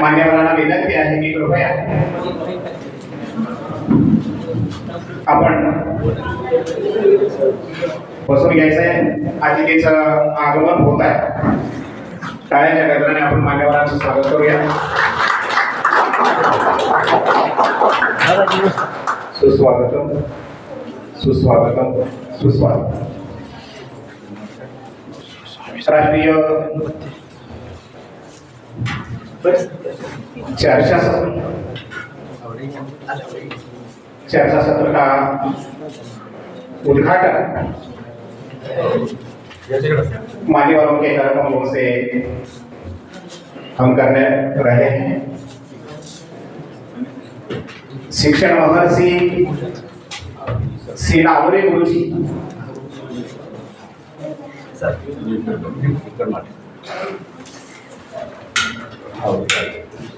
मान्यवरांना विनंती आहे की कृपया आपण बसून घ्यायचंय. अतिथीचं आगमन होत आहे. टाळ्यांच्या गजराने आपण मान्यवरांचं स्वागत करूया. सुस्वागतम सुस्वागतम सुस्वागतम. राष्ट्रीय चर्चा सत्र का उद्घाटन मान्यवरों के कार्यक्रमों से हम करने रहे हैं. शिक्षण महर्षि श्री नागरे गुरु जी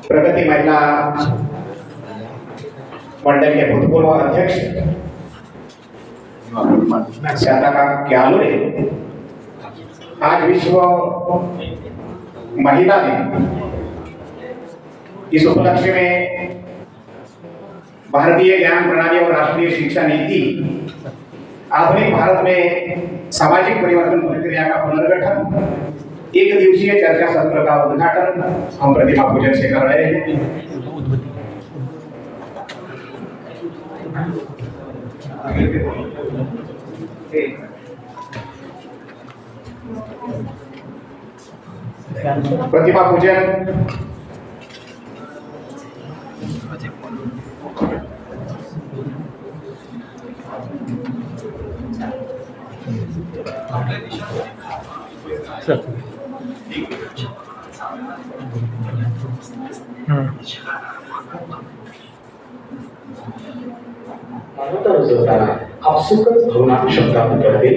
प्रगति महिला मंडल के भूतपूर्व अध्यक्ष शांता क्यालोरे आज विश्व महिला दिन. इस उपलक्ष्य में भारतीय ज्ञान प्रणाली और राष्ट्रीय शिक्षा नीति आधुनिक भारत में सामाजिक परिवर्तन प्रक्रिया का पुनर्गठन एक दिवसीय चर्चा सत्र का उद्घाटन हम प्रतिमा पूजन से कर रहे हैं. प्रतिमा पूजन आपसुकच भावना शब्दात करते.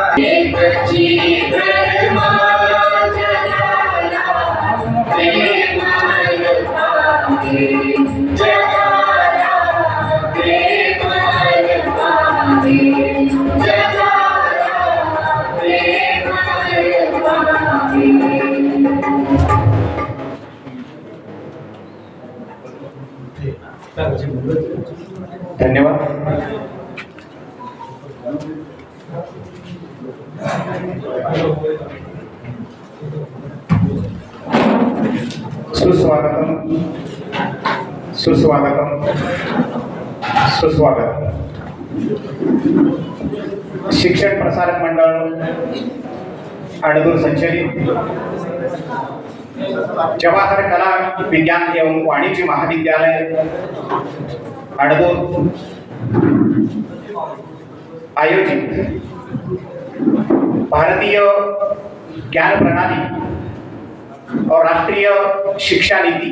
एक धन्यवाद। सुस्वागतम, सुस्वागतम, सुस्वागतम। शिक्षण प्रसारक मंडळ अडदूर संचलित जवाहर कला विज्ञान एवं वाणिज्य महाविद्यालय अडदूर आयोजित भारतीय ज्ञान प्रणाली और राष्ट्रीय शिक्षा नीति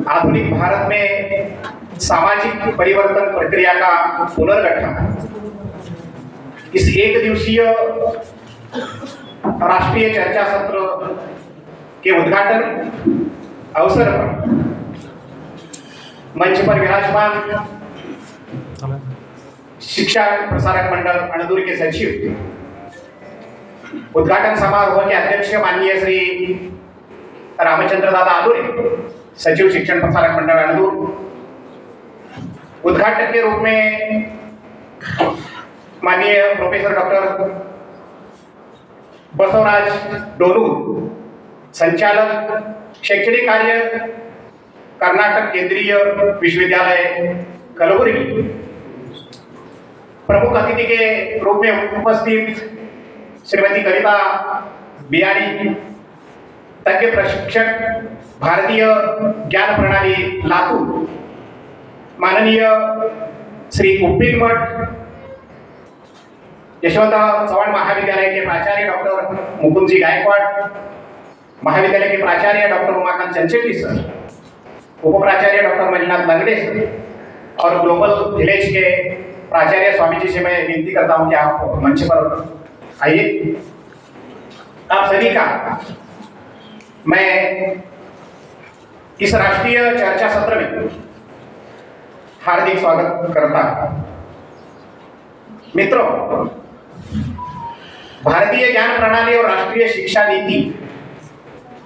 आधुनिक भारत में सामाजिक परिवर्तन प्रक्रिया का पुनर्गठन, इस एक दिवसीय राष्ट्रीय चर्चा सत्र के उद्घाटन अवसर पर मंच पर विराजमान शिक्षा प्रसारक मंडल अणदूर के सचिव, उद्घाटन समारोह के अध्यक्ष माननीय श्री रामचंद्र दादा आलुरे, सचिव शिक्षण प्रसारक मंडल अणदूर, उद्घाटक के रूप में माननीय प्रोफेसर डॉक्टर बसवराज डोलूर, संचालक शैक्षणिक कार्य, कर्नाटक केंद्रीय विश्वविद्यालय कलबुर्गी, प्रमुख अतिथि के रूप में उपस्थित श्रीमती कविता बियाड़ी, तज्ञ प्रशिक्षक, भारतीय ज्ञान प्रणाली लातूर, माननीय श्री उप्पील मठ, यशवंतराव चव्हाण महाविद्यालय के प्राचार्य डॉक्टर मुकुंदजी गायकवाड़, महाविद्यालय के प्राचार्य डॉक्टर उमाकांत चंचेटी सर, उप प्राचार्य डॉक्टर मंजुनाथ लंगड़े सर और ग्लोबल विलेज के प्राचार्य स्वामी जी से मैं विनती करता हूं कि आप मंच पर आइए। आप सभी का मैं इस राष्ट्रीय चर्चा सत्र में हार्दिक स्वागत करता हूं। मित्रों, भारतीय ज्ञान प्रणाली और राष्ट्रीय शिक्षा नीति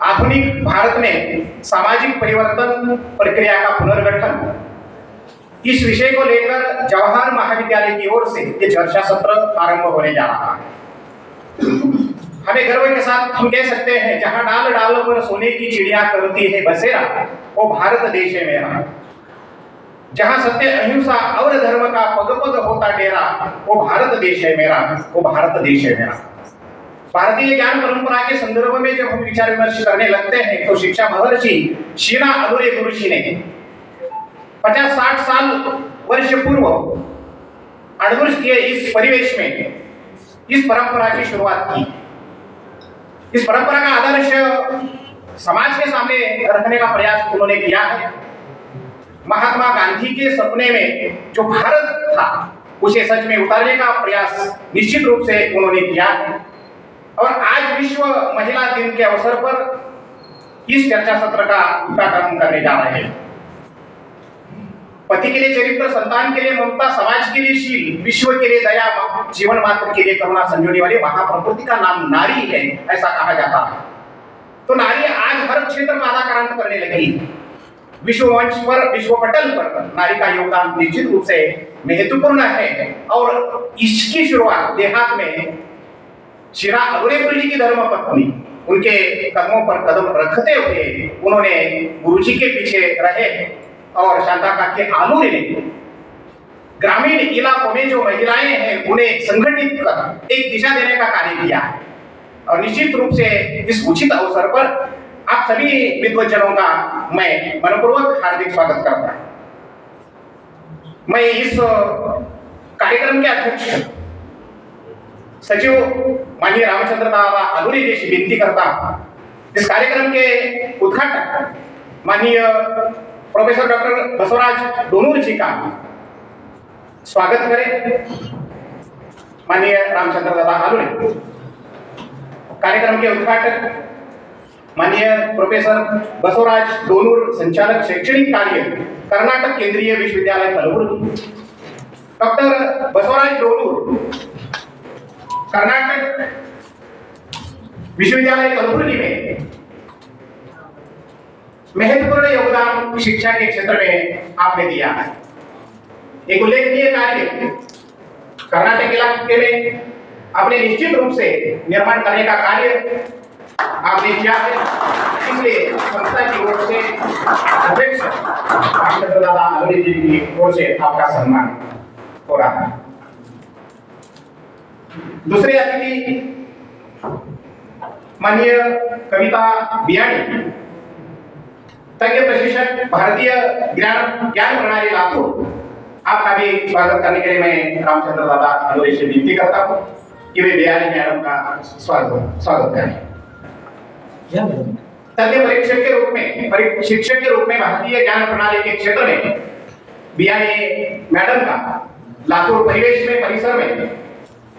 आधुनिक भारत में सामाजिक परिवर्तन प्रक्रिया का पुनर्गठन, इस विषय को लेकर जवाहर महाविद्यालय की ओर से ये चर्चा सत्र आरंभ होने जा रहा है। हमें गर्व के साथ हम कह सकते हैं, जहां डाल डाल पर सोने की चिड़िया करती है बसेरा, वो भारत देश है मेरा। जहां सत्य अहिंसा और धर्म का पग पग होता डेरा, वो भारत देश है मेरा, वो भारत देश है मेरा। भारतीय ज्ञान परंपरा के संदर्भ में जब हम विचार विमर्श करने लगते हैं तो शिक्षा महर्षि शीना अधूरे गुरुजी ने 50-60 साल वर्ष पूर्व अणदूर के इस परिवेश में इस परंपरा की शुरुआत की। इस परंपरा का आदर्श समाज के सामने रखने का प्रयास उन्होंने किया है। महात्मा गांधी के सपने में जो भारत था उसे सच में उतारने का प्रयास निश्चित रूप से उन्होंने किया है। और आज विश्व महिला दिन के अवसर पर इस चर्चा सत्र का उद्घाटन करने जा रहे हैं। पति के लिए चरित्र, संतान के लिए ममता, समाज के लिए शील, विश्व के लिए दया, जीवन मात्र के लिए करुणा संजोने वाली महाप्रकृति का नाम नारी है, ऐसा कहा जाता है। तो नारी आज हर क्षेत्र में आदाकरांत करने लगी। विश्व मंच पर, विश्व पटल पर नारी का योगदान निश्चित रूप से महत्वपूर्ण है। और इसकी शुरुआत देहात में शीना अधूरे गुरुजी की धर्मपत्नी, उनके कदमों पर कदम रखते हुए उन्होंने गुरुजी के पीछे रहे और शांता के आलूरे ने ग्रामीण इलाकों में जो महिलाएं हैं उन्हें संगठित कर एक दिशा देने का कार्य किया है। और निश्चित रूप से इस उचित अवसर पर आप सभी विद्वज्जनों का मैं मनपूर्वक हार्दिक स्वागत करता हूं। मैं इस कार्यक्रम के अध्यक्ष सचिव माननीय रामचंद्र दादा आलूरे जी से विनती करता हूं, इस कार्यक्रम के उद्घाटक माननीय प्रोफेसर डॉक्टर बसवराज डोलूर जी का स्वागत करें। माननीय रामचंद्र दादा आलूरे। कार्यक्रम के उद्घाटक माननीय प्रोफेसर बसवराज डोलूर, संचालक शैक्षणिक कार्य, कर्नाटक केंद्रीय विश्वविद्यालय कलबुर्गी। डॉक्टर बसवराज डोलूर कर्नाटक विश्वविद्यालय कलबुर्गी में महत्वपूर्ण योगदान शिक्षा के क्षेत्र में आपने दिया है। एक उल्लेखनीय कार्य कर्नाटक इलाके में अपने निश्चित रूप से निर्माण करने का कार्य आपने किया है। इसलिए संस्था की ओर से अध्यक्ष रामचंद्र दादा अलोरे जी की ओर से आपका सम्मान हो रहा है। दूसरे अतिथि माननीय कविता बियाणी, तज्ञ प्रशिक्षक, भारतीय ज्ञान प्रणाली लातूर, आपका भी स्वागत करने के लिए मैं रामचंद्र दादा अलोरे से विनती करता हूँ कि वे बियाणी मैडम का स्वागत करें। तज्ञ शिक्षक के रूप में भारतीय ज्ञान प्रणाली के क्षेत्र में बियाणी मैडम का लातूर परिसर में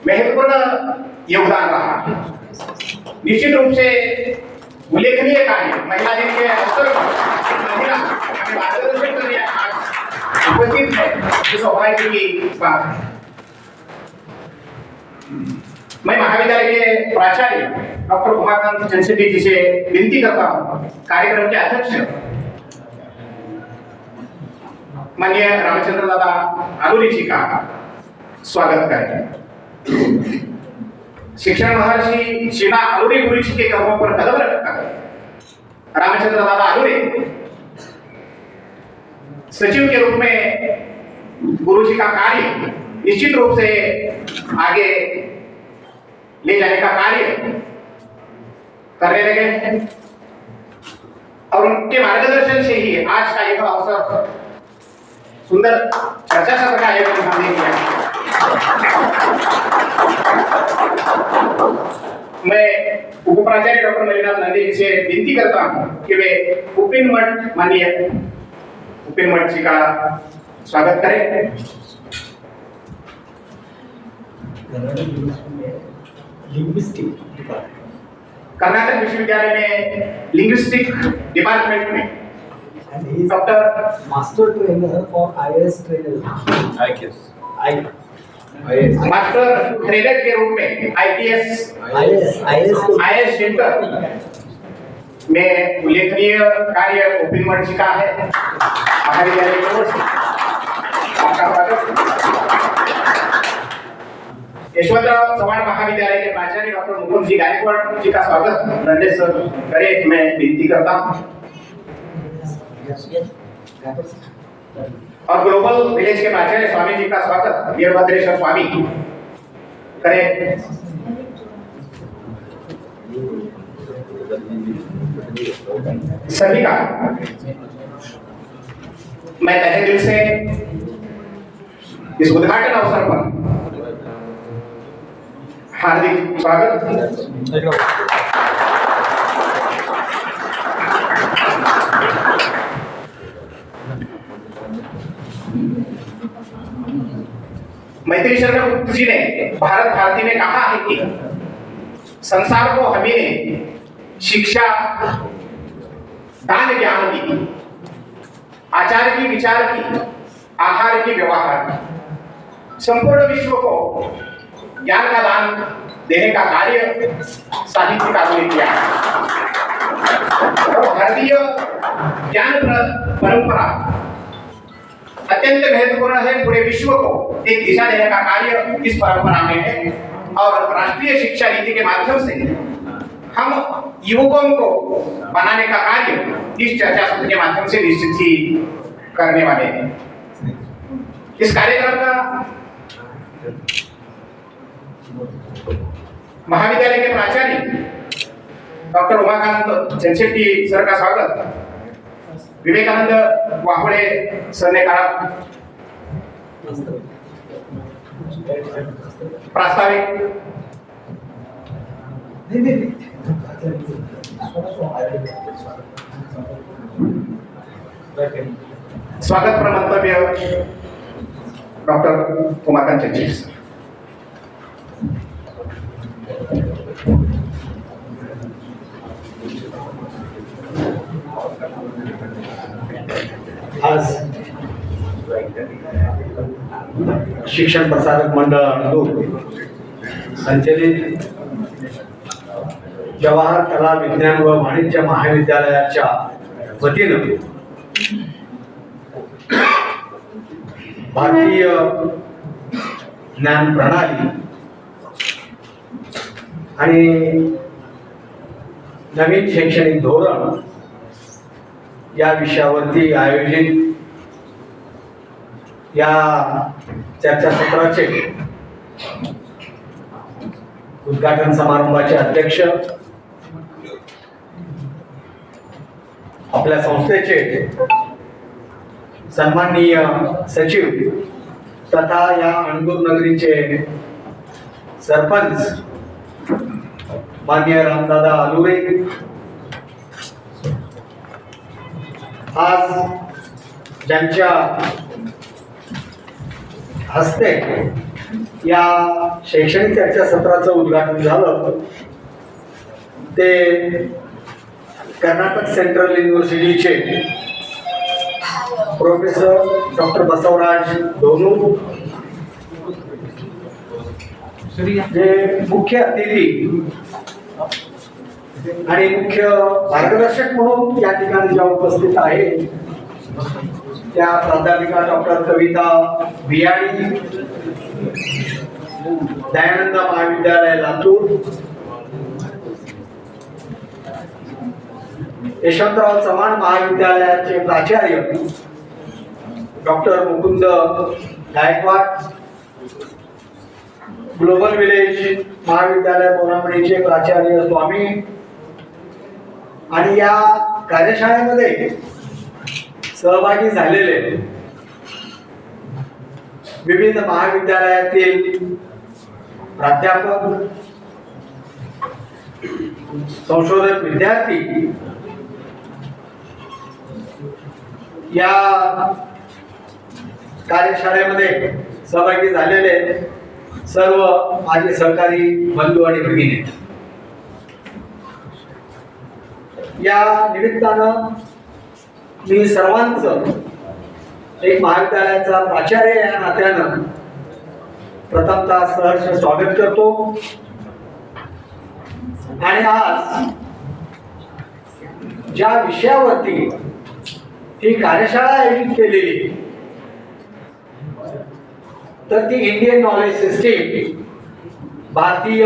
महत्वपूर्ण योगदान रहा है। निश्चित रूप से उल्लेखनीय कार्य महिला दिन के अवसर पर महिला मार्गदर्शन करने उपस्थित है, सौभाग्य की बात है। मैं महाविद्यालय के प्राचार्य डॉक्टर उमाकांत चंद्रशेट्टी जी से विनती करता हूँ, कार्यक्रम के अध्यक्ष माननीय रामचंद्र दादा अलोरे जी का स्वागत करें। शिक्षण महर्षि श्री अलोरे गुरु जी के कदमों पर कदम रखकर रामचंद्र दादा अलोरे सचिव के रूप में गुरु जी का कार्य निश्चित रूप से आगे ले जाने का कार्य करने लगे हैं और उनके मार्गदर्शन से ही आज का यह अवसर सुंदर चर्चा सत्र का आयोजन हमने किया। मैं उपप्राचार्य डॉक्टर मलिनाथ नंदी जी से विनती करता हूं कि वे उपिन मठ जी का स्वागत करें। कर्नाटक विश्वविद्यालय में लिंग्विस्टिक डिपार्टमेंट में डॉक्टर मास्टर ट्रेनर और आईएएस ट्रेनर मास्टर ट्रेनर के रूप में आईएएस सेंटर में उल्लेखनीय कार्य ओपन मठ जी का है। महाविद्यालय की ओर से आपका स्वागत। यशवंतराव चव्हाण महाविद्यालय के प्राचार्य डॉक्टर मुकुंद जी गायकवाड़ जी का स्वागत नंदे सर करे मैं विनती करता हूँ। और ग्लोबल विलेज के प्राचार्य स्वामी जी का स्वागत वीरभद्रेश्वर स्वामी करें। सभी का मैं तहे दिल से इस उद्घाटन अवसर पर हार्दिक स्वागत। मैत्री शरण गुप्त जी ने भारत भारती में कहा है कि संसार को हमें शिक्षा, दान, ज्ञान की, आचार की, विचार की, आहार की, व्यवहार की, संपूर्ण विश्व को ज्ञान का दान देने का कार्य साहित्यकारों ने किया है। और भारतीय ज्ञान परंपरा अत्यंत महत्वपूर्ण है। पूरे विश्व को एक दिशा देने का कार्य इस परंपरा में है और राष्ट्रीय शिक्षा नीति के माध्यम से हम युवकों को बनाने का कार्य इस चर्चा सत्र के माध्यम से निश्चित ही करने वाले हैं। इस कार्यक्रम का महाविद्यालय के प्राचार्य डॉक्टर उमाकांत चंद्रशेट्टी सर का स्वागत विवेकानंद वाहुड़े सर ने कहा। प्रास्ताविक स्वागत पर मंतव्य डॉक्टर उमाकांत चंद्रशेट्टी सर। आज शिक्षण प्रसारक मंडळ संचलित जवाहर कला विज्ञान व वाणिज्य महाविद्यालयाच्या वतीनं भारतीय ज्ञान प्रणाली आणि नवीन शैक्षणिक धोरण या विषयावरती आयोजित या चर्चासत्राचे उद्घाटन समारंभाचे अध्यक्ष आपल्या संस्थेचे सन्माननीय सचिव तथा या अणगूर नगरीचे सरपंच माननीय रामदादा आलुरे, आज ज्यांच्या हस्ते या शैक्षणिक चर्चासत्राचं उद्घाटन झालं ते कर्नाटक सेंट्रल युनिव्हर्सिटीचे प्रोफेसर डॉक्टर बसवराज दोनू जे मुख्य अतिथी आणि मुख्य मार्गदर्शक म्हणून या ठिकाणी ज्या उपस्थित आहे त्या प्राध्यापिका डॉक्टर कविता बियाणी, दयानंद महाविद्यालय लातूर, यशवंतराव चव्हाण महाविद्यालयाचे प्राचार्य doctor Mukund Gaikwad, global village महाविद्यालय बोरामणीचे प्राचार्य स्वामी आणि या कार्यशाळेमध्ये सहभागी झालेले विविध महाविद्यालयातील प्राध्यापक, संशोधक विद्यार्थी, या कार्यशाळेमध्ये सहभागी झालेले सर्व माझे सहकारी बंधू आणि भगिनी, या निमित्तानं मी सर्वांचं एक महाविद्यालयाचा प्राचार्य या नात्यानं प्रथमतः सहर्ष स्वागत करतो आणि आज ज्या विषयावरती ही कार्यशाळा आयोजित केलेली तर ती इंडियन नॉलेज सिस्टीम, भारतीय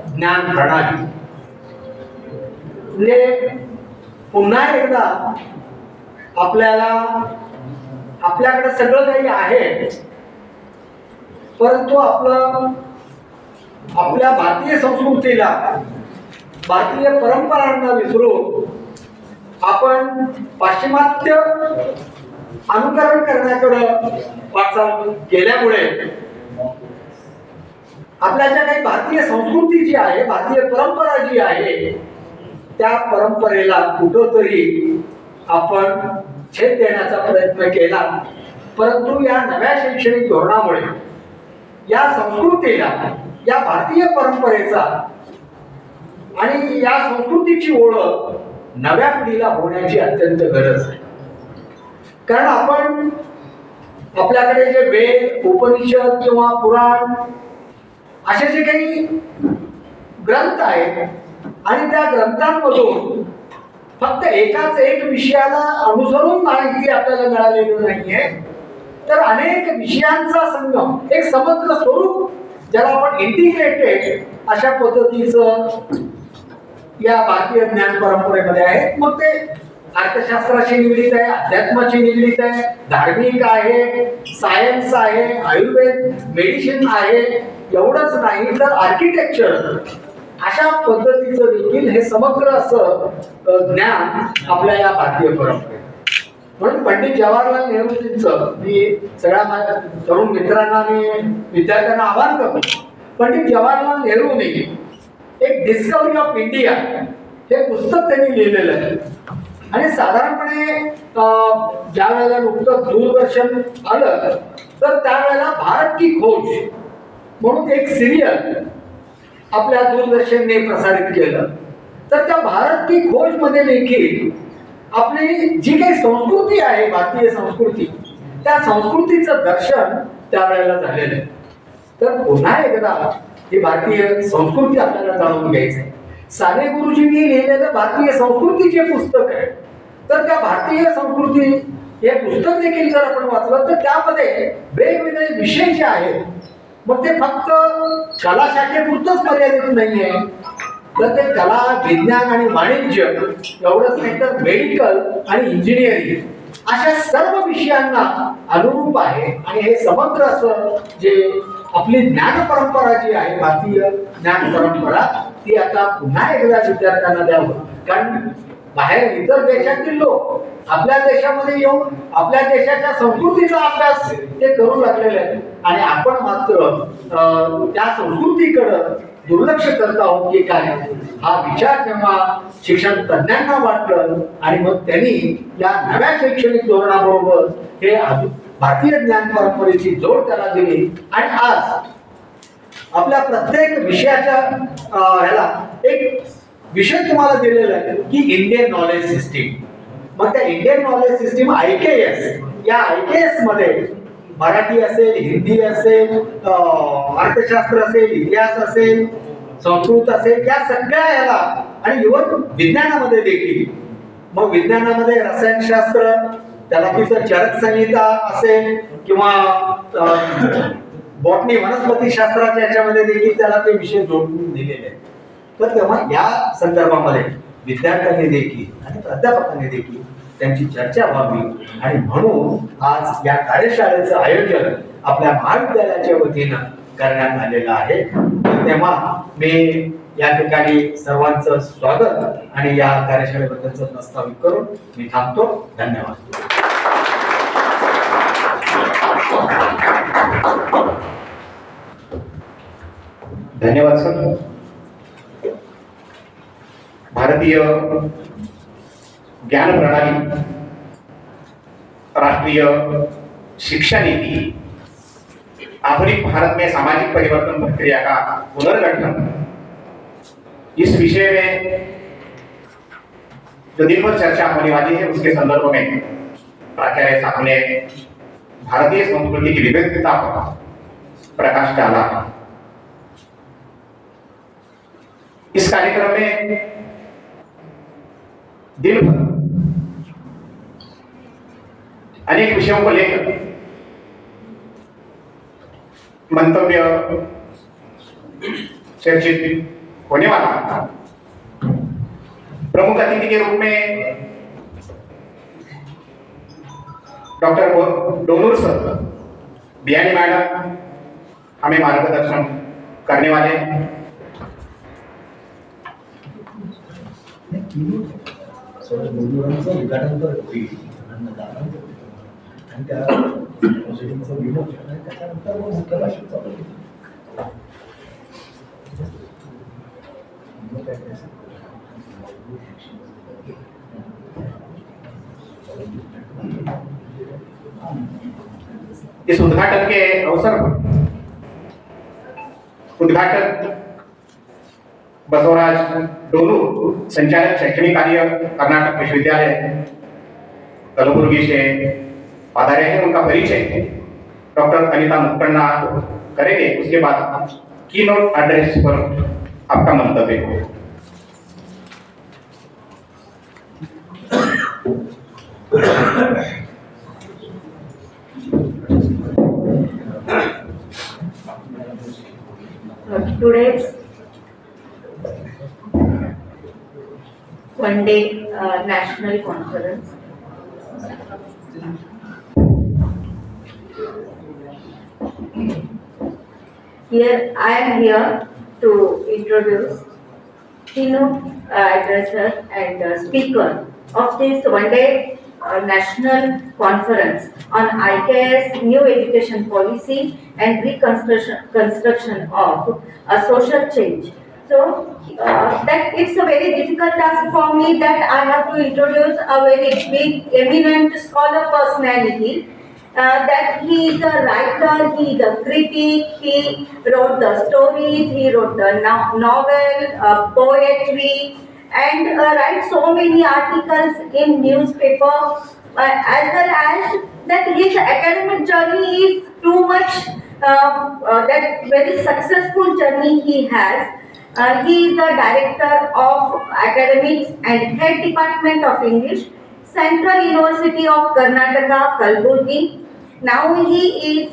ज्ञान प्रणाली, म्हणजे पुन्हा एकदा आपल्याकडे सगळं काही आहे, परंतु आपल्या भारतीय संस्कृतीला, भारतीय परंपरांना विसरून आपण पाश्चिमात्य अनुकरण करण्याकडे वाटचाल केल्यामुळे आपल्या ज्या काही भारतीय संस्कृती जी आहे, भारतीय परंपरा जी आहे, त्या परंपरेला कुठंतरी आपण छेद देण्याचा प्रयत्न केला, परंतु या नव्या शैक्षणिक धोरणामुळे या संस्कृतीला, या भारतीय परंपरेचा आणि या संस्कृतीची ओळख नव्या पिढीला होण्याची अत्यंत गरज आहे. कारण आपण आपल्याकडे जे वेद, उपनिषद किंवा पुराण असे जे काही ग्रंथ आहेत आणि त्या ग्रंथांमधून फक्त एकाच एक विषयाला अनुसरून माहिती आपल्याला मिळालेली नाहीये, तर अनेक विषयांचा संगम, एक समग्र स्वरूप ज्याला आपण इंटिग्रेटेड अशा पद्धतीचं या भारतीय ज्ञान परंपरेमध्ये आहे. मग ते अर्थशास्त्राशी निगडीत आहे, अध्यात्माशी निगडीत आहे, धार्मिक आहे, सायन्स आहे, आयुर्वेद, मेडिसिन आहे, एवढंच नाही तर आर्किटेक्चर, अशा पद्धतीचं देखील हे समग्र असं ज्ञान आपल्या या भारतीय परंपरेत. म्हणून पंडित जवाहरलाल नेहरूजींचं मी सगळ्या तरुण मित्रांना मी विद्यार्थ्यांना आवाहन करतो, पंडित जवाहरलाल नेहरूंनी एक डिस्कवरी ऑफ इंडिया हे पुस्तक त्यांनी लिहिलेलं आहे आणि साधारणपणे ज्या वेळेला नुकतं दूरदर्शन आलं तर त्यावेळेला भारत की खोज म्हणून एक सिरियल आपल्या दूरदर्शनने प्रसारित केलं. तर त्या भारत की खोज मध्ये देखील आपली जी काही संस्कृती आहे, भारतीय संस्कृती, त्या संस्कृतीचं दर्शन त्यावेळेला झालेलं आहे. तर पुन्हा एकदा ही भारतीय संस्कृती आपल्याला जाणून घ्यायची आहे. साने गुरुजींनी लिहिलेलं भारतीय संस्कृतीचे पुस्तक आहे तर त्या भारतीय संस्कृती हे पुस्तक देखील जर आपण वाचलं तर त्यामध्ये वेगवेगळे विषय जे आहेत, मग ते फक्त कला शाखेपुरतच मर्यादित नाहीये, तर ते कला, विज्ञान आणि वाणिज्य एवढंच नाही तर मेडिकल आणि इंजिनिअरिंग अशा सर्व विषयांना अनुरूप आहे. आणि हे समग्र असं जे आपली ज्ञान परंपरा जी आहे, भारतीय ज्ञान परंपरा, ती आता पुन्हा एकदा विद्यार्थ्यांना द्यावं. कारण बाहेर इतर देशातील लोक आपल्या देशामध्ये येऊन आपल्या देशाच्या संस्कृतीचा अभ्यास ते करू लागलेले आहेत आणि आपण मात्र त्या संस्कृतीकडे दुर्लक्ष करत आहोत की काय, हा विचार जेव्हा शिक्षण तज्ञांना वाटलं आणि मग त्यांनी या नव्या शैक्षणिक धोरणाबरोबर हे भारतीय ज्ञान परंपरेची जोड त्याला दिली. आणि आज आपल्या प्रत्येक विषयाच्या ह्याला एक विषय तुम्हाला दिलेला आहे की इंडियन नॉलेज सिस्टीम. मग त्या इंडियन नॉलेज सिस्टीम IKS, या IKS मध्ये मराठी असेल, हिंदी असेल, अर्थशास्त्र असेल, इतिहास असेल, संस्कृत असेल, या सगळ्या याला आणि इव्हन विज्ञानामध्ये देखील, मग विज्ञानामध्ये रसायनशास्त्र, त्याला तिचं चरक संहिता असेल किंवा बॉटनी वनस्पती शास्त्राच्या याच्यामध्ये देखील त्याला ते विषय जोडून दिलेले आहेत. तर तेव्हा या संदर्भामध्ये विद्यार्थ्यांनी देखील आणि प्राध्यापकांनी देखील त्यांची चर्चा व्हावी आणि म्हणून आज या कार्यशाळेचं आयोजन आपल्या महाविद्यालयाच्या वतीनं करण्यात आलेलं आहे. तेव्हा मी या ठिकाणी सर्वांचं स्वागत आणि या कार्यशाळेबद्दलचं प्रस्तावित करून मी थांबतो. धन्यवाद. धन्यवाद सर. भारतीय ज्ञान प्रणाली, राष्ट्रीय शिक्षा नीति, आधुनिक भारत में सामाजिक परिवर्तन प्रक्रिया का पुनर्गठन, इस विषय में जो दिन भर चर्चा होने वाली है उसके संदर्भ में प्राचार्य साहब ने भारतीय संस्कृति की विविधता पर प्रकाश डाला. इस कार्यक्रम में दिन भर अनेक विषयों को लेकर मंतव्य चर्चित होने वाला था. प्रमुख अतिथि के रूप में डॉक्टर डोनूर सर, बियानी मैडम हमें मार्गदर्शन करने वाले हैं. उद्घाटन तर होईल आणि त्या प्रोसिडिंगचं विमोचन आणि त्याच्यानंतर मग मुख्य भाषण चालू होईल. इस उद्घाटन के अवसर पर उद्घाटक बसवराज डोनू, संचालक शैक्षणिक कार्य, कर्नाटक विश्वविद्यालय कलबुर्गी से पधारे हैं. उनका परिचय डॉक्टर अनिता मुक्कण्णा करेंगे. उसके बाद की नोट एड्रेस पर आपका मंतव्य हो. Today's one-day national conference. Here I am here to introduce keynote addresser and speaker of this one-day national conference on IKS New Education Policy and Reconstruction of a Social Change. So that it's a very difficult task for me that I have to introduce a very big eminent scholar personality. That he is a writer, he is a critic, he wrote the stories, he wrote the novel, poetry, and writes so many articles in newspaper, as well as that his academic journey is too much, that very successful journey he has. He is the director of academics and head department of English, Central University of Karnataka, Kalburgi. Now he is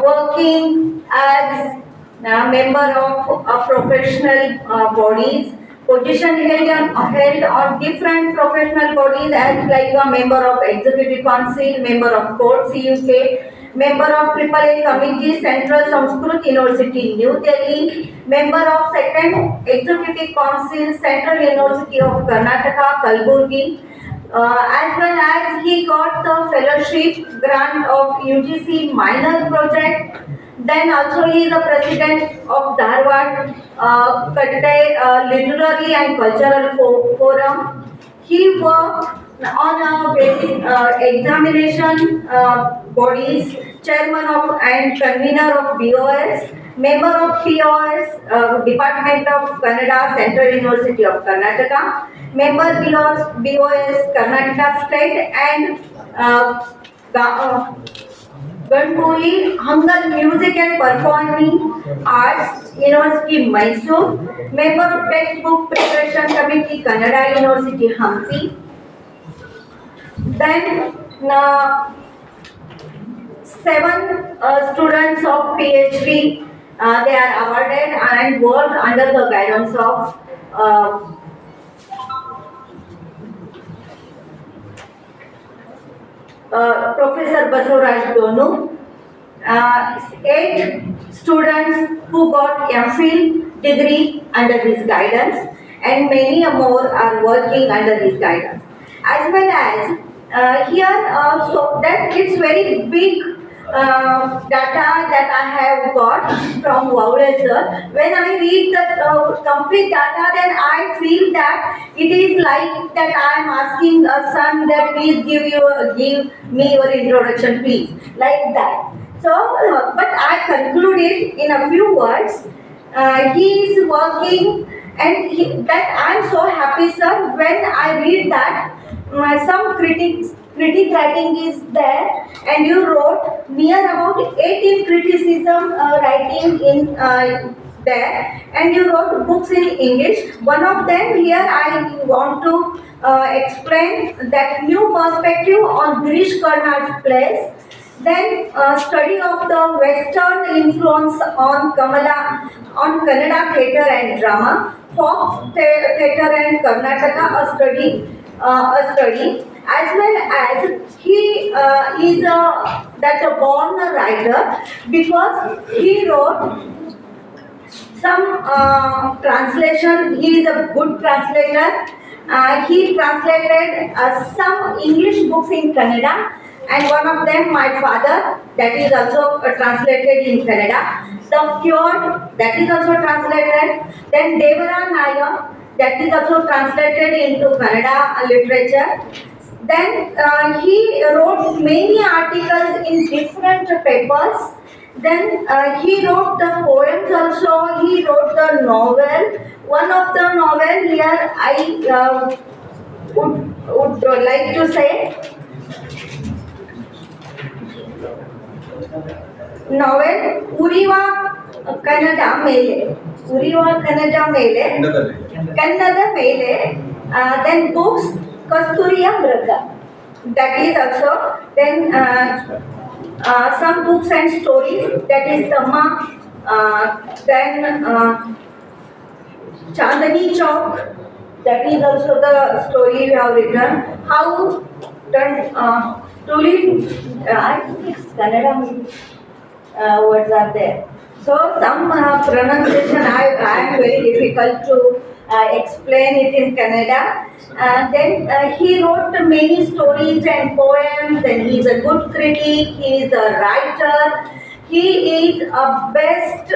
working as a member of professional bodies, position held on different professional bodies as like a member of Executive Council, member of Court CUK, member of AAA Committee, Central Sanskrit University, New Delhi, member of Second Executive Council, Central University of Karnataka, Kalburgi, as well as he got the fellowship grant of UGC minor project. Then also he is the president of Dharwad Literary and Cultural Forum. He worked on a examination bodies, chairman of and convener of BOS, member of POS, Department of Kannada, Central University of Karnataka, member BOS, Karnataka State, and Gangooli, Hangal Music and Performing Arts, University Mysore, member of Textbook Preparation Committee, Kannada University Hampi. Then 7 students of PhD, they are awarded and work under the guidance of Professor Basavaraj Donu. 8 students who got MPhil degree under his guidance, and many more are working under his guidance. As well as so that it's very big data that I have got from Vowler sir. When I read the complete data, then I feel that it is like that I am asking a son that please give me your introduction, please, like that. So, but I concluded in a few words. He is working, and that I am so happy, sir, when I read that some critic writing is there, and you wrote near about 18 criticism writing in there, and you wrote books in English. One of them here I want to explain that new perspective on Girish Karnad's plays. Then study of the Western influence on Kannada theatre and drama, folk theatre and Karnataka, a study, as well as he is a born writer, because he wrote some translation. He is a good translator. He translated some English books in Kannada, and one of them, my father, that is also translated in Kannada. The Fjord, that is also translated. Then Devara Naya, that is also translated into Kannada literature. Then he wrote many articles in different papers. Then he wrote the poems also. He wrote the novel. One of the novel here I would like to say. Novel Uriva Kannada Mele. Kannada Mele. Then books Kasturiya Mrga. That is also. Then some books and stories. That is Tama. Then Chandani Chowk. That is also the story we have written. How done truly, I think it's Kannada words are there. So some pronunciation I am very difficult to explain it in Kannada. Then he wrote many stories and poems. Then he is a good critic. He is a writer. He is a best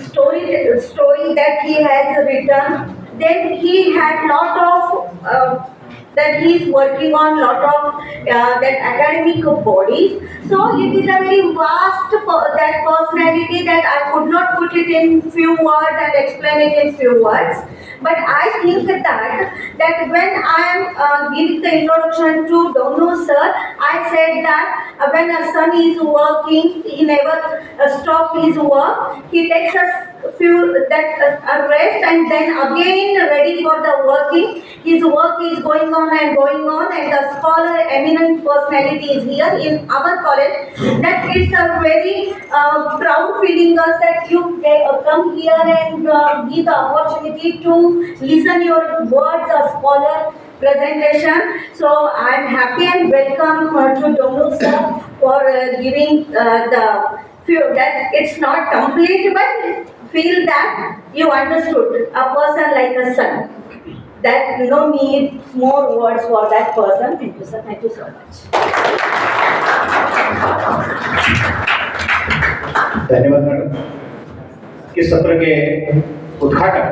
story that he has written. Then he had lot of that he is working on lot of that academic bodies. So it is a very vast that personality that I could not put it in few words and explain it in few words. But I think that when I am giving the introduction to Donu sir, I said that when a son is working, he never stop his work. He takes us few that rest and then again ready for the working. His work is going on, and the scholar eminent personality is here in our college. That it's a very proud feeling us that you come here and give the opportunity to listen your words, a scholar presentation. So I'm happy and welcome to Domnu sir for giving the feel that it's not complete, but feel that you understood a person like a son. That no need more words for that person. Thank you, sir. Thank you so much. धन्यवाद madam. इस सत्र के उद्घाटन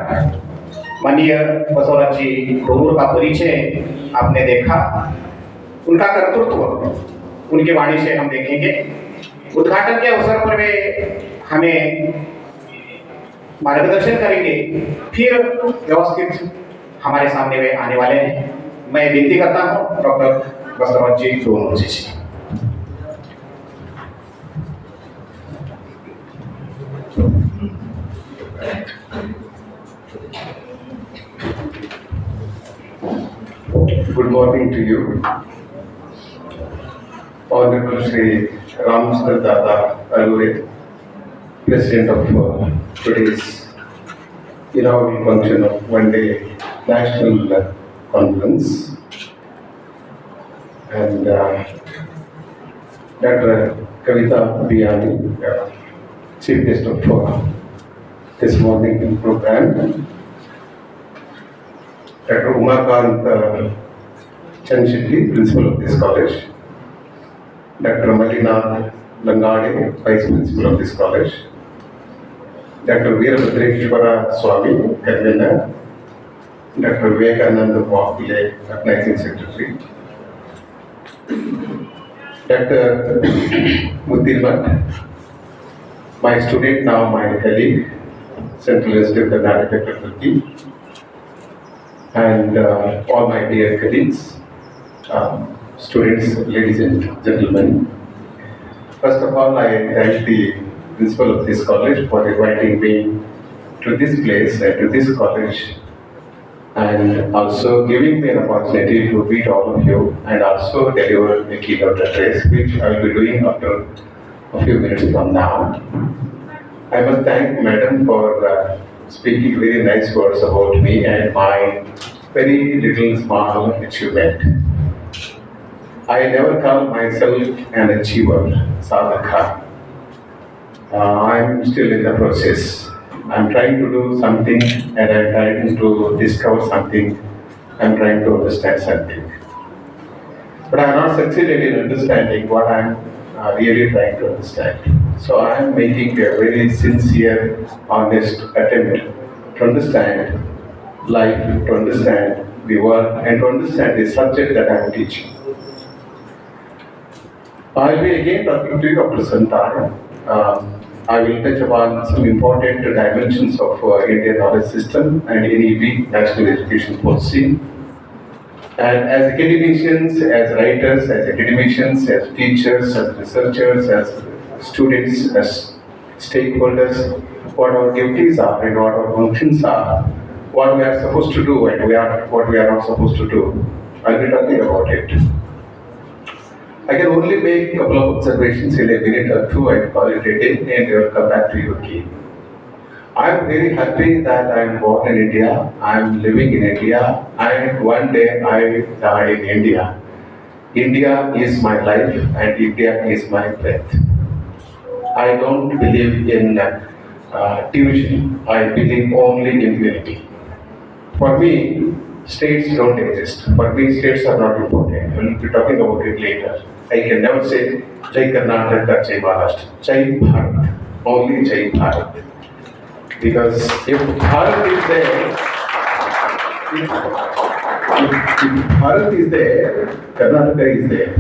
माननीय बसवराज जी डोंगूर का परिचय आपने देखा, उनका कर्तृत्व उनके वाणी से हम देखेंगे। उद्घाटन के अवसर पर वे हमें मार्गदर्शन करेंगे, फिर व्यवस्थित हमारे सामने वे आने वाले हैं। मैं विनती करता हूं डॉक्टर बसवराज जी डोंगूर जी से। Good morning to you. Honorable Sri Ramsar Dada Alure, President of today's inaugural function of one-day national conference, and Dr. Kavita Biyani, Chief Guest of this morning program, Dr. Umakant Chanshetty, Principal of this college, Dr. Malina Langade, Vice Principal of this college, Dr. Veerabhadreshwara Swami, Convener, Dr. Vivekananda Pile, Organizing Secretary, Dr. Mudirmat, my student, now my colleague, Central University of Karnataka faculty, and all my dear colleagues, students, ladies and gentlemen. First of all, I thank the principal of this college for inviting me to this place and to this college, and also giving me an opportunity to meet all of you and also deliver a keynote address, which I will be doing after a few minutes from now. I must thank Madam for speaking very nice words about me and my very little small achievement. I never call myself an achiever, sadhaka. I'm still in the process. I'm trying to do something and I'm trying to discover something. I'm trying to understand something. But I'm not succeeded in understanding what I'm really trying to understand. So I'm making a very sincere, honest attempt to understand life, to understand the world, and to understand the subject that I'm teaching. I'll be again talking to you after some time. I will touch upon some important dimensions of Indian knowledge system and NEP, National Education Policy. And as academicians, as writers, as academicians, as teachers, as researchers, as students, as stakeholders, what our duties are and what our functions are, what we are supposed to do and what we are not supposed to do. I'll be talking about it. I can only make a couple of observations in a minute or two and call it a day, and I will come back to you again. I am very happy that I am born in India, I am living in India, and one day I die in India. India is my life and India is my breath. I don't believe in division, I believe only in unity. For me, states don't exist. For me, states are not important. We will be talking about it later. I can never say Jai Karnataka, Jai Maharashtra, Jai Bharat, only Jai Bharat. Because if Bharat is there, if Bharat is there, Karnataka is there,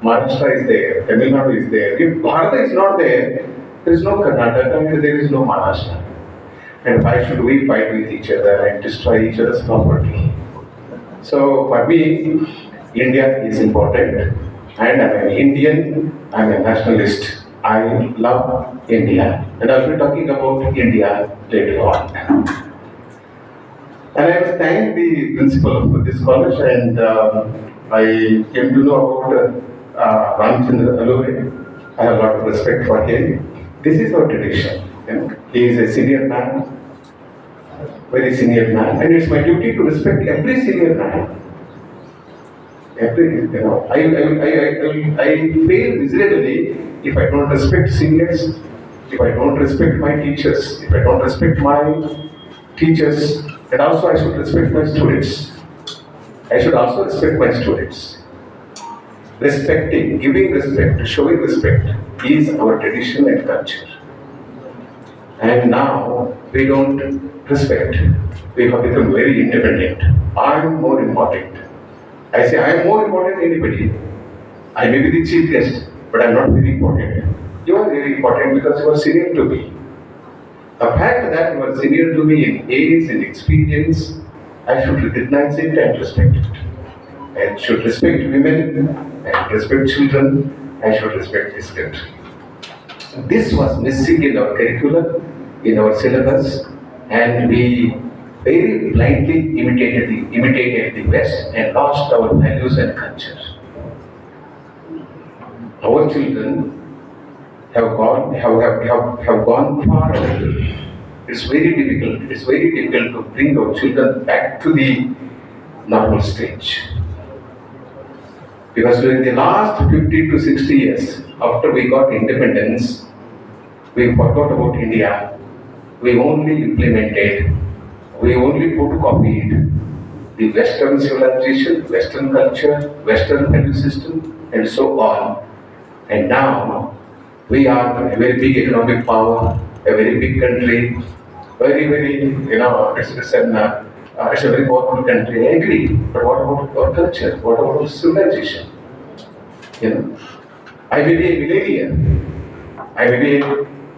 Maharashtra is there, Tamil Nadu is there. If Bharat is not there, there is no Karnataka and there is no Maharashtra. And why should we fight with each other and destroy each other's property? So for me, India is important, and I'm an Indian, I'm a nationalist, I love India, and I'll be talking about India later on. And I was thanking the principal of this college, and I came to know about Ramchandra Alure. I have a lot of respect for him. This is our tradition. You know, he is a senior man, very senior man, and it's my duty to respect every senior man. Every, I fail miserably if I don't respect seniors, if I don't respect my teachers, if I don't respect my teachers, and also I should respect my students. I should also respect my students. Respecting, giving respect, showing respect is our tradition and culture. And now we don't respect. We have become very independent. I am more important. I say I am more important than anybody. I may be the chief guest, but I am not very important. You are very important because you are senior to me. The fact that you are senior to me in age and experience, I should recognize it and respect it. I should respect women, I should respect children, I should respect this country. This was missing in our curriculum, in our syllabus, and we very blindly imitated the West and lost our values and culture. Our children have gone far away. It's very difficult. It's very difficult to bring our children back to the normal stage. Because during the last 50 to 60 years, after we got independence, we forgot about India. We only implemented, we only photocopied the Western civilization, Western culture, Western value system, and so on. And now we are a very big economic power, a very big country, it's a very powerful country. I agree. But what about our culture? What about our civilization? You know, I may be a millennial. I may be a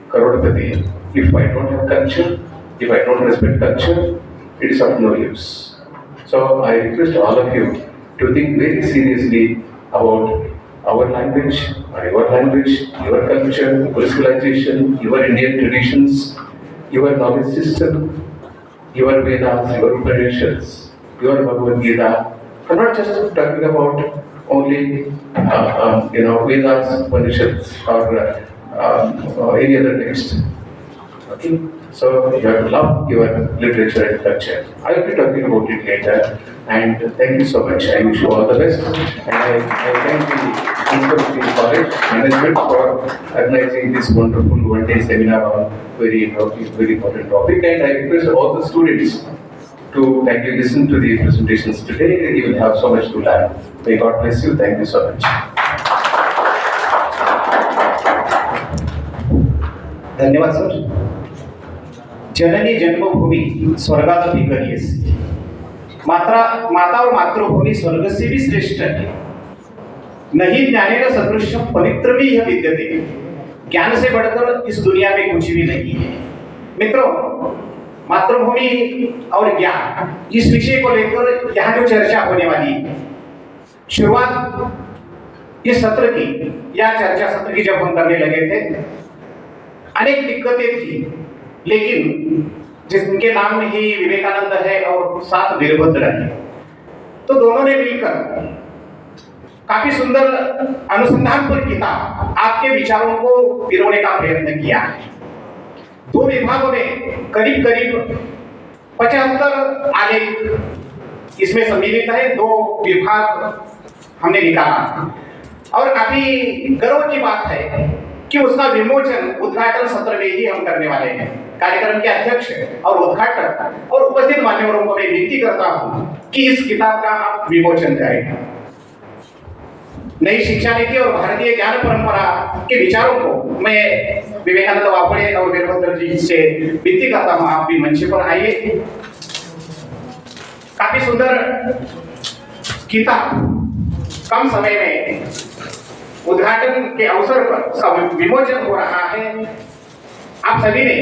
crorepati. If I don't have culture, if I don't respect culture, it is of no use. So I request all of you to think very seriously about our language, or your language, your culture, your civilization, your Indian traditions, your knowledge system, your Vedas, your Upanishads, your Bhagavad Gita. I'm not just talking about only Vedas, Upanishads, or any other text. Okay? So you have to love your literature and culture. I will be talking about it later. And thank you so much. I wish you all the best. And I thank the Interdisciplinary College management for organizing this wonderful one-day seminar on very important topic. And I request all the students to kindly listen to the presentations today. You will have so much to learn. May God bless you. Thank you so much. धन्यवाद sir. जननी जन्मभूमि स्वर्गात करियसी, माता और मातृभूमि स्वर्ग से भी श्रेष्ठ है. नहीं ज्ञानेन सदृशम पवित्र भी यह विद्यते. ज्ञान से बढ़कर इस दुनिया में कुछ भी नहीं है. मित्रों, मातृभूमि और ज्ञान इस विषय को लेकर यहाँ जो चर्चा होने वाली है, शुरुआत इस सत्र की या चर्चा सत्र की जब हम करने लगे थे, अनेक दिक्कतें थी, लेकिन जिनके नाम में ही विवेकानंद है और साथ वीरभद्र है, तो दोनों ने मिलकर काफी सुंदर अनुसंधान पर किताब आपके विचारों को पिरोने का प्रयत्न किया है. दो विभागों में करीब 75 आलेख इसमें सम्मिलित है. 2 विभाग हमने निकाला और काफी गर्व की बात है कि उसका विमोचन उद्घाटन सत्र में ही हम करने वाले हैं. कार्यक्रम के अध्यक्ष और उद्घाटक और उपस्थित मान्यवरों को मैं विनती करता हूं कि इस किताब का आप विमोचन करें. नई शिक्षा नीति और भारतीय ज्ञान परंपरा के विचारों को मैं विवेकानंद वापड़े और वीरभद्र जी से विनती करता हूं, आप भी मंच पर आइए. काफी सुंदर किताब कम समय में उद्घाटन के अवसर पर विमोचन हो रहा है. आप सभी ने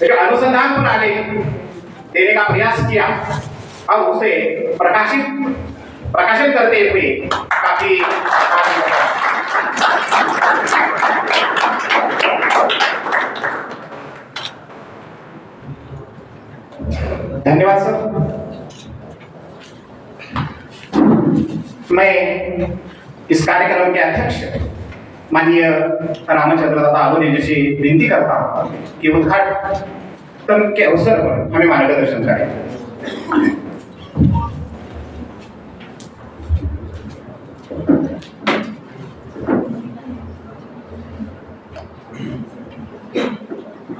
जो अनुसंधान पर आलेख देने का प्रयास किया और उसे प्रकाशन करते हुए काफी धन्यवाद सर। मैं इस कार्यक्रम के अध्यक्ष माननीय रामचंद्र दादा आलोने जी से विनती करता हूँ कि उद्घाटन के अवसर पर हमें मार्गदर्शन करें।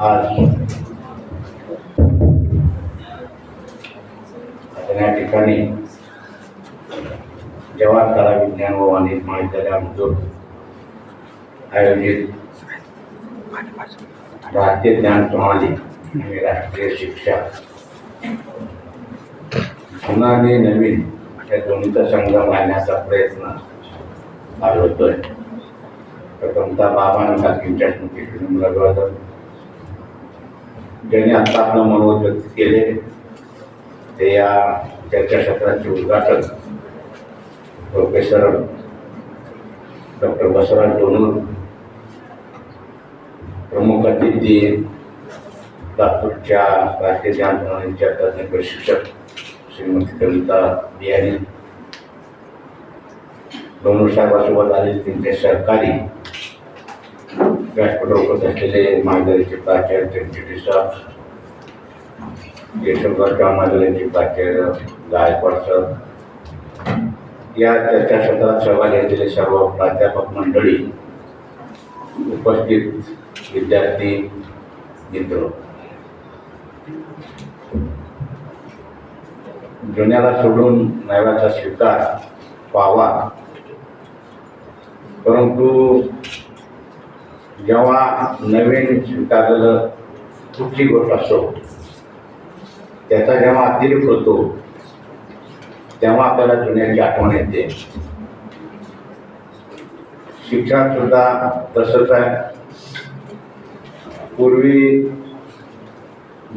आज या ठिकाणी जवाहर कला विज्ञान व वाणिज्य महाविद्यालयामधून आयोजित भारतीय ज्ञान प्रणाली आणि राष्ट्रीय शिक्षा जुना आणि नवीन या दोन्हीचा संगम आणण्याचा प्रयत्न आज होतोय। प्रथमतः बाबांनी काकींच्या स्मृतीतून लढवलं, ज्यांनी आता आपलं मनोगत व्यक्त केले ते या चर्चासत्राचे उद्घाटन प्रोफेसर डॉक्टर बसवराज डोनूर, प्रमुख अतिथी लातूरच्या राष्ट्रीय ज्ञान प्रणालीच्या तज्ञ प्रशिक्षक श्रीमती कविता बियाणी, डोनूर साहेबांसोबत आलेले त्यांचे सहकारी व्यासपीठावर उपस्थित असलेले महाविद्यालयाचे प्राचार्य त्यांचे सर, यशवंतराव महाविद्यालयाचे प्राचार्य गायकवाड सर, या चर्चासत्रात सहभागी असलेले सर्व प्राध्यापक मंडळी, उपस्थित विद्यार्थी मित्र, जुन्याला सोडून नव्याचा स्वीकार व्हावा, परंतु जेव्हा नवीन स्वीकारलेलं कुठली गोष्ट असो त्याचा जेव्हा अतिरेक होतो तेव्हा आपल्याला जुन्याची आठवण येते। शिक्षण सुद्धा तसंच आहे। पूर्वी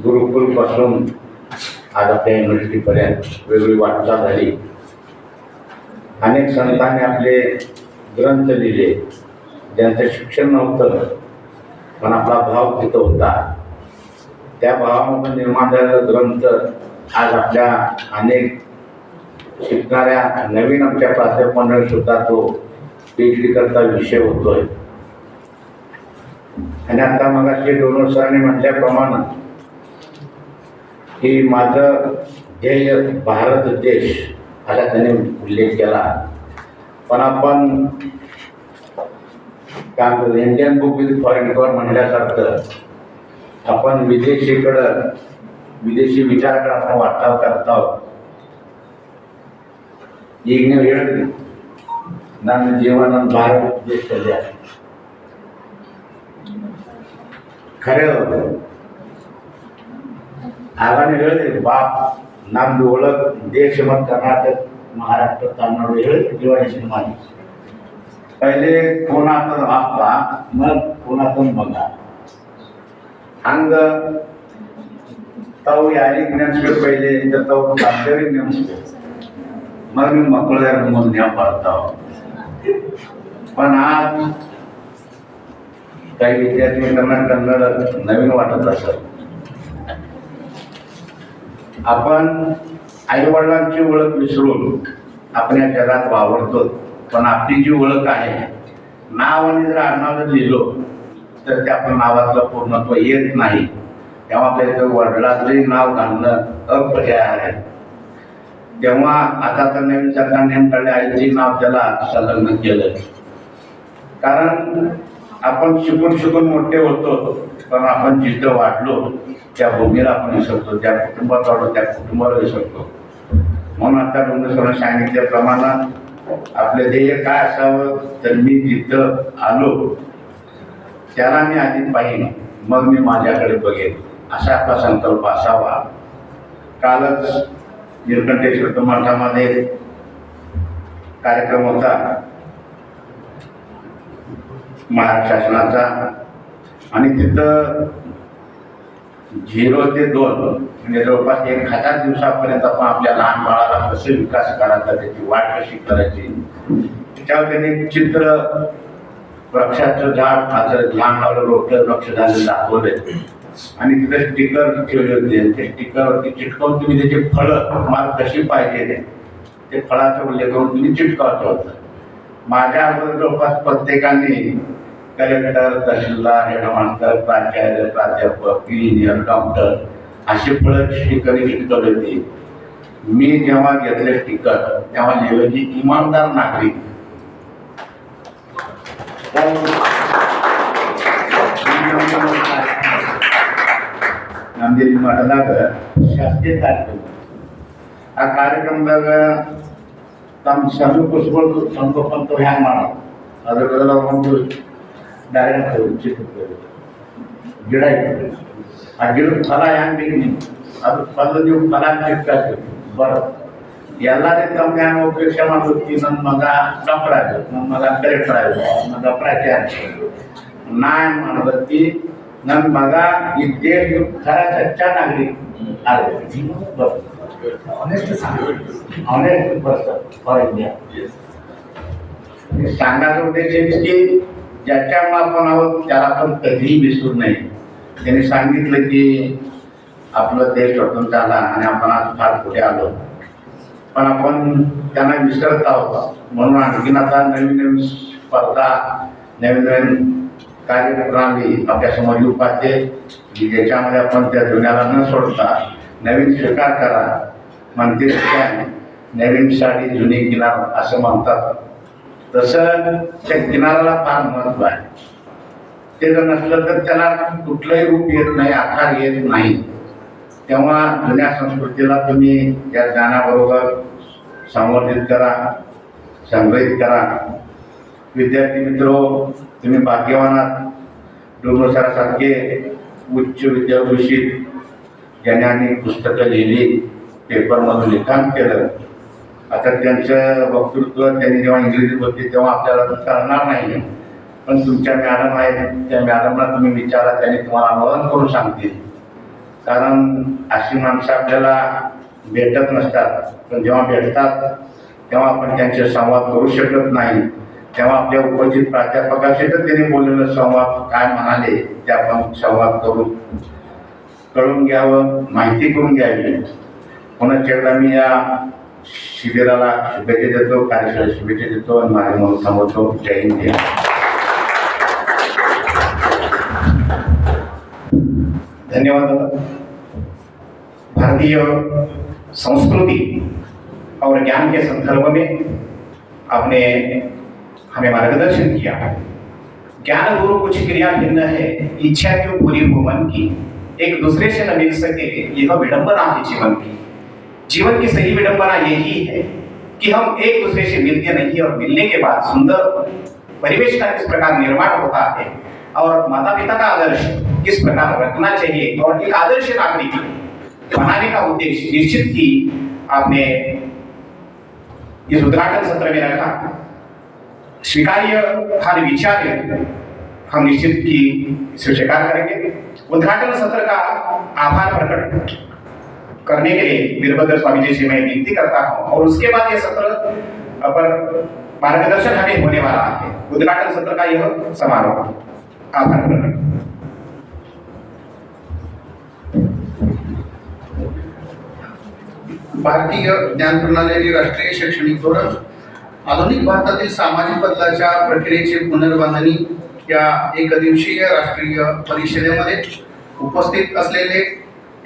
गुरुकुल पासून आज आपल्या युनिव्हर्सिटीपर्यंत वेगळी वाटचाल झाली। अनेक संतांनी आपले ग्रंथ लिहिले, ज्यांचं शिक्षण नव्हतं पण आपला भाव तिथं होता। त्या भावामधून निर्माण झालेला ग्रंथ आज आपल्या अनेक शिकणाऱ्या नवीन आमच्या प्राध्यापक मंडळी सुद्धा तो PhD करता विषय होतोय। आणि आता मग डोनर सरांनी म्हटल्याप्रमाणे की माझं ध्येय भारत देश असा त्यांनी उल्लेख केला, पण आपण काय Indian book with foreign cover म्हणल्यासारखं आपण विदेशी विचाराकडे आपण वाटचाल करतो। ಈಗ ನೀವು ಹೇಳಿದ್ರಿ ನನ್ನ ಜೀವನ ಭಾರತ ದೇಶದಲ್ಲಿ ಖರೆ ಆಗ ನೀವು ಹೇಳಿದ್ರಿ ಬಾಪ್ ನಮ್ದು ಒಳಗೆ ದೇಶ ಮತ್ತು कर्नाटक महाराष्ट्र तामिळनाडू ಹೇಳಿದ್ರಿ दिवाळी सिनेमा पहिले कोणातून आपला मग कोणातून बघा हंग ताವು ಯಾರಿಗೆ ನೆನೆಸ್ಬೇಕು पहिले तर ताವು ತಂದೆಯವರಿಗೆ ನೆನೆಸ್ಬೇಕು, मग मी मಕ್ಕಳ ಮುಂದೆ ಜ್ಞಾಪ ಬರ್ತಾವ। पण आज काही विद्यार्थी मित्रांना कन्नड नवीन वाटत असत। आपण आईवडिलांची ओळख विसरून आपण या जगात वावरतो, पण आपली जी ओळख आहे नाव आणि जर आडनाव जर लिहिलो तर ते आपल्या नावातलं पूर्णत्व येत नाही। तेव्हा आपल्या वडिलांचंही नाव घालणं अपर्याय आहे। तेव्हा आता तर नवीन सरकार नेम काढले आईचे नाव त्याला संलग्न केलं, कारण आपण शिकून मोठे होतो, पण आपण जिथं वाढलो त्या भूमीला आपण विसरतो, त्या कुटुंबात वाढलो त्या कुटुंबाला विसरतो। म्हणून आता डोंगरेश्वरांनी सांगितल्याप्रमाणे आपले ध्येय काय असावं, तर मी जिथं आलो त्याला मी आधी पाहिन, मग मी माझ्याकडे बघेन, असा आपला संकल्प असावा। कालच निळकंठेश्वर मठामध्ये कार्यक्रम होता महाराष्ट्र शासनाचा, आणि तिथं 0 ते 2 म्हणजे जवळपास 1000 दिवसापर्यंत आपण आपल्या लहान बाळाला कसे विकास करायचा, त्याची वाट कशी करायची, त्याच्यावर त्यांनी चित्र वृक्षाचं झाड, आता लहान लावलं रोपटं वृक्ष झालेलं दाखवले। आणि तिथे स्टिकर ठेवले होते. ते स्टिकरवरती चिटकवून तुम्ही त्याचे फळं तुम्हाला कशी पाहिजे ते फळाचा उल्लेख करून तुम्ही चिटकावत होतं. माझ्या अगोदर जवळपास प्रत्येकाने कलेक्टर, तहसीलदार, हेडमास्टर, प्राचार्य, प्राध्यापक, इंजिनियर, डॉक्टर असे फळं स्टिकर चिटकवले होते. मी जेव्हा घेतले स्टिकर तेव्हा लिहिलं की इमानदार नागरिक. नांदेड मಠದಾಗ ಶಾಸ್ತ್ರೀಯ ಕಾರ್ಯಕ್ರಮ ಆ ಕಾರ್ಯಕ್ರಮದಾಗ ತಮ್ಮ ಸಣ್ಣ ಕುಸ್ಗಳು ಸಂಗೋಪಂತ ಹ್ಯಾಂಗ ಮಾಡೋದು ಅದರಲ್ಲ ಒಂದು ಡೈರೆಕ್ಟ್ ಗಿಡ ಇಟ್ಟು ಆ ಗಿಡದ ಫಲ ಹ್ಯಾಂಗ ಬೇಕು ನೀವು ಅದ್ರ ಫಲ ನೀವು ಫಲ ಸಿಕ್ಕಾಗ್ತದೆ ಬರೋದು. ಎಲ್ಲಾರೇ ತಮ್ಮ ಹ್ಯಾಂಗ ಉಪೇಕ್ಷೆ ಮಾಡ್ಬೇಕು. ನನ್ನ ಮಗ ಡಾಕ್ಟರ್ ಆಗಬೇಕು, ನನ್ನ ಮಗ ಕಲೆಕ್ಟರ್ ಆಗಬೇಕು, ನನ್ನ ಮಗ ಪ್ರಾಚಾರ್ಯ. ನಾ ಏನು ಮಾಡಬೇಕು, ನನ್ನ ಮಗ ಈ ದೇಶ खरा सच्चा नागरिक फॉर इंडिया. सांगायचा उद्देश की ज्याच्यामुळे आपण आहोत त्याला आपण कधीही विसरू नये. त्यांनी सांगितलं की आपलं देश स्वतंत्र आला आणि आपण आज फार पुढे आलो, पण आपण त्यांना विसरत आहोत. म्हणून आणखीन आता नवीन नवीन स्पर्धा, नवीन नवीन कार्यप्रणाली आपल्यासमोर येऊ पाहते की ज्याच्यामध्ये आपण त्या जुन्याला न सोडता नवीन स्वीकार करा. म्हणते नवीन साडी जुनी किनार असं म्हणतात. तसं त्या किनाराला फार महत्त्व आहे. ते जर नसलं तर त्याला कुठलंही रूप येत नाही, आकार येत नाही. तेव्हा जुन्या संस्कृतीला तुम्ही या ज्ञानाबरोबर संवर्धित करा, संग्रहित करा. विद्यार्थी मित्रो, तुम्ही भाग्यवान आहात. डोंगरसरासारखे उच्च विद्याभूषित ज्यांनी पुस्तकं लिहिली, पेपरमधून लिखाण केलं. आता त्यांचं वक्तृत्व त्यांनी जेव्हा इंग्रजीत होते तेव्हा आपल्याला कळणार नाही, पण तुमच्या मॅडम आहेत, त्या मॅडमला तुम्ही विचारा, त्यांनी तुम्हाला अनुवाद करून सांगतील. कारण अशी माणसं आपल्याला भेटत नसतात, पण जेव्हा भेटतात तेव्हा आपण त्यांचे संवाद करू शकत नाही. तेव्हा आपल्या उपस्थित प्राध्यापकाशी तर त्यांनी बोललेलं संवाद काय म्हणाले ते आपण संवाद करून घ्यावं, माहिती करून घ्यावी. पुन्हा एकदा मी या शिबिराला शुभेच्छा देतो, कार्यशाळेला शुभेच्छा देतो आणि माझे म्हणून थांबवतो. जय हिंद. धन्यवाद. भारतीय संस्कृति और ज्ञान के संदर्भ में आपने हमें मार्गदर्शन किया. ज्ञान गुरु कुछ क्रिया भिन्न है, इच्छा क्यों पूरी हो मन की, एक दूसरे से न मिल सके यह विडंबना है जीवन की. जीवन की सही विडंबना यही है कि हम एक दूसरे से मिलते नहीं और मिलने के बाद सुंदर परिवेश का किस प्रकार निर्माण होता है और माता पिता का आदर्श किस प्रकार रखना चाहिए और एक आदर्श नागरिक बनाने का उद्देश्य निश्चित ही आपने इस उद्घाटन सत्र में रखा. स्वीकार्य हर विचार हम निश्चित ही इसे स्वीकार करेंगे. उद्घाटन सत्र का आभार प्रकट करने के लिए वीरभद्र स्वामी जी से मैं विनती करता हूं और उसके बाद यह सत्र पर मार्गदर्शन हमें होने वाला है. उद्घाटन सत्र का यह समारोह. आभार प्रकट. भारतीय ज्ञान प्रणाली आणि राष्ट्रीय शैक्षणिक धोरण आधुनिक भारतातील सामाजिक बदलाच्या प्रक्रियेची पुनर्बांधणी या एकदिवसीय राष्ट्रीय परिषदेमध्ये उपस्थित असलेले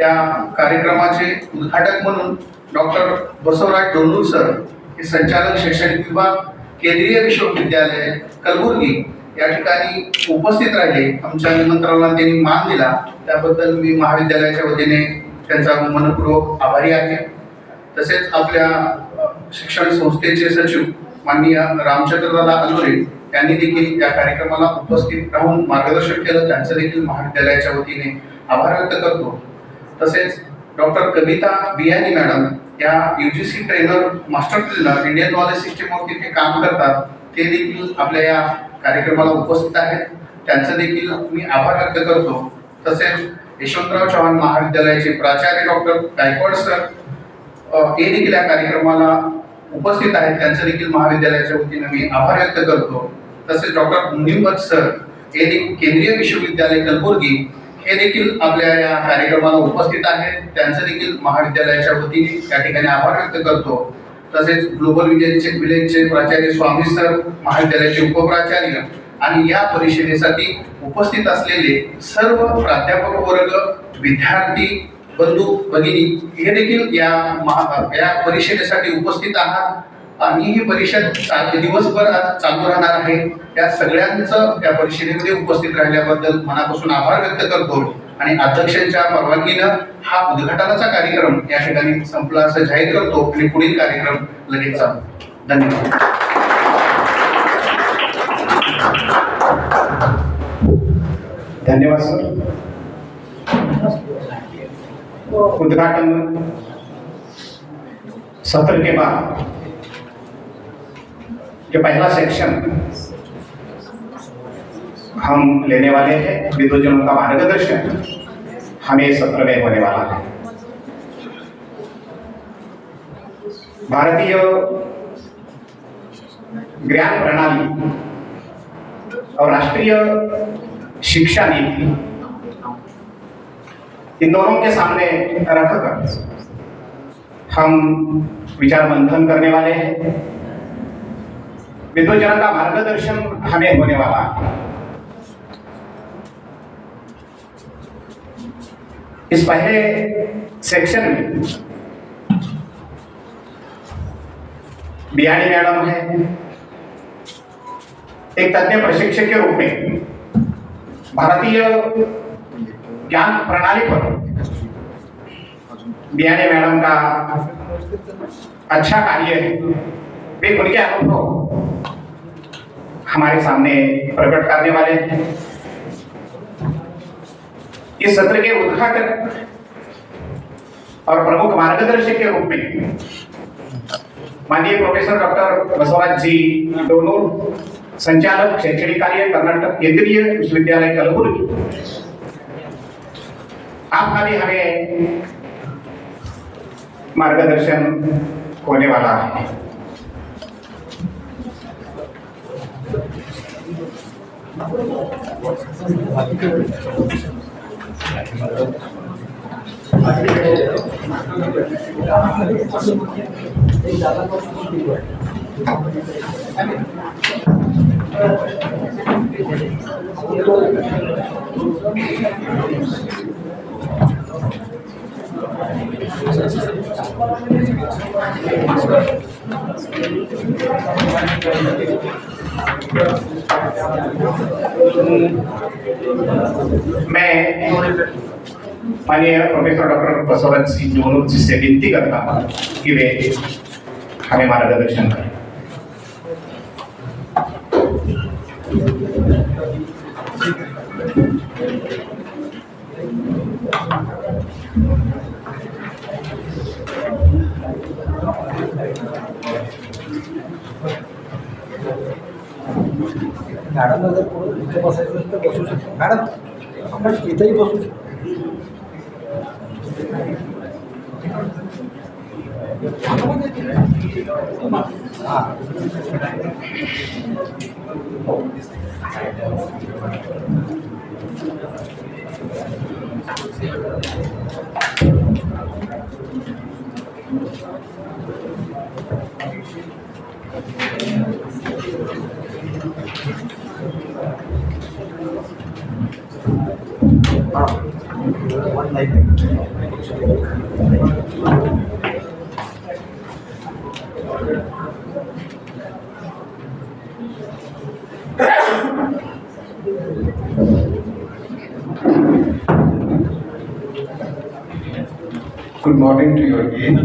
या कार्यक्रमाचे उद्घाटक म्हणून डॉक्टर बसवराज डोंगूर सर हे संचालक शैक्षणिक विभाग केंद्रीय विश्वविद्यालय कलबुर्गी या ठिकाणी उपस्थित राहिले. आमच्या निमंत्रणाला त्यांनी मान दिला त्याबद्दल मी महाविद्यालयाच्या वतीने त्यांचा मनपूर्वक आभारी आहे. तसेच आपल्या शिक्षण संस्थेचे सचिव माननीय रामचंद्रदादा अलुरे यांनी देखील या कार्यक्रमाला उपस्थित राहून मार्गदर्शन केलं. त्यांचं देखील महाविद्यालयाच्या वतीने आभार व्यक्त करतो. तसेच डॉक्टर कविता बियानी मॅडम या UGC trainer master trainer Indian knowledge सिस्टीमवरती ते काम करतात, ते देखील आपल्या या कार्यक्रमाला उपस्थित आहेत. त्यांचं देखील मी आभार व्यक्त करतो. तसेच यशवंतराव चव्हाण महाविद्यालयाचे प्राचार्य डॉक्टर गायकवाड सर हे देखील या कार्यक्रमाला उपस्थित आहेत. त्यांचं देखील महाविद्यालयाच्या वतीने मी आभार व्यक्त करतो. तसेच डॉक्टर मुनिमत सर हे केंद्रीय विश्वविद्यालय कलबुर्गी हे देखील आपल्या या कार्यक्रमाला उपस्थित आहेत. त्यांचं देखील महाविद्यालयाच्या वतीने या ठिकाणी आभार व्यक्त करतो. तसेच ग्लोबल विलेजचे प्राचार्य स्वामी सर, महाविद्यालयाचे उपप्राचार्य आणि या परिषदेसाठी उपस्थित असलेले सर्व प्राध्यापक वर्ग, विद्यार्थी बंधू भगिनी हे देखील या परिषदेसाठी उपस्थित आहात. आणि ही परिषद दिवसभर आज चालू राहणार आहे. या सगळ्यांचं या परिषदेमध्ये उपस्थित राहिल्याबद्दल मनापासून आभार व्यक्त करतो आणि अध्यक्षांच्या परवानगीनं हा उद्घाटनाचा कार्यक्रम या ठिकाणी संपला असं जाहीर करतो आणि पुढील कार्यक्रम लगेच चालू. धन्यवाद. धन्यवाद सर. उद्घाटन सत्र के बाद जो पहला सेक्शन हम लेने वाले हैं, विद्वजनों का मार्गदर्शन हमें इस सत्र में होने वाला है. भारतीय ज्ञान प्रणाली और राष्ट्रीय शिक्षा नीति, इन दोनों के सामने रखकर हम विचार मंथन करने वाले हैं. विद्वजनों का मार्गदर्शन हमें होने वाला है. इस पहले सेक्शन में बियानी मैडम है, एक तज्ञ प्रशिक्षक के रूप में भारतीय ज्ञान प्रणाली पर बियानी मैडम का अच्छा कार्य है. वे उनके अनुभव हमारे सामने प्रकट करने वाले हैं. इस सत्र के उद्घाटन और प्रमुख मार्गदर्शक के रूप में माननीय प्रोफेसर डॉक्टर बसवराज जी डोनूर, संचालक शैक्षणिक कार्य, कर्नाटक केंद्रीय विश्वविद्यालय कलबुर्गी, आपका भी हमें मार्गदर्शन होने वाला है. मैं माननीय प्रोफेसर डॉक्टर बसवराज सिंह डोनूर जी से विनती करता हूँ कि वे हमें मार्गदर्शन करें. मॅडमला जर कोण इथे बसायचं असेल तर बसू शकतो. मॅडम आपण इथेही बसू शकतो. Good morning to you again.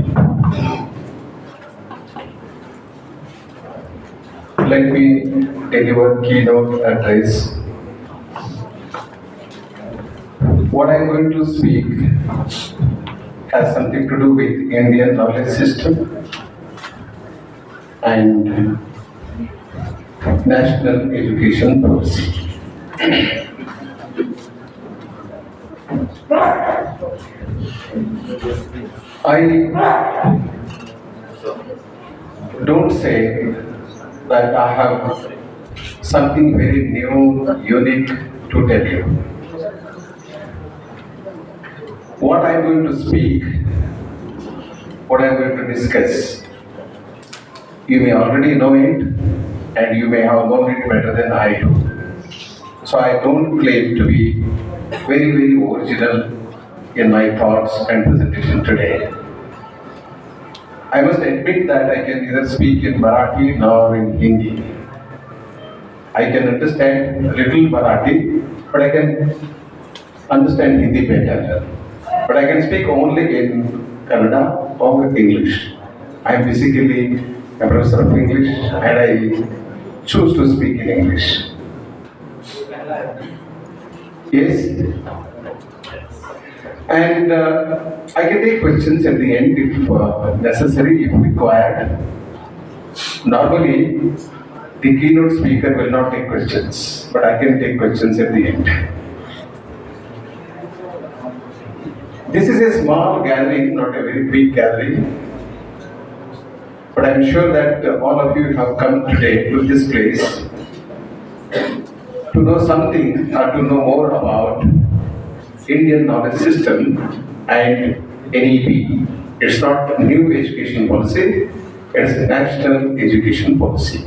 Let me deliver keynote address. What I'm going to speak has something to do with Indian knowledge system and national education policy. I don't say that I have something very new, unique to tell you. what I'm going to speak, what I'm going to discuss, you may already know it and you may have known it better than I do. So I don't claim to be very, very original in my thoughts and presentation today. I must admit that I can neither speak in Marathi nor in Hindi. I can understand a little Marathi, but I can understand Hindi better. But I can speak only in Kannada or English. I am basically a professor of English and I choose to speak in English. Yes? And I can take questions at the end if necessary, if required. Normally, the keynote speaker will not take questions, but I can take questions at the end. This is a small gathering, not a very big gathering. But I'm sure that all of you have come today to this place to know something or to know more about Indian knowledge system and NEP. It's not new education policy, it's national education policy.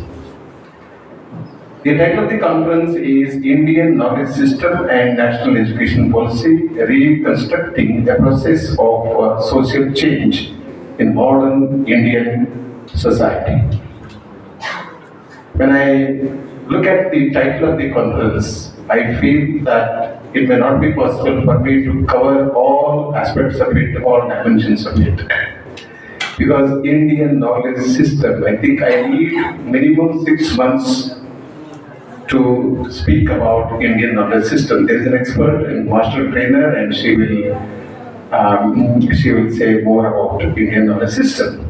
The title of the conference is Indian Knowledge System and National Education Policy, Reconstructing a Process of Social Change in Modern Indian Society. When I look at the title of the conference, I feel that it may not be possible for me to cover all aspects of it, all dimensions of it. Because Indian knowledge system, I think I need minimum 6 months to speak about Indian knowledge system. There is an expert and master trainer, and she will say more about Indian knowledge system.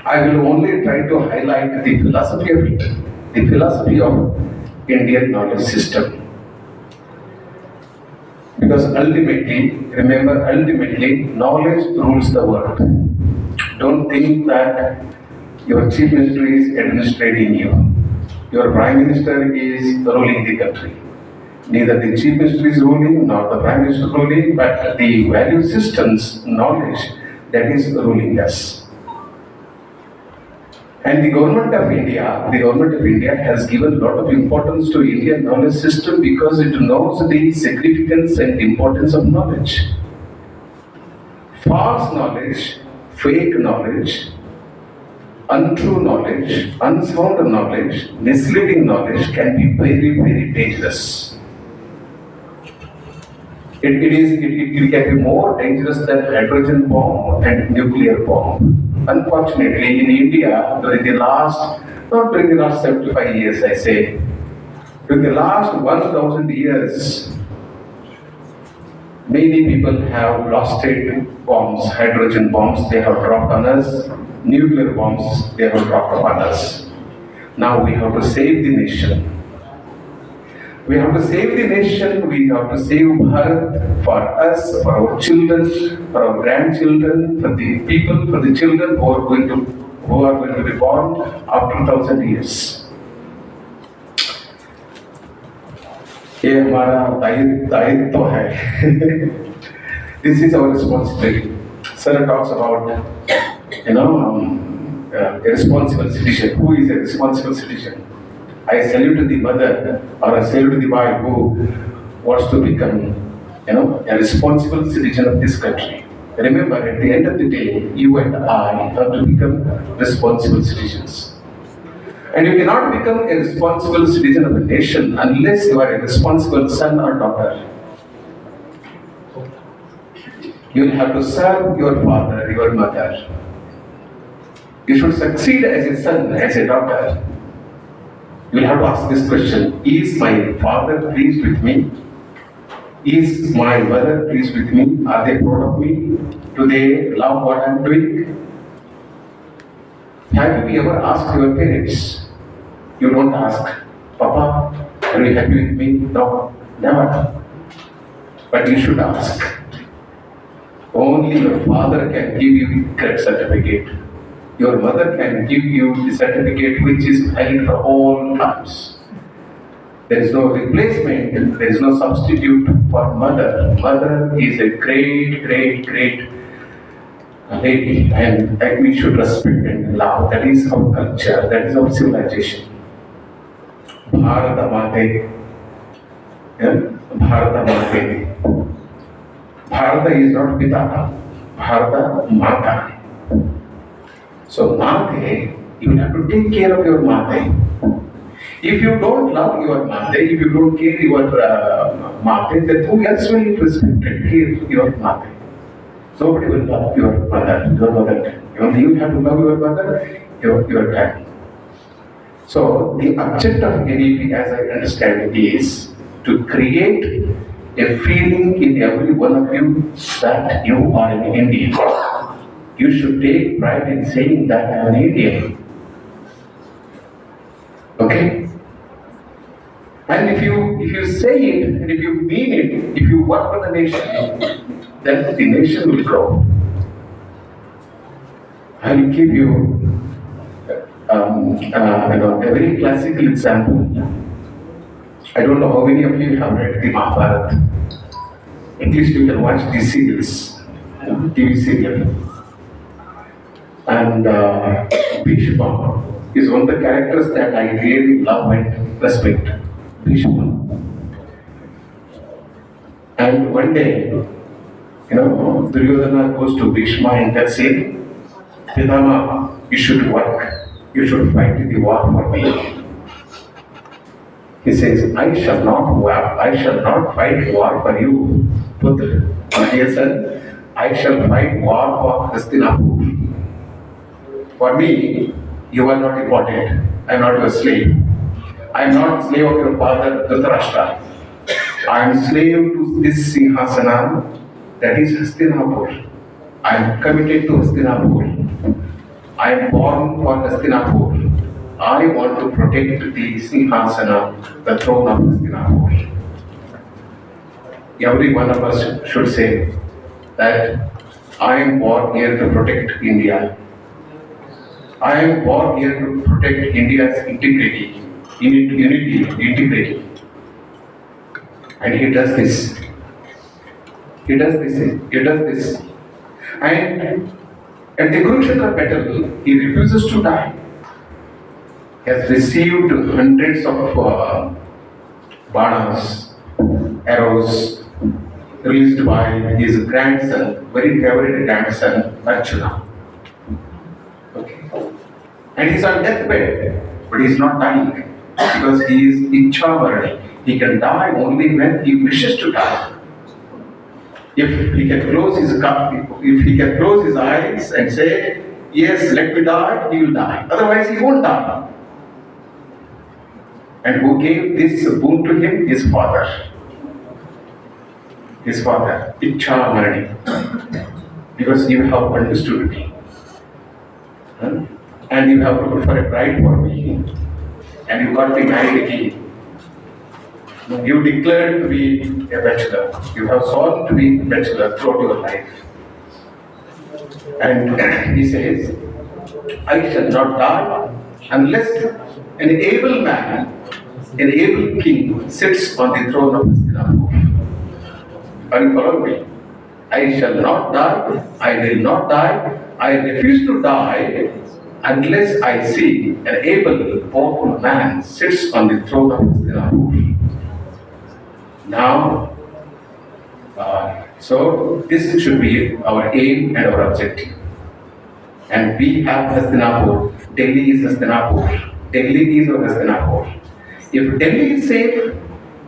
I will only try to highlight the philosophy of it, the philosophy of Indian knowledge system. Because ultimately, remember, ultimately, knowledge rules the world. Don't think that your chief minister is administrating you. Your prime minister is ruling the country. Neither the chief minister is ruling, nor the prime minister is ruling, but the value systems, knowledge, that is ruling us. And the government of India has given a lot of importance to Indian knowledge system because it knows the significance and importance of knowledge. False knowledge, fake knowledge, untrue knowledge, unsound knowledge, misleading knowledge can be very, very dangerous. It can be more dangerous than hydrogen bomb and nuclear bomb. Unfortunately, in India, not during the last 75 years, I say, during the last 1,000 years, many people have lost it. Bombs, hydrogen bombs, they have dropped on us. Nuclear bombs, they have dropped upon us. Now we have to save the nation. We have to save the nation, we have to save Bharat for us, for our children, for our grandchildren, for the people, for the children who are going to be born after 1,000 years. ये हमारा दायित्व है. This is our responsibility. Sir talks about, a responsible citizen. Who is a responsible citizen? I salute the mother or I salute the boy who wants to become, a responsible citizen of this country. Remember, at the end of the day, you and I have to become responsible citizens. And you cannot become a responsible citizen of a nation unless you are a responsible son or daughter. You will have to serve your father, your mother. You should succeed as a son, as a daughter. You will have to ask this question: is my father pleased with me? Is my mother pleased with me? Are they proud of me? Do they love what I am doing? Have you ever asked your parents? You don't ask, Papa, are you happy with me? No, never. But you should ask. Only your father can give you that certificate. Your mother can give you the certificate which is valid for all times. There is no replacement, there is no substitute for mother. Mother is a great, great, great lady, and we should respect and love. That is our culture, that is our civilization. Bharata Mate, Bharata Mate. Bharata is not Pita, Bharata Mata. So Mate, you have to take care of your Mate. If you don't love your Mate, if you don't care your Mate, then who else will respect and care your Mate? Nobody will love your mother. Only you have to love your mother, your dad. So the object of NEP, as I understand it, is to create a feeling in every one of you that you are an Indian. You should take pride in saying that I am an Indian. Okay? And if you say it, and if you mean it, if you work for the nation, then the nation will grow. I will give you a very classical example. I don't know how many of you have read the Mahabharata. At least you can watch these serials, TV serial. And Bhishma is one of the characters that I really love and respect. Bhishma. And one day, Duryodhana goes to Bhishma and tells him, Pitama, you should work. You should fight the war for me. He says, I shall not fight war for you, Putra. My dear son, I shall fight war for Hastinapur. For me, you are not important. I am not your slave. I am not slave of your father, Dhritarashtra. I am slave to this Singhasana, that is Hastinapur. I am committed to Hastinapur. I am born for Hastinapur. I want to protect the Singhasana, the throne of Hastinapur. Every one of us should say that I am born here to protect India. I am born here to protect India's integrity, integrity. And he does this. He does this. And at the Kurukshetra battle, he refuses to die. He has received hundreds of banas, arrows, released by his grandson, very favorite grandson, Arjuna. Okay. And he's on deathbed, but he's not dying because he is Ichchavarani. He can die only when he wishes to die. If he can close his eyes and say, yes, let me die, he will die. Otherwise, he won't die. And who gave this boon to him? His father. His father, Ichchavarani. Because you have understood me. And you have looked for a bride for me. And you got me married again. You declared to be a bachelor. You have sought to be a bachelor throughout your life. And he says, I shall not die unless an able man, an able king sits on the throne of Hastinapur. Are you following me? I shall not die, I will not die, I refuse to die unless I see an able, powerful man sits on the throne of Hastinapur. Now, so this should be our aim and our objective. And we have Hastinapur. Delhi is Hastinapur. Delhi is our Hastinapur. If Delhi is safe,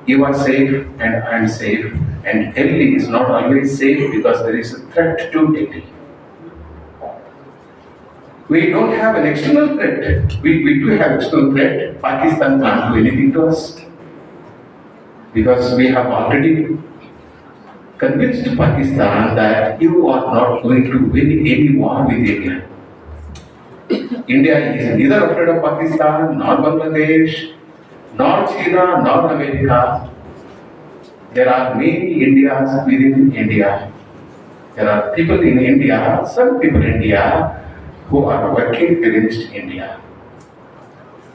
you are safe and I am safe. And Delhi is not always safe because there is a threat to Delhi. We don't have an external threat. We do have external threat. Pakistan can't do anything to us. Because we have already convinced Pakistan that you are not going to win any war with India. India is neither afraid of Pakistan, nor Bangladesh, nor China, nor America. There are many Indias within India. There are people in India, some people in India, who are working against India.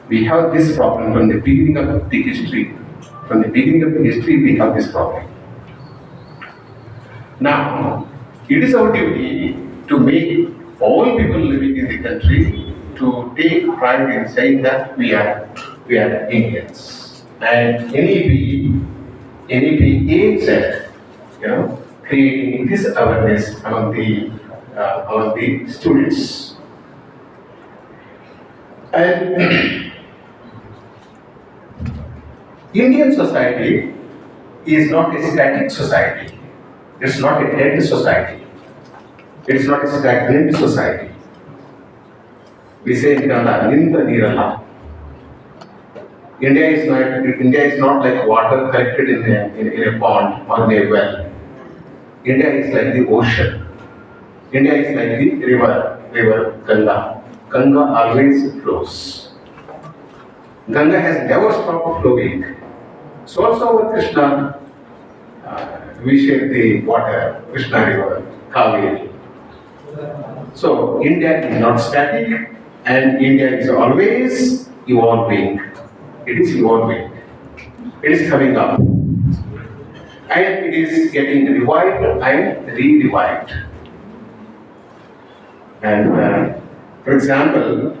We have this problem from the beginning of the history From the beginning of the history, we have this problem. Now, it is our duty to make all people living in the country to take pride in saying that we are Indians. And NEP aims at creating this awareness among the students. And Indian society is not a static society. It's not a dead society. It's not a stagnant society. We say in Kannada, Ninda Nirala. India is not like water collected in a pond or in a well. India is like the ocean. India is like the river Ganga. Ganga always flows. Ganga has never stopped flowing. So also with Krishna, we share the water, Krishna river, Kaveri. So India is not static, and India is always evolving. It is evolving. It is coming up. And it is getting revived and re-revived. And for example,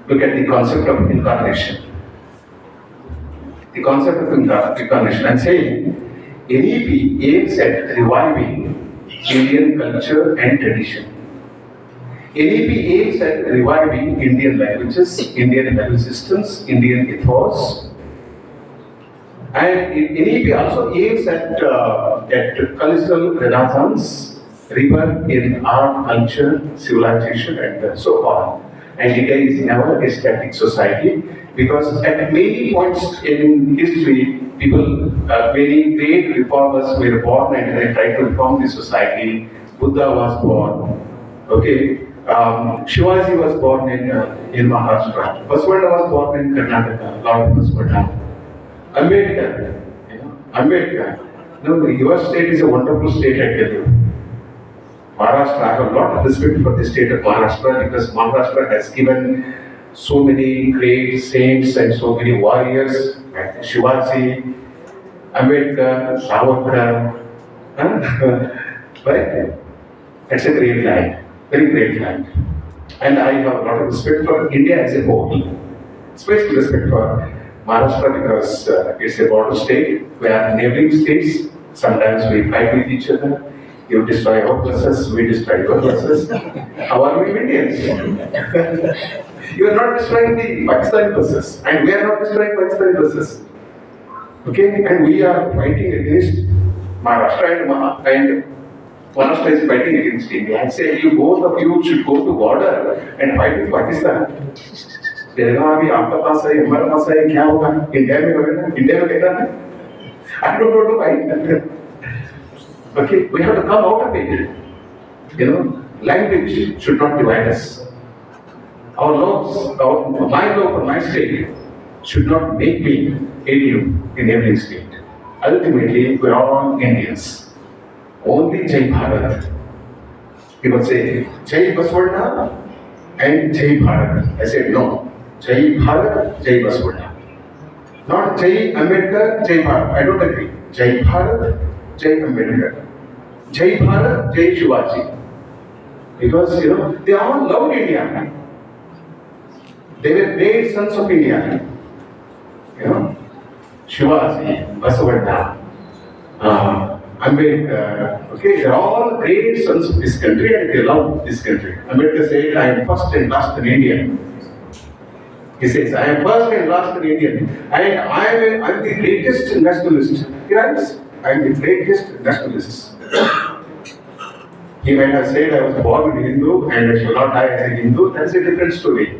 look at the concept of incarnation. The concept of incarnation, I'm saying, NEP aims at reviving Indian culture and tradition. NEP aims at reviving Indian languages, Indian value systems, Indian ethos. And NEP also aims at cultural renaissance, rebirth in art, culture, civilization, and so on. And India is never a static society, because at many points in history, many great reformers were born and they tried to reform the society. Buddha was born. Okay. Shivaji was born in Maharashtra. Baswanda was born in Karnataka. Lord Baswanda. Ambedkar. No, your state is a wonderful state, I tell you. Maharashtra, I have a lot of respect for the state of Maharashtra, because Maharashtra has given so many great saints and so many warriors, like Shivaji, Ambedkar, Savarkar. Right? It's a great land, very great land. And I have a lot of respect for India as a whole. Especially respect for Maharashtra, because it's a border state. We are neighboring states. Sometimes we fight with each other. You destroy our buses, we destroy your buses. How are we Indians? You are not destroying the Pakistani buses, and we are not destroying Pakistani buses. Okay, and we are fighting against Maharashtra, and Maharashtra is fighting against India. I say, you both of you should go to border and fight with Pakistan. अभी आपका पास है, हमारे पास है, क्या होगा? India में होगा ना? इंडिया में कहना है? I don't know why. Okay, we have to come out of it. Language should not divide us. Our laws, my law for my state should not make me hate you in every state. Ultimately, we are all Indians. Only Jai Bharat. People say Jai Baswanda and Jai Bharat. I said no. Jai Bharat, Jai Baswanda. Not Jai Ambedkar, Jai Bharat. I don't agree. Jai Bharat, Jai Ambedkar. Jai Bharat, Jai Shivaji. Because they all loved India. They were great sons of India. Shivaji, Basavanda, Ambedkar. Okay, they're all great sons of this country and they love this country. Ambedkar said, I am first and last in India. He says, I am first and last in India. And I am the greatest nationalist. Yes, I am the greatest nationalist. He might have said, I was born in Hindu and I shall not die as a Hindu. That's a different story.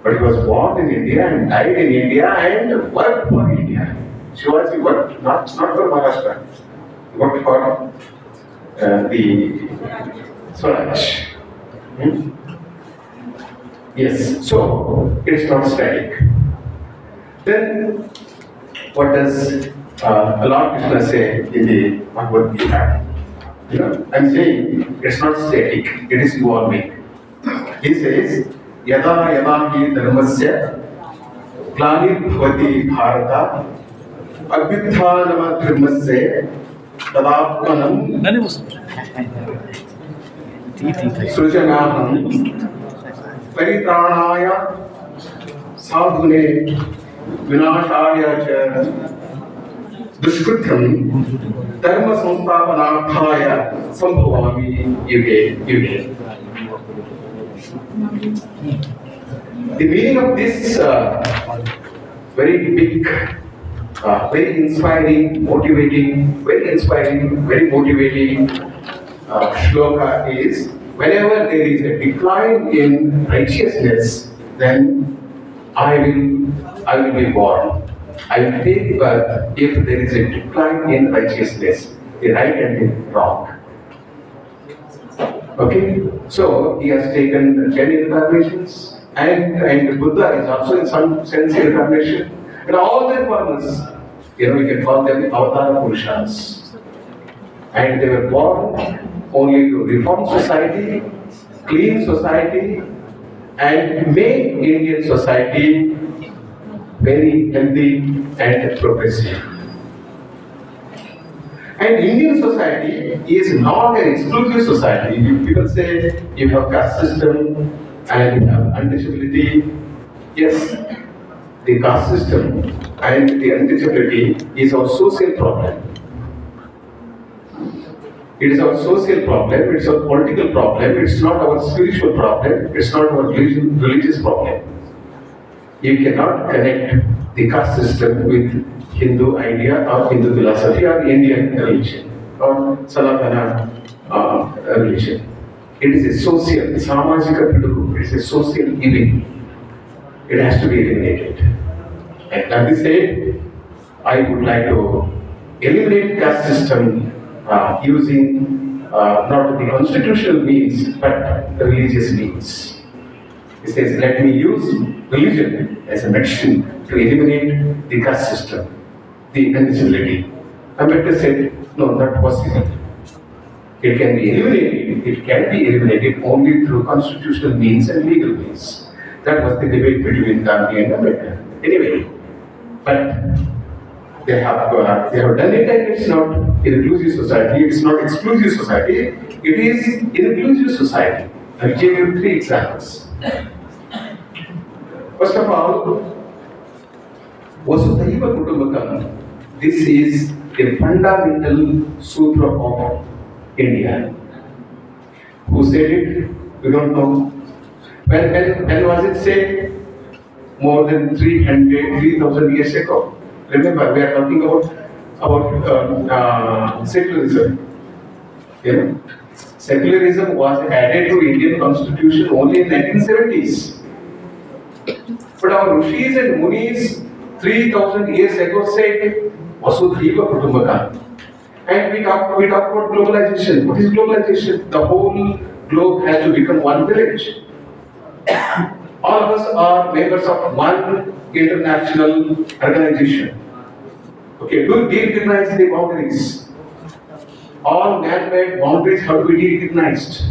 But he was born in India and died in India and worked for India. Shivaji worked not for Maharashtra. He worked for the Swaraj. Yes, so it's not static. Then, what does Lord Krishna say in the Bhagavad Gita? I'm saying it's not static, it is evolving. He says, Yada yada hi dharmasya glanir bhavati bharata अभ्युत्थानमधर्मस्य तदात्मनं सृजनाहं परित्राणाय साधुने विनाशाय च दुष्कृत्यं धर्म संस्थापनार्थाय संभवामि युगे युगे. The meaning of this very big, very inspiring, very motivating shloka is: whenever there is a decline in righteousness, then I will be born. I will take birth if there is a decline in righteousness, the right and the wrong. Okay, so he has taken 10 incarnations, and Buddha is also in some sense incarnation, and all the forms, we can call them Avatara Purushas, and they were born only to reform society, clean society, and make Indian society very healthy and progressive. And Indian society is not an exclusive society. People say you have caste system and you have untouchability. Yes, the caste system and the untouchability is our social problem. It is our social problem, it's our political problem, it's not our spiritual problem, it's not our religious problem. You cannot connect the caste system with Hindu idea or Hindu philosophy or Indian religion or Sanatana religion. It is a social, samajika pidugu, it is a social evil. It has to be eliminated. And at this stage, I would like to eliminate caste system using not the constitutional means but the religious means. He says, let me use religion as a medicine to eliminate the caste system, the indisability. Ambedkar said, no, not possible. It can be eliminated only through constitutional means and legal means. That was the debate between Gandhi and Ambedkar. Anyway, but they have done it, and it's not inclusive society, it's not exclusive society, it is inclusive society. I'll give you 3 examples. First of all, Vasudhaiva Kutumbakam. This is a fundamental sutra of India. Who said it? We don't know. When was it said? More than 3,000 years ago. Remember, we are talking about secularism. Secularism was added to Indian Constitution only in 1970s. But our Rishis and Munis 3,000 years ago said Vasudhaiva Kutumbakam. And we talk about globalization. What is globalization? The whole globe has to become one village. All of us are members of one international organization. Okay, do we recognize the boundaries? All man-made boundaries have to be recognized.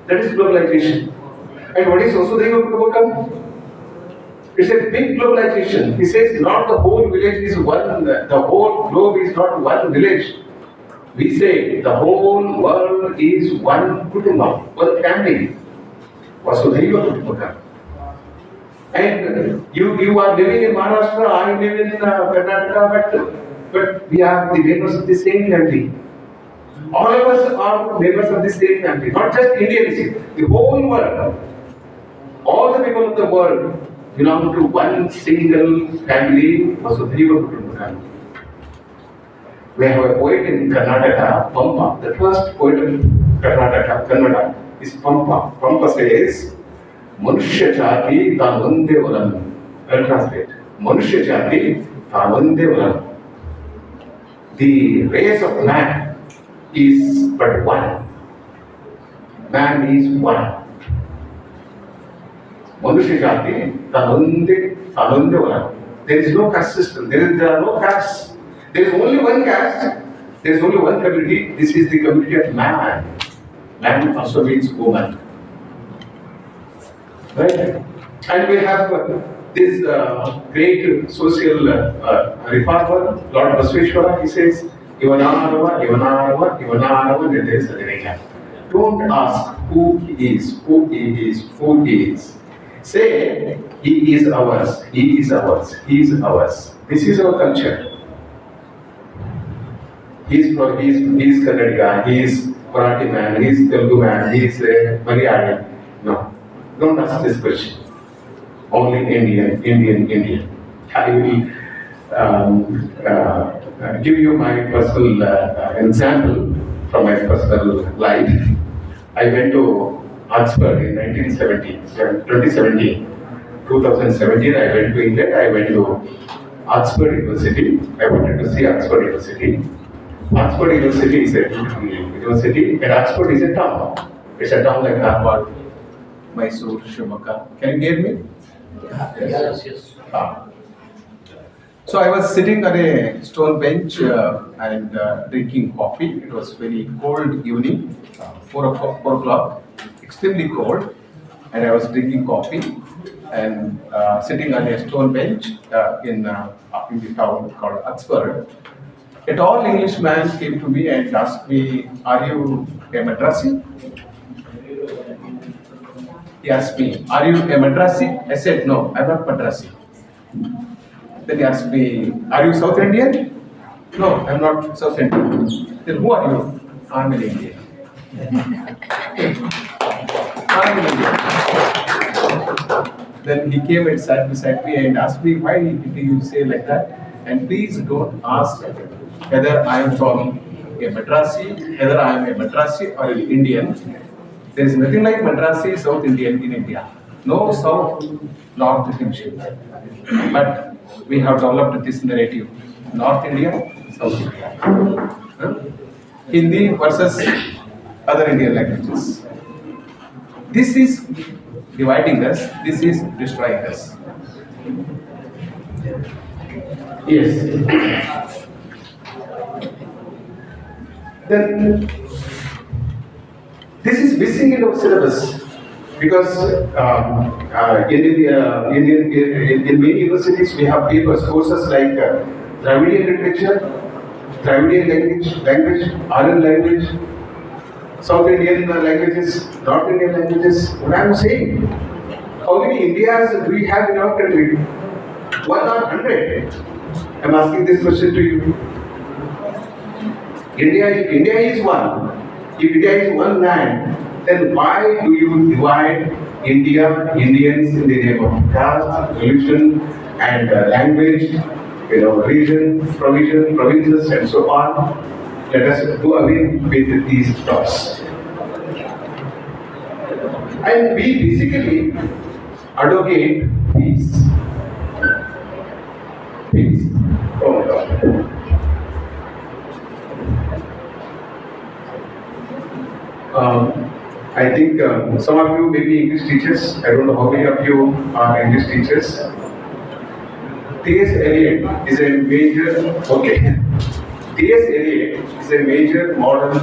That is globalization. And what is Vasudhaiva Kutumbakam? It's a big globalization. He says not the whole village is one, the whole globe is not one village. We say the whole world is one kutumba, one family. Vasudhaiva Kutumbakam. And you are living in Maharashtra, I live in Karnataka, but we are the members of the same family. All of us are members of the same family, not just Indians, the whole world. All the people of the world belong to one single family, Vasudhaiva Kutumbakam. We have a poet in Karnataka, Pampa. The first poet of Karnataka, Kannada, is Pampa. Pampa says, Manushya Jati Tanvande Valam. I'll translate. Manushya Jati Tanvande Valam. The race of man is but one. Man is one. Manushya Jati Tanvande Valam. There is no caste system. There are no castes. There is only one caste. There is only one community. This is the community of man. Man also means woman. Right? And we have this great social reformer, Lord Basveshwara, he says, Ivanarava, Ivanarava, Ivanarava, Nidesa. Don't ask who he is, who he is, who he is. Say, he is ours, he is ours, he is ours. This is our culture. He's Kannadiga, he's Marathi man, he's Telugu man, he's Malayali. No, don't ask this question. Only Indian, Indian, Indian. I will give you my personal example from my personal life. I went to Oxford in 2017. I went to England. I went to Oxford University. I wanted to see Oxford University. Oxford University is a beautiful university, and Oxford is a town. It's a town like Harvard, Mysore, Shimoga. Can you hear me? Yes. So I was sitting on a stone bench and drinking coffee. It was very cold evening, 4 o'clock, extremely cold, and I was drinking coffee and sitting on a stone bench in the town called Oxford. A tall Englishman came to me and asked me, "Are you a Madrasi?" He asked me, "Are you a Madrasi?" I said, "No, I'm not Madrasi." Then he asked me, "Are you South Indian?" "No, I'm not South Indian." "Then who are you?" "I'm an Indian." "I'm an Indian." Then he came and sat beside me and asked me, "Why did you say like that? And please don't ask whether I am from a Madrasi, whether I am a Madrasi or an Indian. There is nothing like Madrasi, South Indian in India. No South, North division. But we have developed this narrative: North India, South India. Hindi versus other Indian languages. This is dividing us, this is destroying us. Yes. Then this is missing in our syllabus because in many universities we have papers, courses like Dravidian literature, Dravidian language, Aryan language, South Indian languages, North Indian languages. What I am saying, how many Indias do we have in our country? 1 or 100? I am asking this question to you. India is one. If India is one land, then why do you divide Indians in the name of caste, religion, and language, region, provision, provinces, and so on? Let us do away with these thoughts. And we basically advocate peace. Peace. Oh my God. I think some of you may be English teachers. I don't know how many of you are English teachers. T.S. Eliot is a major, T.S. Eliot is a major modern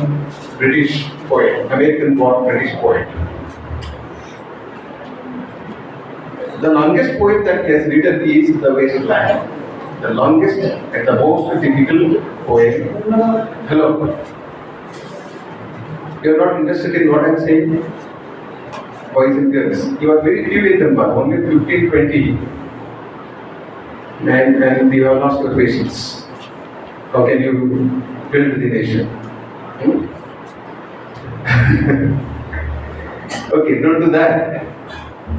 British poet, American-born British poet. The longest poem that he has written is The Wasteland. The longest and the most difficult poem. Hello. You are not interested in what I am saying? Boys and girls, you are very few in number, only 15, 20. And you have lost your patience. How can you build the nation? Okay, don't do that.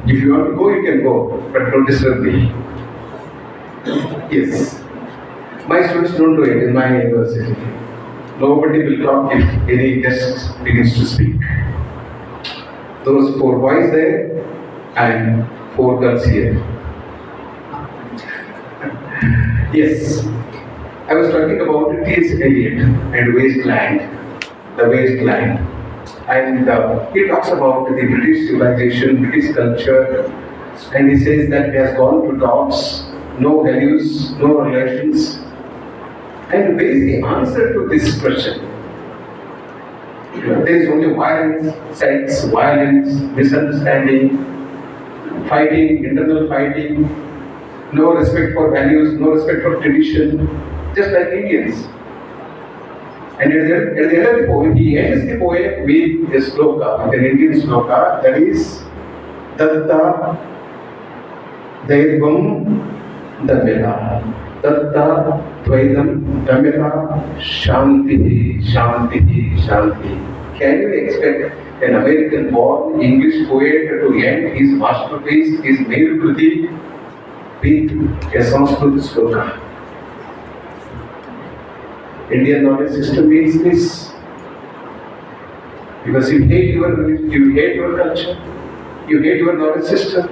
If you want to go, you can go, but don't disturb me. Yes. My students don't do it in my university. Nobody will talk if any guest begins to speak. Those 4 boys there and 4 girls here. Yes. I was talking about T.S. Eliot and wasteland. The wasteland. And he talks about the British civilization, British culture, and he says that it has gone to dogs, no values, no relations. And where is the answer to this question? There is only violence, sex, violence, misunderstanding, fighting, internal fighting, no respect for values, no respect for tradition, just like Indians. And at the end of the poem, he ends the poem with a sloka, with an Indian sloka, that is Datta Daivam Dameta. Datta Dvaidam Dameta Shanti Shanti Shanti. Can you expect an American born English poet to end his masterpiece, his mail Kruti, with a Sanskrit sloka? Indian knowledge system means this. Because you hate your religion, you hate your culture, you hate your knowledge system,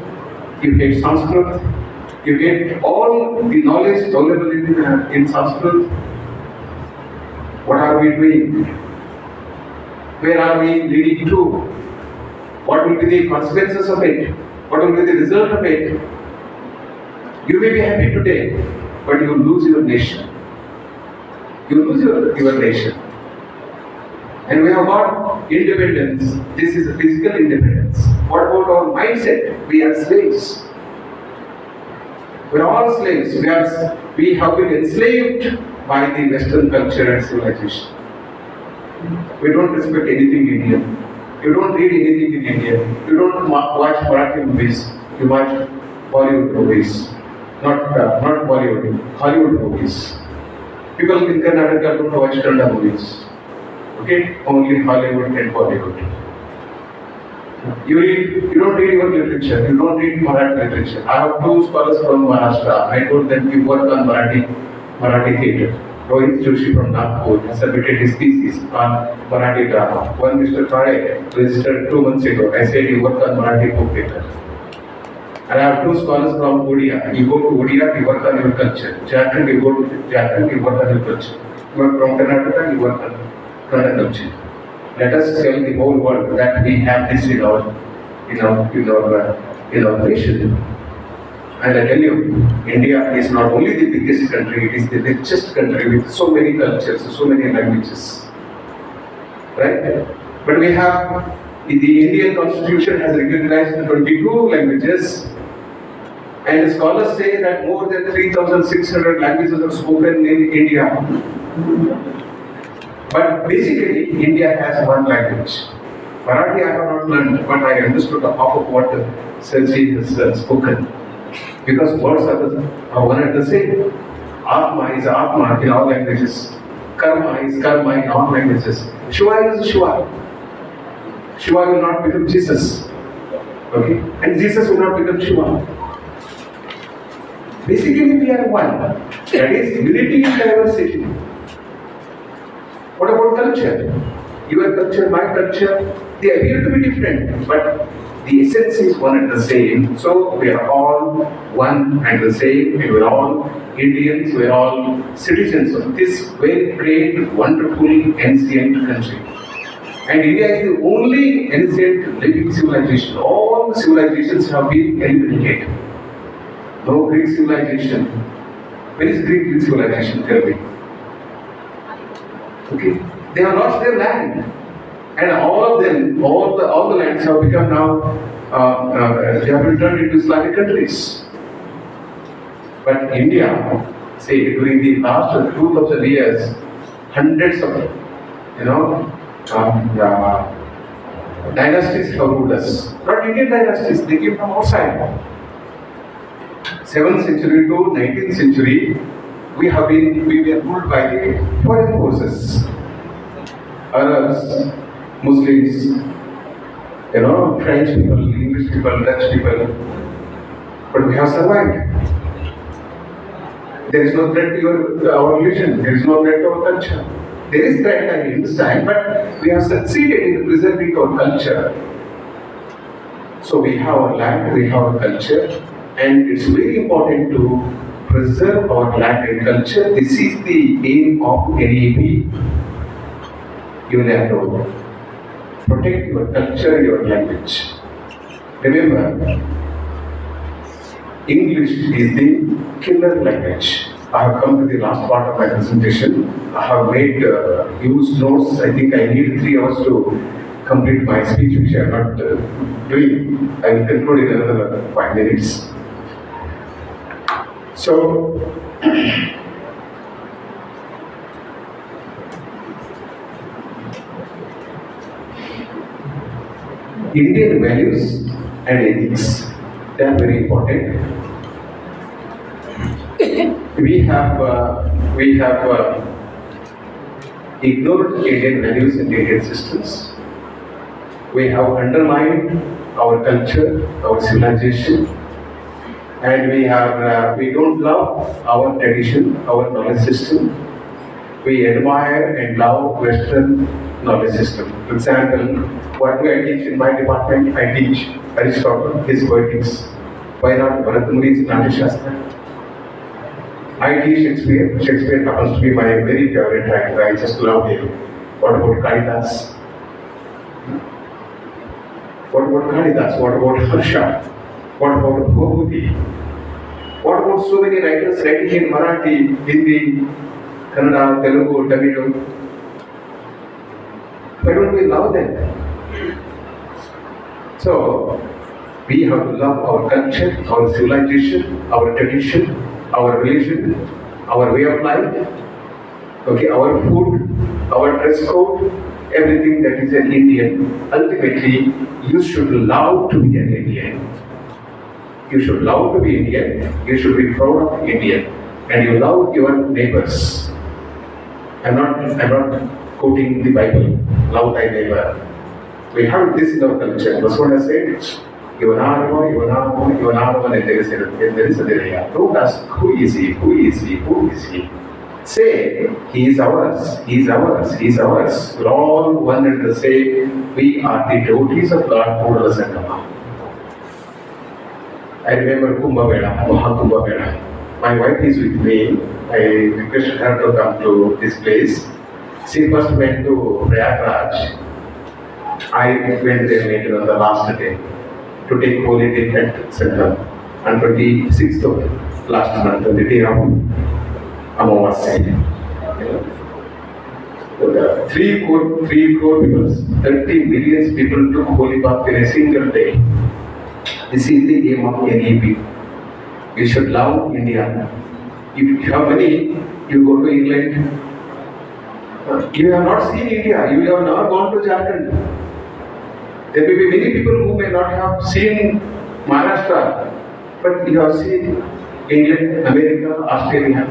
you hate Sanskrit, you hate all the knowledge available in Sanskrit. What are we doing? Where are we leading to? What will be the consequences of it? What will be the result of it? You may be happy today, but you will lose your nation. You lose your nation. And we have got independence. This is a physical independence. What about our mindset? We are slaves. We are all slaves. We have been enslaved by the Western culture and civilization. We don't respect anything Indian. You don't read anything in India. You don't watch Marathi movies. You watch Bollywood movies. Not Bollywood, Hollywood movies. People in Karnataka don't watch Kannada movies. Okay? Only Hollywood and Bollywood. You don't read your literature. You don't read Marathi literature. I have two scholars from Maharashtra. I told them to work on Marathi theatre. Rohit Joshi from Nagpur submitted his thesis on Marathi drama. One Mr. Kare registered 2 months ago. I said you work on Marathi book theatre. And I have two scholars from Odia. You go to Odia, you work on your culture. Jharkhand, you go to Jharkhand, you work on your culture. You are from Karnataka, you work on Kannada culture. Let us tell the whole world that we have this in our nation. And I tell you, India is not only the biggest country, it is the richest country with so many cultures, so many languages. Right? But we have, the Indian Constitution has recognized 22 languages, and scholars say that more than 3,600 languages are spoken in India. But basically, India has one language. Marathi I have not learned, but I understood half of what Sergi has spoken. Because words are one and the same. Atma is Atma in all languages. Karma is Karma in all languages. Shiva is Shiva. Shiva will not become Jesus. Okay? And Jesus will not become Shiva. Basically, we are one. That is unity in diversity. What about culture? Your culture, my culture, they appear to be different, but the essence is one and the same. So we are all one and the same, and we are all Indians, we are all citizens of this very great, wonderful, ancient country. And India is the only ancient living civilization. All the civilizations have been eliminated. No Greek civilization. Where is Greek civilization? Tell me. Okay, they have lost their land, and all of them, all the lands have become now. They have been turned into Islamic countries. But India, say during the last 2,000 years, hundreds of dynasties have ruled us. Not Indian dynasties; they came from outside. 7th century to 19th century, we were ruled by the foreign forces. Arabs, Muslims, French people, English people, Dutch people. But we have survived. There is no threat to our religion. There is no threat to our culture. There is threat, I understand, but we have succeeded in preserving our culture. So we have our land, we have our culture, and it's very important to preserve our land and culture. This is the aim of NEP. You will have to protect your culture, your language. Remember, English is the killer language. I have come to the last part of my presentation. I have made huge notes. I think I need 3 hours to complete my speech, which I am not doing. I will conclude in another 5 minutes. So, Indian values and ethics, they are very important. We have ignored Indian values and Indian systems. We have undermined our culture, our civilization, and we don't love our tradition, our knowledge system. We admire and love Western knowledge system. For example, what do I teach in my department? I teach Aristotle, his poetics. Why not Bharatmuni's Natyashastra? I teach Shakespeare. Shakespeare happens to be my very favorite writer. I just love him. What about Kalidas? What about Kalidas? What about Harsha? What about Bhagavati? What about so many writers writing in Marathi, Hindi, Kannada, Telugu, Tamil? Why don't we love them? So, we have to love our culture, our civilization, our tradition, our religion, our way of life, okay, our food, our dress code, everything that is an Indian. Ultimately, you should love to be an Indian. You should love to be Indian. You should be proud of Indian, and you love your neighbors. I'm not quoting the Bible. Love thy neighbor. We have this in our culture. That's what I said. Ivanarva, and there is a Dereya. Don't ask who is he, who is he, who is he. Say, he is ours, he is ours, he is ours. We're all one and the same. We are the devotees of Lord Purva Sangama. I remember Kumbh Mela, Mahakumbh Mela. My wife is with me. I requested her to come to this place. She first went to Prayagraj. I went there later on the last day to take holy day at Central on 26th of last month, on the day of Amavasya. Three crore people, 30 million people took holy bath in a single day. This is the aim of NEP. You should love India. If you have money, you go to England. You have not seen India. You have never gone to Jharkhand. There may be many people who may not have seen Maharashtra, but you have seen England, America, Australia.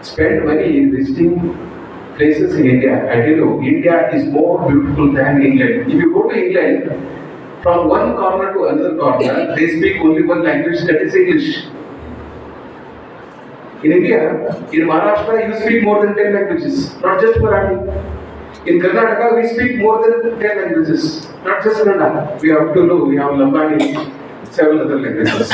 Spend money in visiting places in India. I tell you, India is more beautiful than England. If you go to England, from one corner to another corner, they speak only one language, that is English. In India, in Maharashtra, you speak more than 10 languages, not just Marathi. In Karnataka, we speak more than 10 languages, not just Kannada. We have Tulu, we have Lambani, several other languages.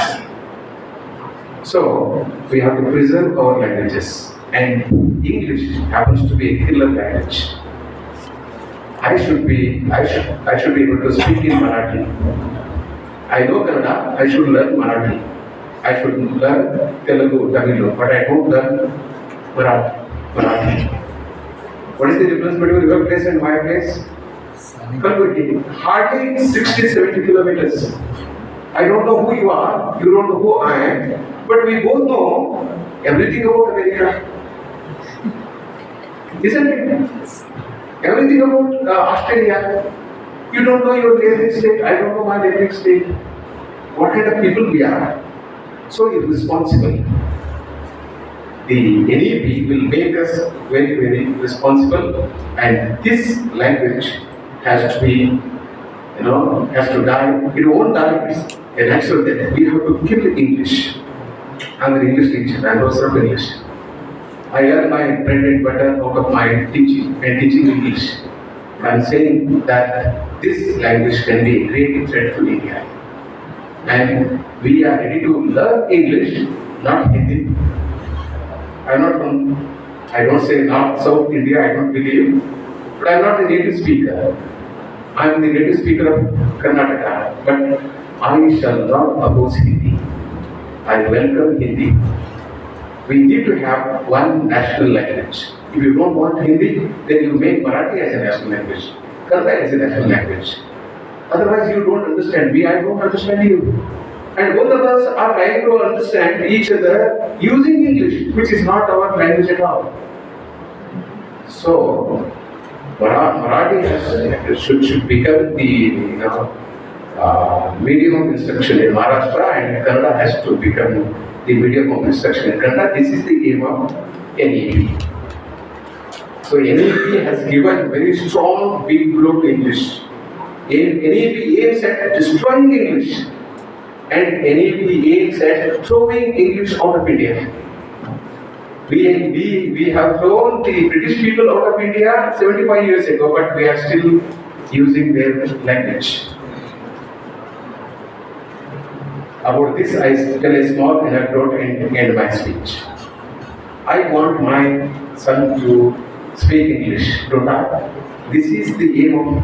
So, we have to preserve our languages. And English happens to be a killer language. I should be able to speak in Marathi. I know Kannada, I should learn Marathi. I should learn Telugu, Tamil, but I don't learn Marathi. What is the difference between your place and my place? Hardly 60-70 kilometers. I don't know who you are, you don't know who I am, but we both know everything about America. Isn't it? Everything about Australia. You don't know your neighboring state, I don't know my neighboring state. What kind of people we are? So irresponsible. The NEP will make us very, very responsible, and this language has to be, has to die. It won't die. It's a natural death. We have to kill English. I'm an English teacher. I'm also of English. I earn my bread and butter out of my teaching and teaching English. I'm saying that this language can be a great threat to India. And we are ready to learn English, not Hindi. I don't say North, South India, I don't believe, but I'm not a native speaker. I'm the native speaker of Karnataka, but I shall not oppose Hindi. I welcome Hindi. We need to have one national language. If you don't want Hindi, then you make Marathi as a national language, Kannada as a national language. Otherwise, you don't understand me, I don't understand you. And both of us are trying to understand each other using English, which is not our language at all. So, Marathi should become the medium of instruction in Maharashtra, and Kannada has to become the medium of instruction in Kannada. This is the aim of NEP. So NEP has given very strong big blow to English. NEP aims at destroying English, and NEP aims at throwing English out of India. We have thrown the British people out of India 75 years ago, but we are still using their language. About this, I tell a small anecdote and end my speech. I want my son to speak English, don't I? This is the aim of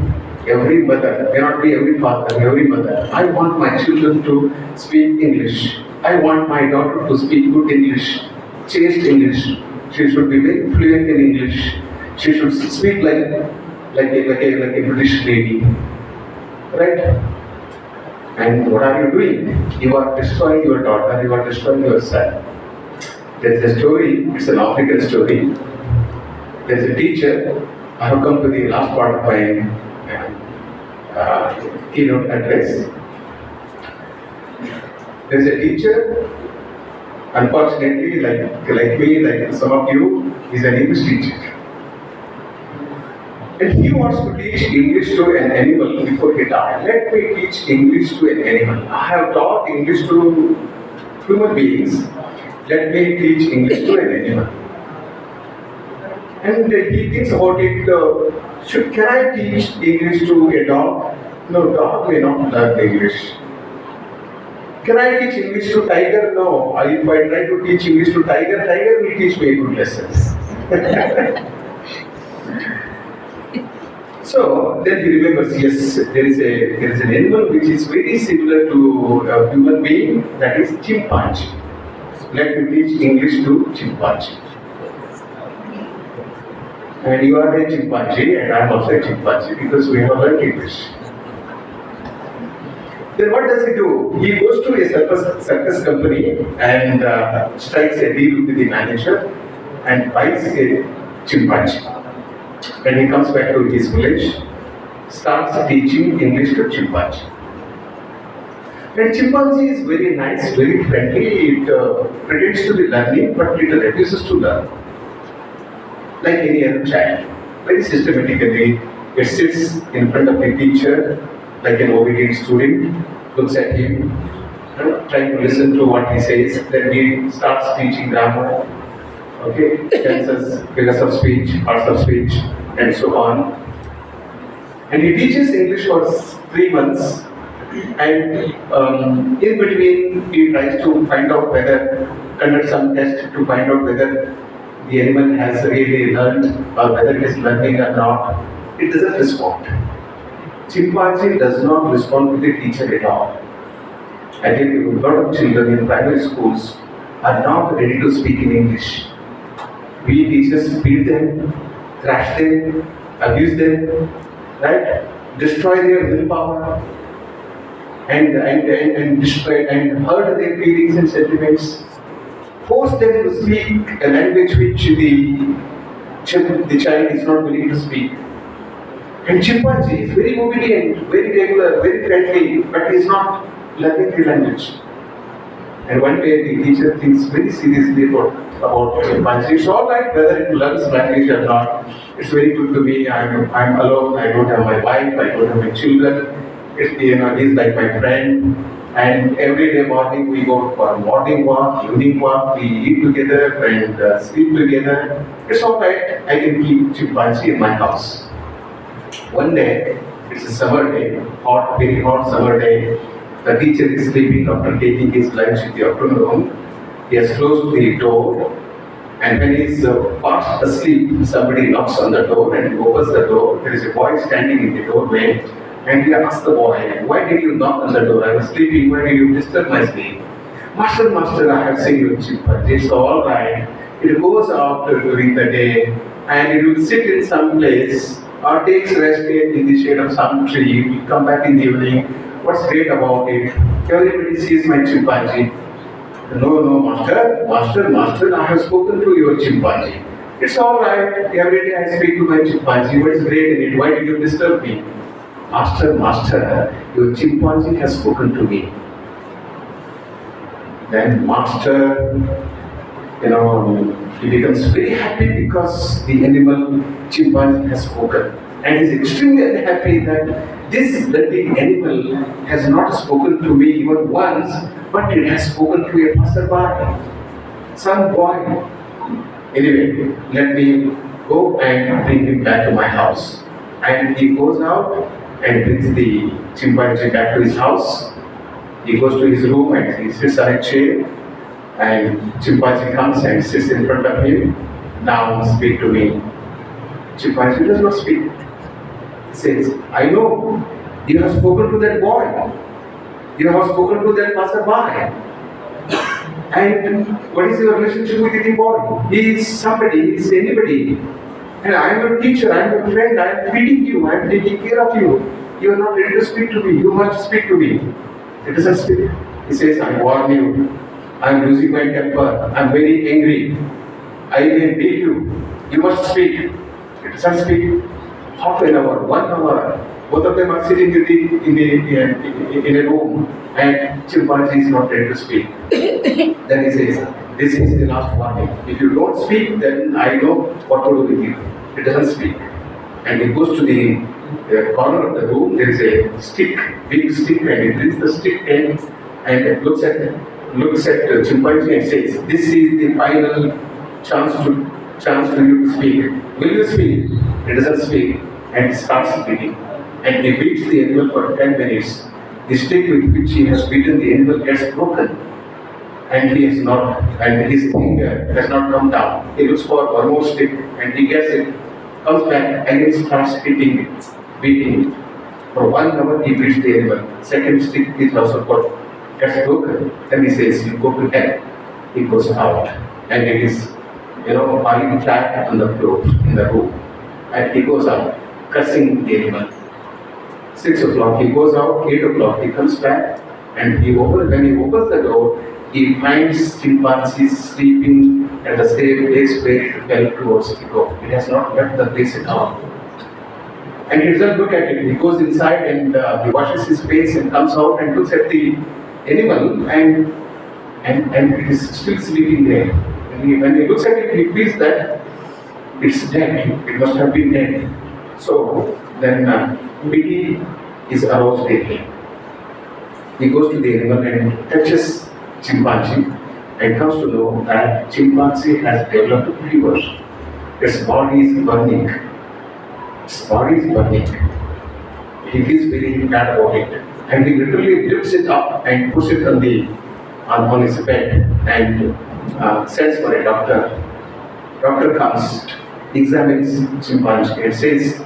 every mother, cannot be every father, every mother. I want my children to speak English. I want my daughter to speak good English, chaste English. She should be very fluent in English. She should speak like a British lady, right? And what are you doing? You are destroying your daughter, you are destroying your son. There's a story, it's an African story. There's a teacher, I have come to the last part of my keynote address. There's a teacher, unfortunately, like me, like some of you, is an English teacher. And he wants to teach English to an animal before he died. Let me teach English to an animal. I have taught English to human beings. Let me teach English to an animal. And he thinks about it, can I teach English to a dog? No, dog may not learn English. Can I teach English to tiger? No. If I try to teach English to tiger, tiger will teach me good lessons. So then he remembers, yes, there is an animal which is very similar to a human being, that is chimpanzee. Let me teach English to chimpanzee. And you are a chimpanzee and I am also a chimpanzee because we have learned English. Then what does he do? He goes to a circus company and strikes a deal with the manager and buys a chimpanzee. When he comes back to his village, starts teaching English to chimpanzee. And chimpanzee is very nice, very friendly. It pretends to be learning, but it refuses to learn. Like any other child, very systematically, it sits in front of the teacher like an obedient student, looks at him, trying to listen to what he says. Then he starts teaching grammar, okay, tenses, figures of speech, parts of speech, and so on. And he teaches English for 3 months, and in between he tries to find out conduct some test to find out whether the animal has really learned or whether it is learning or not. It doesn't respond. Chimpanzee does not respond to the teacher at all. I think a lot of children in primary schools are not ready to speak in English. We teachers beat them, thrash them, abuse them, right? Destroy their willpower and destroy and hurt their feelings and sentiments. Force them to speak a language which the child is not willing to speak. And chimpanzee is very obedient, very regular, very friendly, but he is not learning the language. And one day the teacher thinks very seriously about chimpanzee. It's all right whether it learns language or not. It's very good to me. I'm alone. I don't have my wife. I don't have my children. He's like my friend. And every day morning we go for a morning walk, evening walk. We eat together and sleep together. It's all right. I can keep chimpanzee in my house. One day, it's a summer day, hot, very hot summer day. The teacher is sleeping after taking his lunch in the afternoon. He has closed the door, and when he is fast asleep, somebody knocks on the door and he opens the door. There is a boy standing in the doorway, and he asks the boy, "Why did you knock on the door? I was sleeping. Why did you disturb my sleep?" Master, I have seen your chimpanzee. It's all right. It goes out during the day, and it will sit in some place or takes rest in the shade of some tree. It will come back in the evening. What's great about it? Everybody sees my chimpanzee. No, master, I have spoken to your chimpanzee. It's all right. Every day I speak to my chimpanzee. What is great in it? Why did you disturb me? Master, your chimpanzee has spoken to me. Then master, he becomes very happy because the animal chimpanzee has spoken. And is extremely unhappy that this bloody animal has not spoken to me even once, but it has spoken to a passerby, some boy. Anyway, let me go and bring him back to my house. And he goes out and brings the chimpanzee back to his house. He goes to his room and he sits on a chair. And chimpanzee comes and sits in front of him. Now speak to me. Chimpanzee does not speak. He says, I know you have spoken to that boy. You have spoken to that passerby. And what is your relationship with the boy? He is somebody, he is anybody. And I am your teacher, I am your friend, I am feeding you, I am taking care of you. You are not ready to speak to me, you must speak to me. It doesn't speak. He says, I warn you, I am losing my temper, I am very angry. I may beat you, you must speak. It doesn't speak. Half an hour, 1 hour, both of them are sitting in a room and chimpanzee is not ready to speak. Then he says, this is the last warning. If you don't speak, then I know what to do with you. It doesn't speak. And he goes to the corner of the room, there is a stick, big stick, and he brings the stick and looks at the chimpanzee and says, this is the final chance for you to speak. Will you speak? It doesn't speak. And he starts beating. And he beats the animal for 10 minutes. The stick with which he has beaten the animal gets broken. And he has not, and his finger has not come down. He looks for one more stick and he gets it, comes back and he starts beating it. For 1 hour he beats the animal. Second stick is also gets broken. Then he says, you go to hell. He goes out. And it is, lying flat on the floor in the room. And he goes out, cursing the animal. 6 o'clock he goes out, 8 o'clock he comes back, and when he opens the door, he finds chimpanzees sleeping at the same place where it fell towards the door. It has not left the place at all. And he doesn't look at it. He goes inside and he washes his face and comes out and looks at the animal and it is still sleeping there. When he looks at it, he feels that it's dead. It must have been dead. So then pity is aroused in him. He goes to the animal and touches chimpanzee and comes to know that chimpanzee has developed a fever. Its body is burning. He feels very bad about it. And he literally lifts it up and puts it on his bed and sends for a doctor. Doctor comes, examines chimpanzee and says,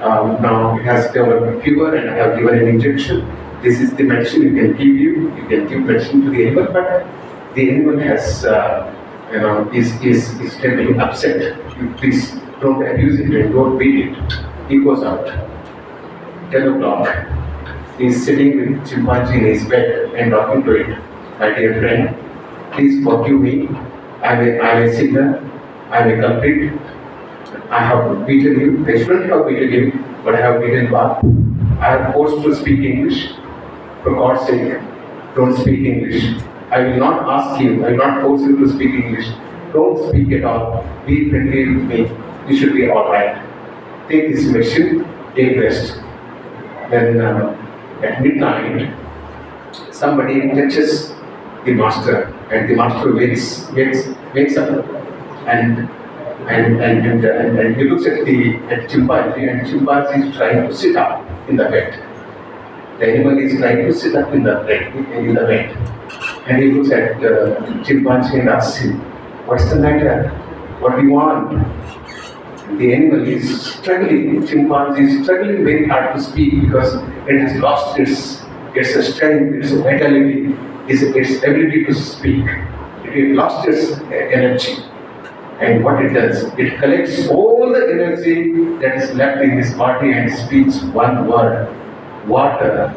now it has developed a fever and I have given an injection. This is the medicine you can give you. You can give medicine to the animal, but the animal has, is terribly upset. You please don't abuse it and don't beat it. He goes out. 10 o'clock. He is sitting with chimpanzee in his bed and talking to it. My dear friend, please forgive me. I am a sinner. I am a culprit. I have beaten you. I shouldn't have beaten you, but I have beaten you up. I am forced to speak English. For God's sake, don't speak English. I will not ask you, I will not force you to speak English. Don't speak at all. Be friendly with me. You should be alright. Take this medicine, take rest. Then at midnight, somebody touches the master, and the master wakes up and he looks at the chimpanzee, and chimpanzee is trying to sit up in the bed. The animal is trying to sit up in the bed. And he looks at the chimpanzee and asks him, what's the matter? What do you want? The animal is struggling. Chimpanzee is struggling very hard to speak because it has lost its strength, its vitality, its ability to speak. It has lost its energy. And what it does, it collects all the energy that is left in his body and speaks one word. Water,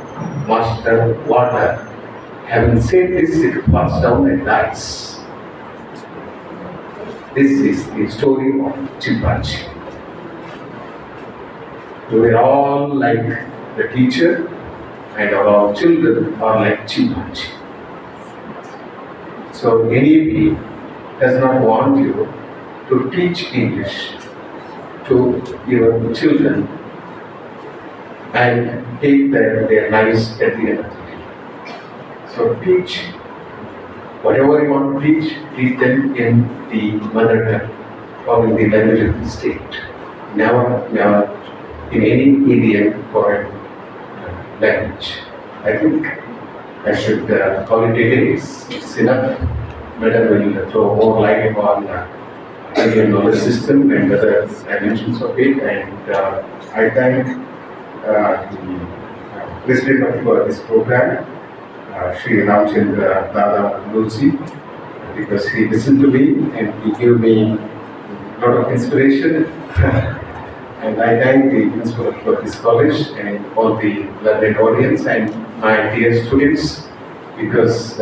master, water. Having said this, it falls down and dies. This is the story of chimpanzee. We are all like the teacher, and our children are like chimpanzee. So NEP does not want you to teach English to your children and take their lives at the end of the day. So teach whatever you want to teach them in the mother tongue or in the language of the state. Never in any idiom or language. I think I should call it a day. It's enough. Madam will throw more light on Indian knowledge system and other dimensions of it. And I thank the president of this program, Shri Ramchandra Dada Lulsi, because he listened to me and he gave me a lot of inspiration. And I thank the principal of this college and all the learned audience and my dear students, because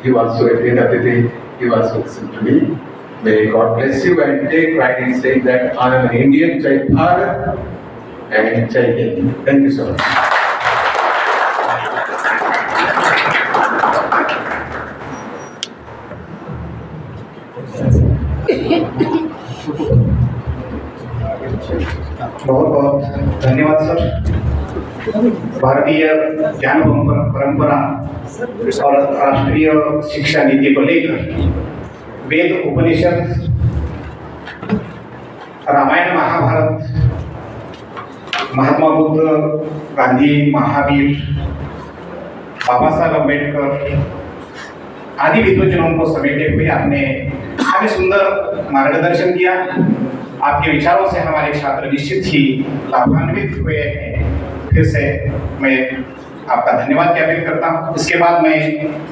you also, at the end of the day, you also listen to me. May God bless you and take pride in saying that I am an Indian, Jai Bharat and Jai Hind. Thank you so much. बहुत बहुत धन्यवाद sir. भारतीय ज्ञान परंपरा और राष्ट्रीय शिक्षा नीति को लेकर वेद, उपनिषद, रामायण, महाभारत, महात्मा बुद्ध, गांधी, महावीर, बाबा साहब अम्बेडकर आदि विद्वजनों को समेटे हुए आपने हमें सुंदर मार्गदर्शन किया। आपके विचारों से हमारे छात्र निश्चित ही लाभान्वित हुए हैं। फिर से मैं आपका धन्यवाद ज्ञापित करता हूँ। इसके बाद मैं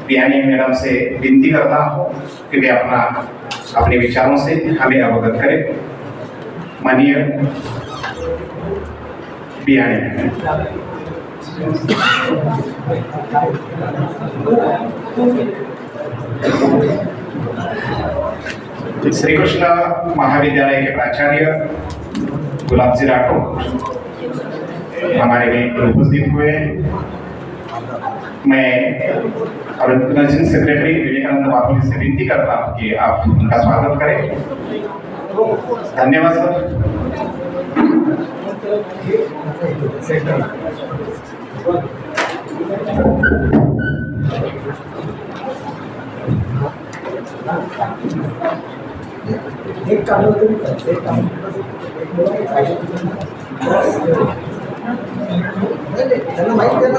बियानी मैडम से विनती करता हूँ कि वे अपने विचारों से हमें अवगत करें। माननीय बियानी मैडम। श्री कृष्ण महाविद्यालय के प्राचार्य गुलाब जी राठौर हमारे में उपस्थित हुए। मैं ऑर्गेनाइजिंग सेक्रेटरी विवेकानंद बापू से विनती करता हूँ कि आप उनका स्वागत करें। धन्यवाद एक काम एक काम त्यांना माहिती आहे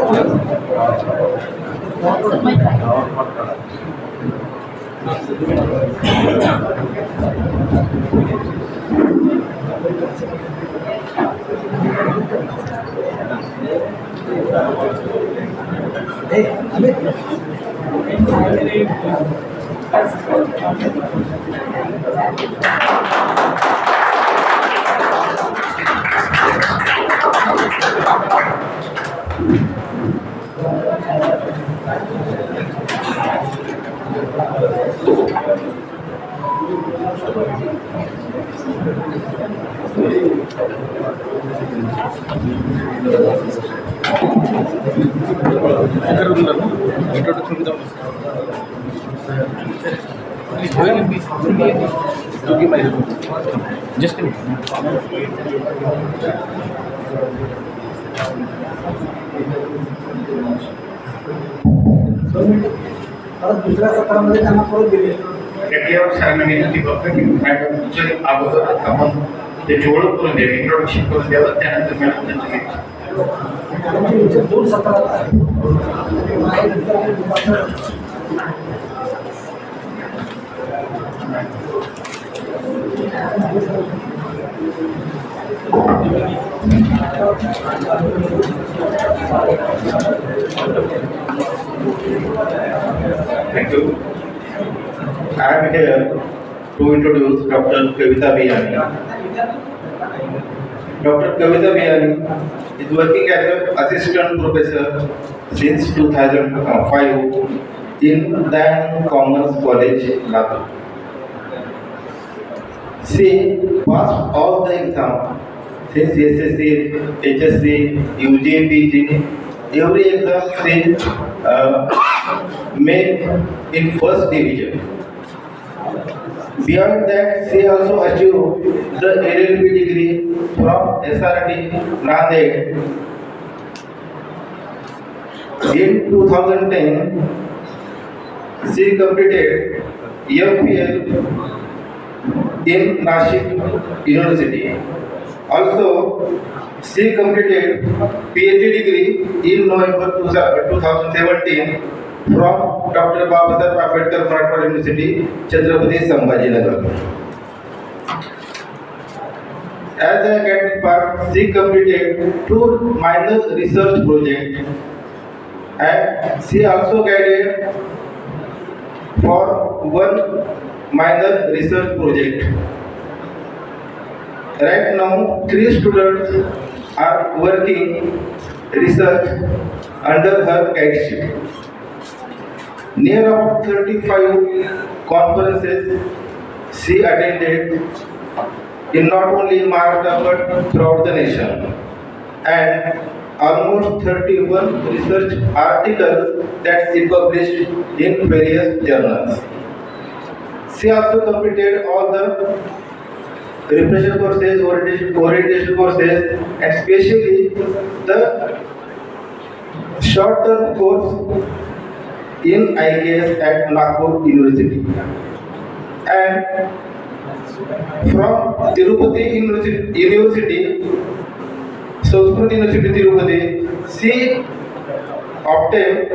Just a minute. दुसऱ्या सत्रामध्ये त्यांना परत दिले सरांना विनंती करतो की मॅडमच्या अगोदर आपण त्याची ओळख करून द्यावी, इंट्रोडक्शन करून द्यावं, त्यानंतर मॅडम त्यांची दोन सत्रात आहे Thank you. I am here to introduce Dr. Kavita Biyani. Dr. Kavita Biyani is working as an assistant professor since 2005 in the Commerce College, Latur. She passed all the exams, since SSC, HSC, UG, PG, every exam she made in first division. Beyond that, she also achieved the LLB degree from SRT, Nanded. In 2010, she completed MPL in Nashik University. Also, she completed PhD degree in November 2017 from Dr. Babasaheb Ambedkar Marathwada University, Chhatrapati Sambhajinagar. As an academic part, she completed 2 minor research projects, and she also guided for 1 minor research project. Right now, 3 students are working research under her guideship. Near about 35 conferences she attended in not only Maharashtra but throughout the nation, and almost 31 research articles that she published in various journals. She also completed all the refresher courses, orientation courses, and especially the short-term course in IKS at Nagpur University. And from Tirupati University, Sanskrit University Tirupati, she obtained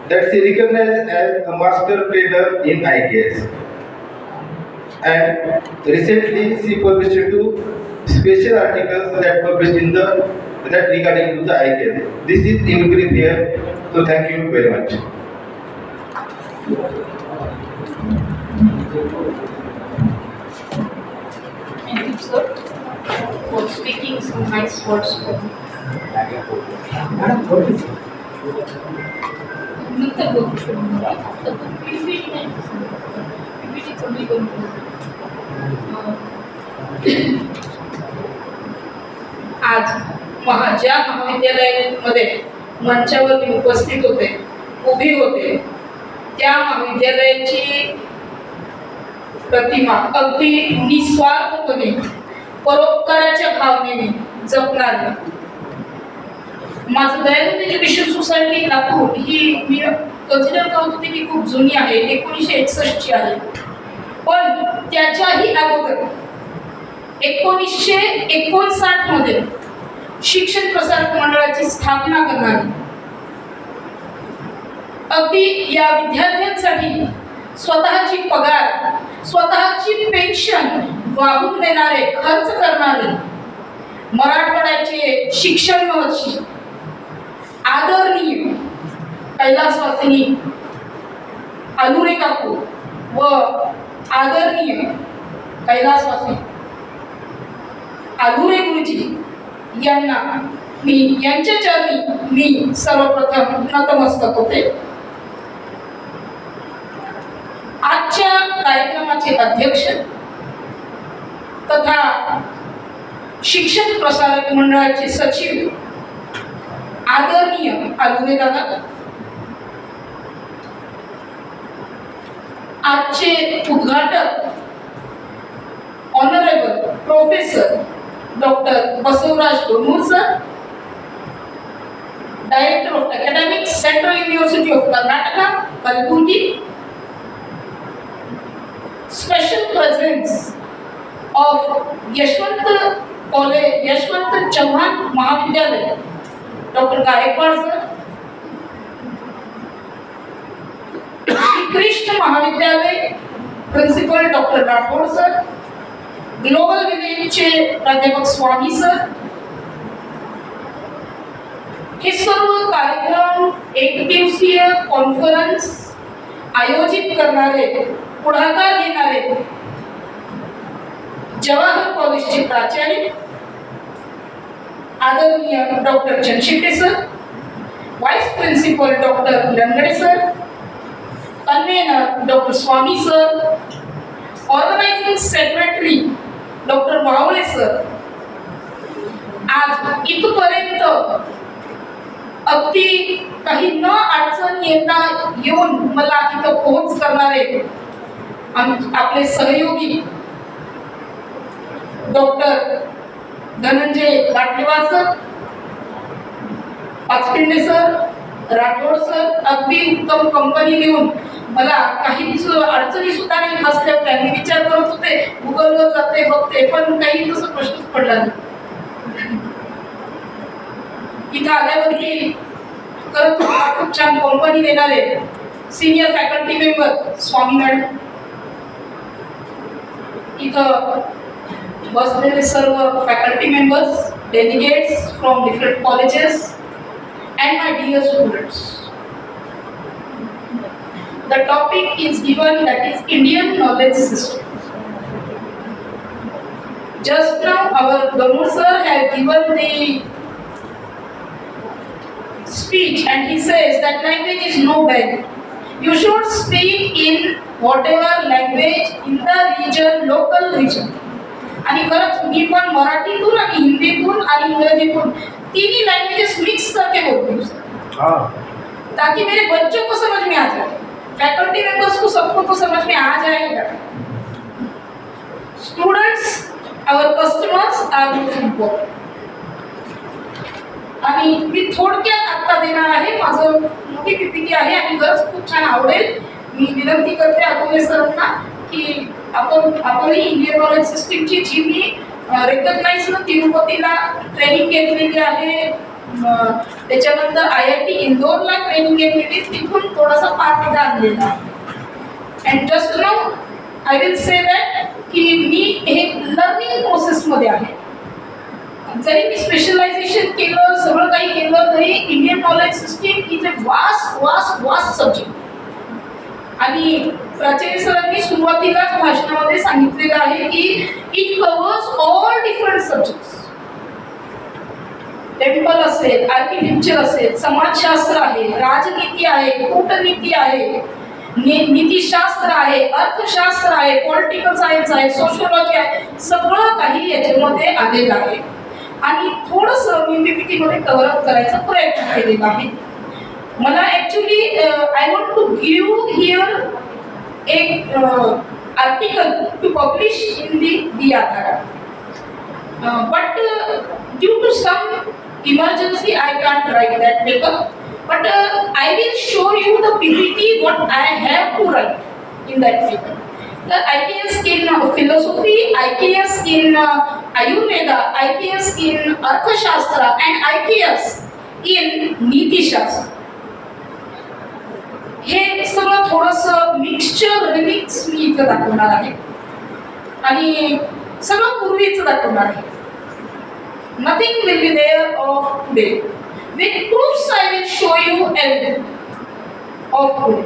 that she recognized as a master trainer in IKS. And recently she published 2 special articles that published in that regarding to the IKS. This is in brief here, so thank you very much. Thank you, sir, for speaking some nice words for me. नंतर बोलू PPT चांगली करून आज ज्या महाविद्यालयामध्ये मंचावर मी उपस्थित होते, उभी होते, त्या महाविद्यालयाची प्रतिमा अगदी निस्वार्थपणे परोपकाराच्या भावनेने जपणारी माझं दयानंद एज्युकेशन सोसायटी नागपूर ही मी कन्सिडर करत होते की खूप जुनी आहे, 1961 ची आहे. पण त्याच्याही अगोदर 1959 मध्ये शिक्षण प्रसारक मंडळाची स्थापना करणारी, अगदी या विद्यार्थ्यांसाठी स्वतःची पगार, स्वतःची पेन्शन वाहून देणारे, खर्च करणारे मराठवाड्याचे शिक्षण महर्षी आदरणीय कैलासवासिनी अनुरे काकू व आदरणीय कैलासवासी आलुरे गुरुजी यांना यांच्या चरणी मी सर्वप्रथम नतमस्तक होते. आजच्या कार्यक्रमाचे अध्यक्ष तथा शिक्षण प्रसारक मंडळाचे सचिव आदरणीय आलुरे दादा, आजचे उद्घाटक honourable professor doctor Basavaraj Domur sir, director of academics central university of Karnataka Kalaburagi, special presence of Yashwant Chavan महाविद्यालय डॉक्टर गायकवाड सर, कृष्ण महाविद्यालय principal doctor Rathod sir, global विलेजचे प्राध्यापक स्वामी सर, हे सर्व कार्यक्रम एक दिवसीय कॉन्फरन्स आयोजित करणारे, पुढाकार घेणारे जवाहर कॉलेजचे प्राचार्य आदरणीय doctor Chandrashetty sir, vice principal doctor Langde sir, convener doctor Swami sir, organising secretary doctor Mawale sir, आज इथपर्यंत अगदी काही न अडचण येऊन मला इथं पोहोच करणारे आपले सहयोगी doctor Dhananjay Latlewar sir, Pachpinde sir, Rathod sir, अगदी उत्तम कंपनी देऊन मला काहीच अडचणी सुद्धा नाही भासल्या होत्या. मी विचार करत होते गुगलवर जाते बघते, पण काही तसं प्रश्नच पडला नाही. इथं आल्यावरती करत खूप छान कंपनी देणारे senior faculty member Swami madam, इथं बसलेले सर्व faculty members, delegates from different colleges and my dear students. The topic is given, that is Indian knowledge system. Just now our Gamur sir has given the speech and he says that language is no value. You should speak in whatever language in the region, local region. आणि खरंच मी पण मराठीतून आणि हिंदीतून आणि इंग्रजीतून तीनों languages mix करके बोलती हूँ ताकि मेरे बच्चों को समझ में आ जाए, फैकल्टी मेंबर्स को सबको तो समझ में आ जाएगा. Students, our customers are important. आणि मी थोडक्यात आता देणार आहे, माझं मोठी पीपीटी आहे आणि खरंच खूप छान आवडेल. मी विनंती करते अतुल सरांना की आपली इंडियन नॉलेज सिस्टीमची जी मी रेकग्नाइज तिरुपतीला ट्रेनिंग घेतलेली आहे, त्याच्यानंतर IIT इंदोरला ट्रेनिंग घेतलेली, तिथून थोडासा पाठ आणलेला आहे. And just now I will say that की मी हे लर्निंग प्रोसेसमध्ये आहे. जरी मी स्पेशलायझेशन केलं, सगळं काही केलं, तरी Indian knowledge system is a vast subject. आणि प्राचार्य सरांनी सुरुवातीलाच भाषणामध्ये सांगितलेलं आहे की it covers all different subjects. Temple असेल, आर्किटेक्चर असेल, समाजशास्त्र आहे, राजनीती आहे, कूटनीती आहे, नीतिशास्त्र आहे, अर्थशास्त्र आहे, पॉलिटिकल सायन्स आहे, सोशियोलॉजी आहे, सगळं काही याच्यामध्ये आलेलं आहे. आणि थोडंसं मी पीपीटीमध्ये कव्हर अप करायचा प्रयत्न केलेला आहे. मला actually I want to give here एक article to publish in the Aadhaar, but due to some emergency I can't write that paper, but I will show you the PPT what I have to write in that paper. The IKS in philosophy, IKS in Ayurveda, IKS in Arthashastra and IKS in Niti Shastra. हे सगळं थोडंसं mixture remix मी इथं दाखवणार आहे आणि सगळं पूर्वीचं दाखवणार आहे. Nothing will be there of today. With proofs I will show you everything of today.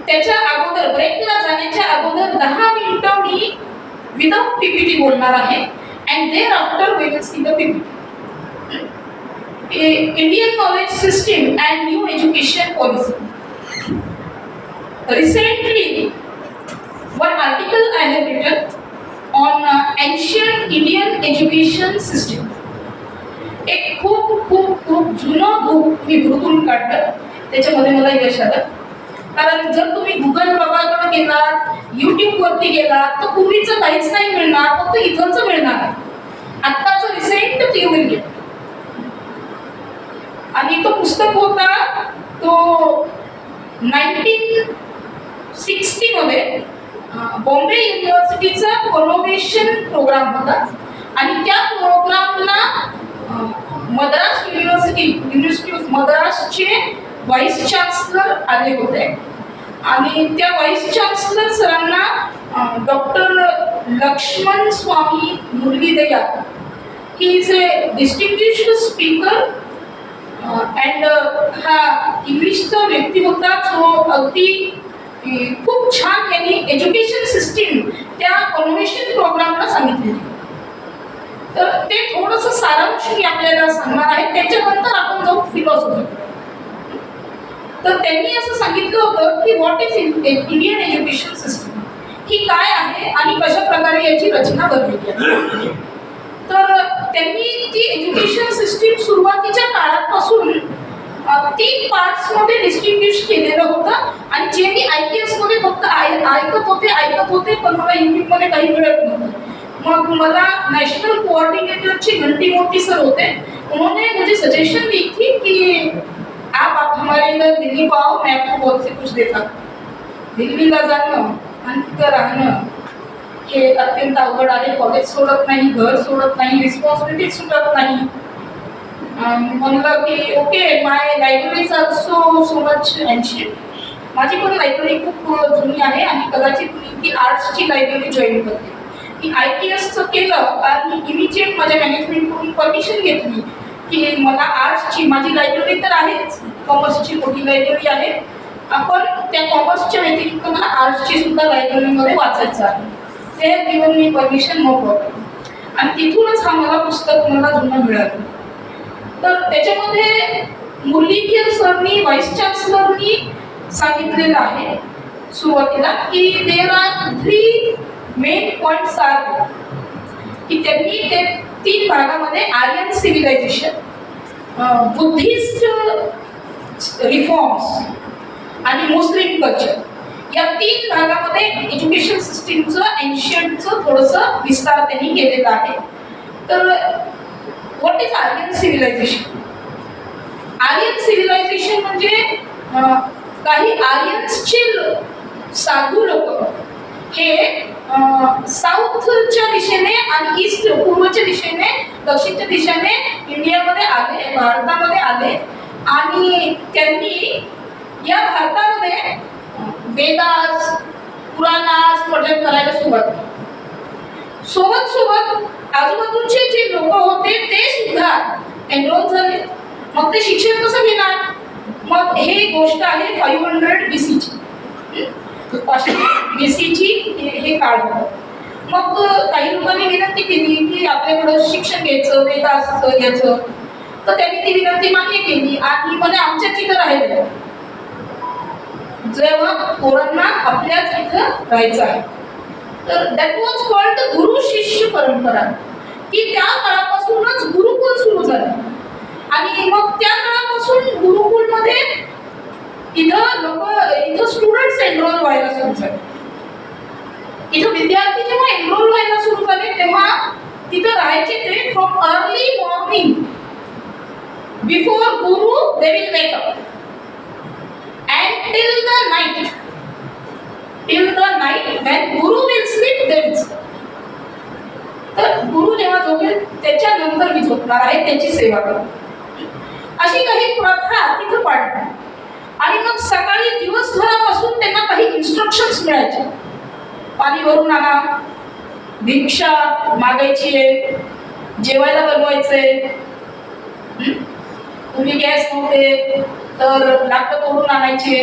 त्याच्या अगोदर ब्रेकला जाण्याच्या अगोदर 10 मिनिटं मी विदाउट पीपीटी बोलणार आहे and thereafter we will see the PPT. Indian knowledge system and new education policy. Recently, one article I have written on ancient Indian education system. एक खूप जुनं बुक मी गुरुकुल काढलं, त्याच्यामध्ये मला यश आलं. कारण जर तुम्ही गुगल बाबाकडे गेलात, YouTube वरती गेलात, तर पूर्वीचं काहीच नाही मिळणार, फक्त इथलचं मिळणार आहे. आत्ताचं रिसेंट ते विल गेट. आणि तो पुस्तक होता तो 1960 मध्ये बॉम्बे युनिव्हर्सिटीचा कोनोव्हेशन प्रोग्राम होता आणि त्या प्रोग्रामला मद्रास युनिव्हर्सिटी ऑफ मद्रासचे व्हाईस चान्सलर आले होते आणि त्या व्हाईस चान्सलर सरांना doctor Lakshman Swami Muralidaya, he is a distinguished speaker and हा इंग्लिशचा व्यक्ती होता जो अगदी खूप छान यांनी एज्युकेशन सिस्टीम त्या कॉन्व्हेशन प्रोग्रामला सांगितलेली. तर ते थोडंसं सारांश मी आपल्याला सांगणार आहे, त्याच्यानंतर आपण जाऊ फिलॉसॉफी. तर त्यांनी असं सांगितलं होतं की what is Indian education system, ही काय आहे आणि कशा प्रकारे याची रचना बनलेली आहे. तर त्यांनी ती एज्युकेशन सिस्टीम सुरुवातीच्या काळापासून 3 पार्ट्समध्ये डिस्टिंग्विश केलेलं होतं. आणि जे मी IPS मध्ये फक्त ऐकत होते पण मला युट्यूबमध्ये काही मिळत नव्हतं. मग मला नेशनल कोऑर्डिनेटरची घंटी मोठी सर होते, उन्होंने मुझे सजेशन दी थी कि आप हमारे इधर दिल्ली को आओ, मैं आपको बहुत से कुछ देखा. दिल्लीला जाणं आणि तिथं राहणं हे अत्यंत अवघड आहे. कॉलेज सोडत नाही, घर सोडत नाही, रिस्पॉन्सिबिलिटी सुटत नाही. म्हणलं की okay, my library is also so much ancient. माझी पण लायब्ररी खूप जुनी आहे आणि कदाचित मी ती आर्ट्सची लायब्ररी जॉईन करते. मी IPSचं केलं आणि इमिजिएट माझ्या मॅनेजमेंटकडून परमिशन घेतली की मला आर्ट्सची, माझी लायब्ररी तर आहेच, कॉमर्सची मोठी लायब्ररी आहे, आपण त्या कॉमर्सच्या व्यतिरिक्त मला आर्ट्सची सुद्धा लायब्ररीमध्ये वाचायचं आहे. ते given me permission, no problem. आणि तिथूनच हा मला पुस्तक मला जुनं मिळालं. तर त्याच्यामध्ये मुरलीधर सरनी, व्हाईस चान्सलरनी सांगितलेलं आहे सुरुवातीला की there are 3 main points are, की त्यांनी ते 3 भागामध्ये आर्यन सिव्हिलायझेशन, बुद्धिस्ट रिफॉर्म्स आणि मुस्लिम कल्चर, या 3 भागामध्ये एज्युकेशन सिस्टीमचं एन्शियंटचं थोडंसं विस्तार त्यांनी केलेला आहे. तर what is Aryan civilization? Aryan civilization म्हणजे काही आर्यन्सचे साधू लोक हे साऊथच्या दिशेने आणि ईस्ट, पूर्वच्या दिशेने, दक्षिणच्या दिशेने इंडियामध्ये आले, भारतामध्ये आले. आणि त्यांनी या भारतामध्ये वेदास, पुराणास पठण करायला सुरुवात केली. सोबत आजूबाजूचे जे लोक होते ते सुद्धा एनरोल झाले. मग ते शिक्षण कसं घेणार? मग हे गोष्ट आहे 500 BCची, BCची हे काळ होतं. मग काही लोकांनी विनंती केली की आपल्याकडं शिक्षण घ्यायचं, वेदास घ्यायचं. तर त्यांनी ती विनंती मान्य केली आणि मला आमच्या तिथं राहायचं, जेव्हा पोरांना आपल्याच इथं राहायचं आहे. तर दॅट वॉज कॉल्ड द गुरु शिष्य परंपरा, की त्या काळापासूनच गुरुकुल सुरू झालं. आणि मग त्या काळापासून गुरुकुलमध्ये इथं स्टुडंट्स एनरोल व्हायला सुरू झाले. इथं विद्यार्थी जेव्हा एनरोल व्हायला सुरू झाले तेव्हा तिथं राहायचे ते from early morning before Guru they will wake up and till the night when guru will sleep they will sleep. तर गुरु जेव्हा झोपेल त्याच्यानंतर मी झोपणार आहे, त्याची सेवा करणार, अशी काही प्रथा तिथं पाडली. आणि मग सकाळी दिवसभरापासून त्यांना काही इन्स्ट्रक्शन्स मिळायचे. पाणी भरून आणा, भिक्षा मागायची आहे, जेवायला बनवायचंय, तुम्ही गॅस नव्हते तर लाकडं तोडून आणायचे.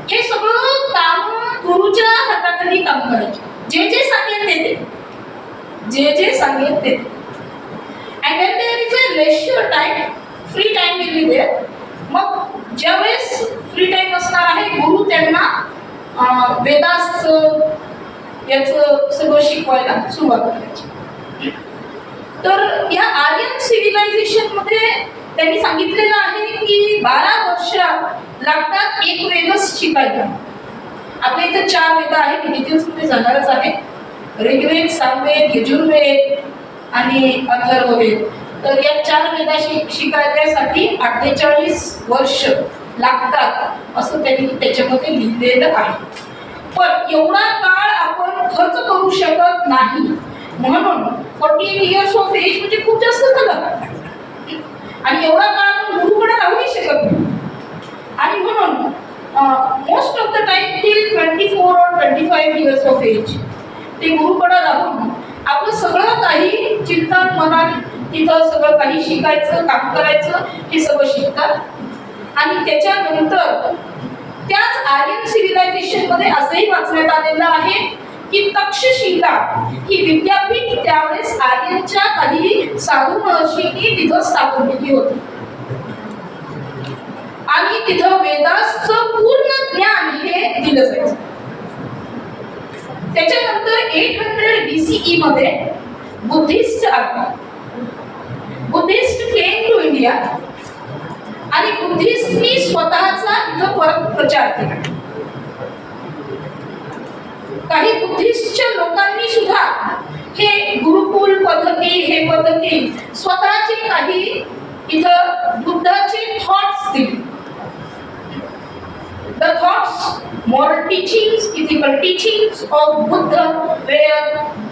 हे सगळं काम गुरुच्या हाताखाली काम करायचे. जे सांगेल ते जे सांगेल ते. And when there is a leisure time, free time will be there. मग ज्यावेळेस फ्री टाइम असणार आहे गुरु त्यांना वेदासचं याचं सगळं शिकवायला सुरुवात करायची. तर या आर्यन सिव्हिलायझेशन मध्ये त्यांनी सांगितलेलं आहे की 12 वर्ष लागतात एक वेदच शिकायला. आपल्या इथे 4 वेद आहेत, डिटेल्स मध्ये जाणारच आहे, ऋग्वेद, सामवेद, यजुर्वेद आणि अथर्ववेद. तर या 4 वेदा शिकायसाठी 48 वर्ष लागतात असं त्यांनी त्याच्यामध्ये लिहिलेलं आहे. पण एवढा काळ आपण खर्च करू शकत नाही, म्हणून 48 इयर्स ऑफ एज म्हणजे खूप जास्त झालं आणि एवढा काळ आपण गुरुकडे राहूही शकत नाही. आणि म्हणून most of the time till 24 or 25 years of age ते गुरुकडे राहून आपलं सगळं काही चिंतन मनात तिथं सगळं काही शिकायचं, काम करायचं, हे सगळं शिकतात. आणि त्याच्यानंतर त्याच आर्यन सिव्हिलायझेशन मध्ये असंही वाचण्यात आलेलं आहे की तक्षशिला ही विद्यापीठ त्यावेळेस आर्यांच्या काही साधू महर्षींनी तिथं स्थापन केली होती आणि तिथं वेदाचं पूर्ण ज्ञान हे दिलं जायचं. त्याच्यानंतर 800 BCE मध्ये बुद्धिस्ट आले. बुद्धिस्ट केम टू इंडिया आणि बुद्धिस्टनी स्वतःचा इथं परत प्रचार केला. काही बुद्धिस्टच्या लोकांनी सुद्धा हे गुरुकुल पद्धती हे पद्धती स्वतःचे काही इथं बुद्धाचे थॉट्स दिले. The thoughts, moral teachings, ethical teachings of Buddha, where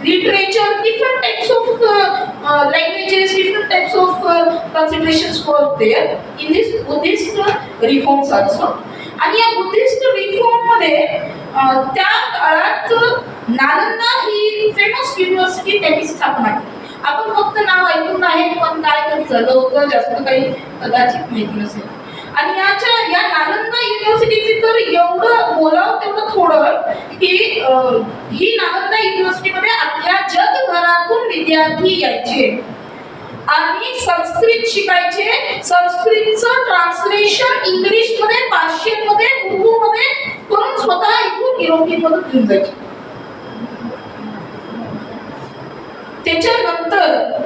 literature, different types of languages, different types of considerations were there in this Buddhist reforms also. आणि या बुद्धिस्ट रिफॉर्म मध्ये त्या काळात नालंदा ही फेमस युनिव्हर्सिटी त्यांनी स्थापना केली. आपण फक्त नाव ऐकून आहे, पण काय कधी झालं होतं जास्त काही कदाचित माहिती नसेल. आणि या नालंदा युनिव्हर्सिटीचे तर एवढं बोलावं तेवढं थोडं की ही नालंदा युनिव्हर्सिटीमध्ये अख्ख्या जगभरातून विद्यार्थी यायचे आणि संस्कृत शिकायचे. संस्कृतचं ट्रान्सलेशन इंग्लिश मध्ये, पार्शियन मध्ये, उर्दू मध्ये करून स्वतः इथून युरोपियन मध्ये घेऊन जायचे. त्याच्यानंतर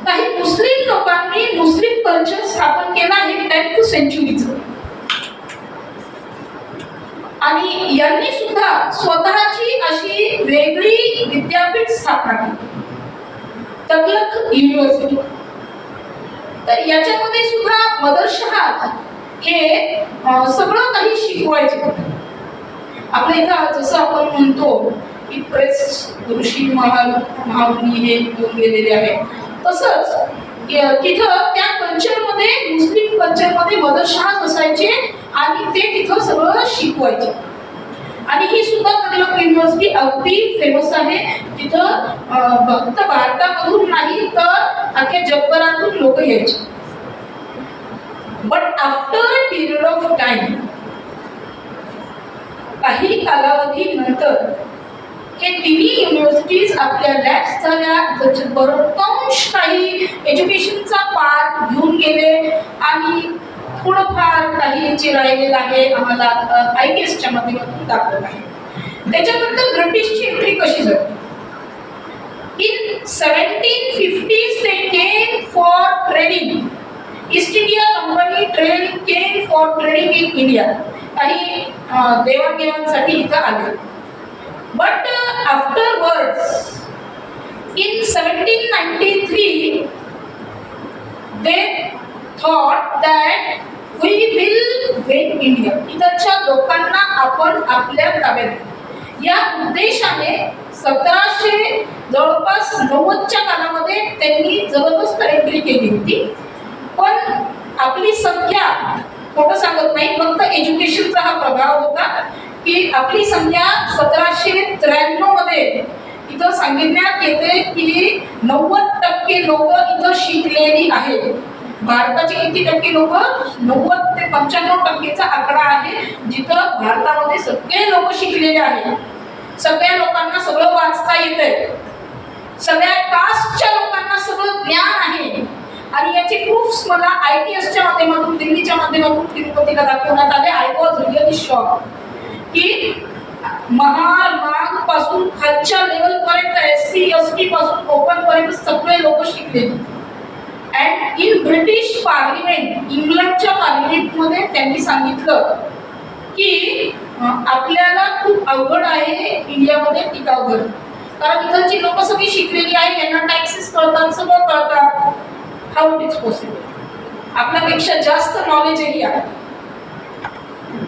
काही मुस्लिम लोकांनी मुस्लिम कल्चर स्थापन केला आहे 10th सेंचुरीचं. आणि यांनी सुद्धा स्वतःची अशी वेगळी विद्यापीठ स्थापना केली, तगलक युनिव्हर्सिटी. तर याच्यामध्ये सुद्धा मदरशहा हे सगळं काही शिकवायचे. आपल्या इथं जसं आपण म्हणतो की प्रेस ऋषी महामुनी हे घेऊन गेलेले आहेत, तसंच तिथं त्या कल्चरमध्ये मुस्लिम कल्चरमध्ये मदरशहा असायचे आणि ते तिथं सगळं शिकवायचे. आणि ही सुद्धा तगलक युनिव्हर्सिटी अगदी फेमस आहे. तिथं फक्त भारतामधून नाही तर अख्ख्या जगभरातून लोक यायचे. But after a period of time, काही कालावधी नंतर हे तिन्ही युनिव्हर्सिटीज आपल्या लॅब्स झाल्या, बहुतांश काही एज्युकेशनचा पार्ट घेऊन गेले आणि थोडंफार काही जे राहिलेलं आहे आम्हाला ITSच्या माध्यमातून दाखवलं आहे. त्याच्यानंतर ब्रिटिशची एंट्री कशी झाली? इन 1750s they came for trading. East India company came for trading in India. काही देवाणघेवाणसाठी इथं आले. But afterwards, in 1793, they thought that we will win India. इथच्या लोकांना आपण आपल्या ताब्यात. या उद्देशाने 1700 जवळपास 90च्या कालामध्ये त्यांनी जबरदस्त एंट्री केली होती. पण आपली संख्या, खोटं सांगत नाही, फक्त एज्युकेशनचा हा प्रभाव होता की आपली संख्या 1793 मध्ये इथं सांगितण्यात येते की 90% लोक इथं शिकलेली आहेत. भारताचे किती टक्के लोक? 90 ते 95% आकडा आहे, जिथं भारतामध्ये सगळे लोक शिकलेले आहेत. सगळ्या लोकांना सगळं वाचता येतंय, सगळ्या कास्टच्या लोकांना सगळं ज्ञान आहे. आणि याचे प्रूफ्स मला ITSच्या माध्यमातून, दिल्लीच्या माध्यमातून तिरुपतीला दाखवण्यात आले. आय वॉज रिअली शॉक की महार माग पासून खालच्या लेवल पर्यंत SC ST पासून ओपन पर्यंत सगळे लोक शिकलेले. अँड इन ब्रिटिश पार्लिमेंट, इंग्लंडच्या पार्लिमेंटमध्ये त्यांनी सांगितलं की आपल्याला खूप अवघड आहे इंडियामध्ये टिकाव धरणं, कारण इथलची लोक सगळी शिकलेली आहे, यांना टॅक्सेस कळतात, सगळं कळतात. How it is possible? आपल्यापेक्षा जास्त नॉलेजही आहे.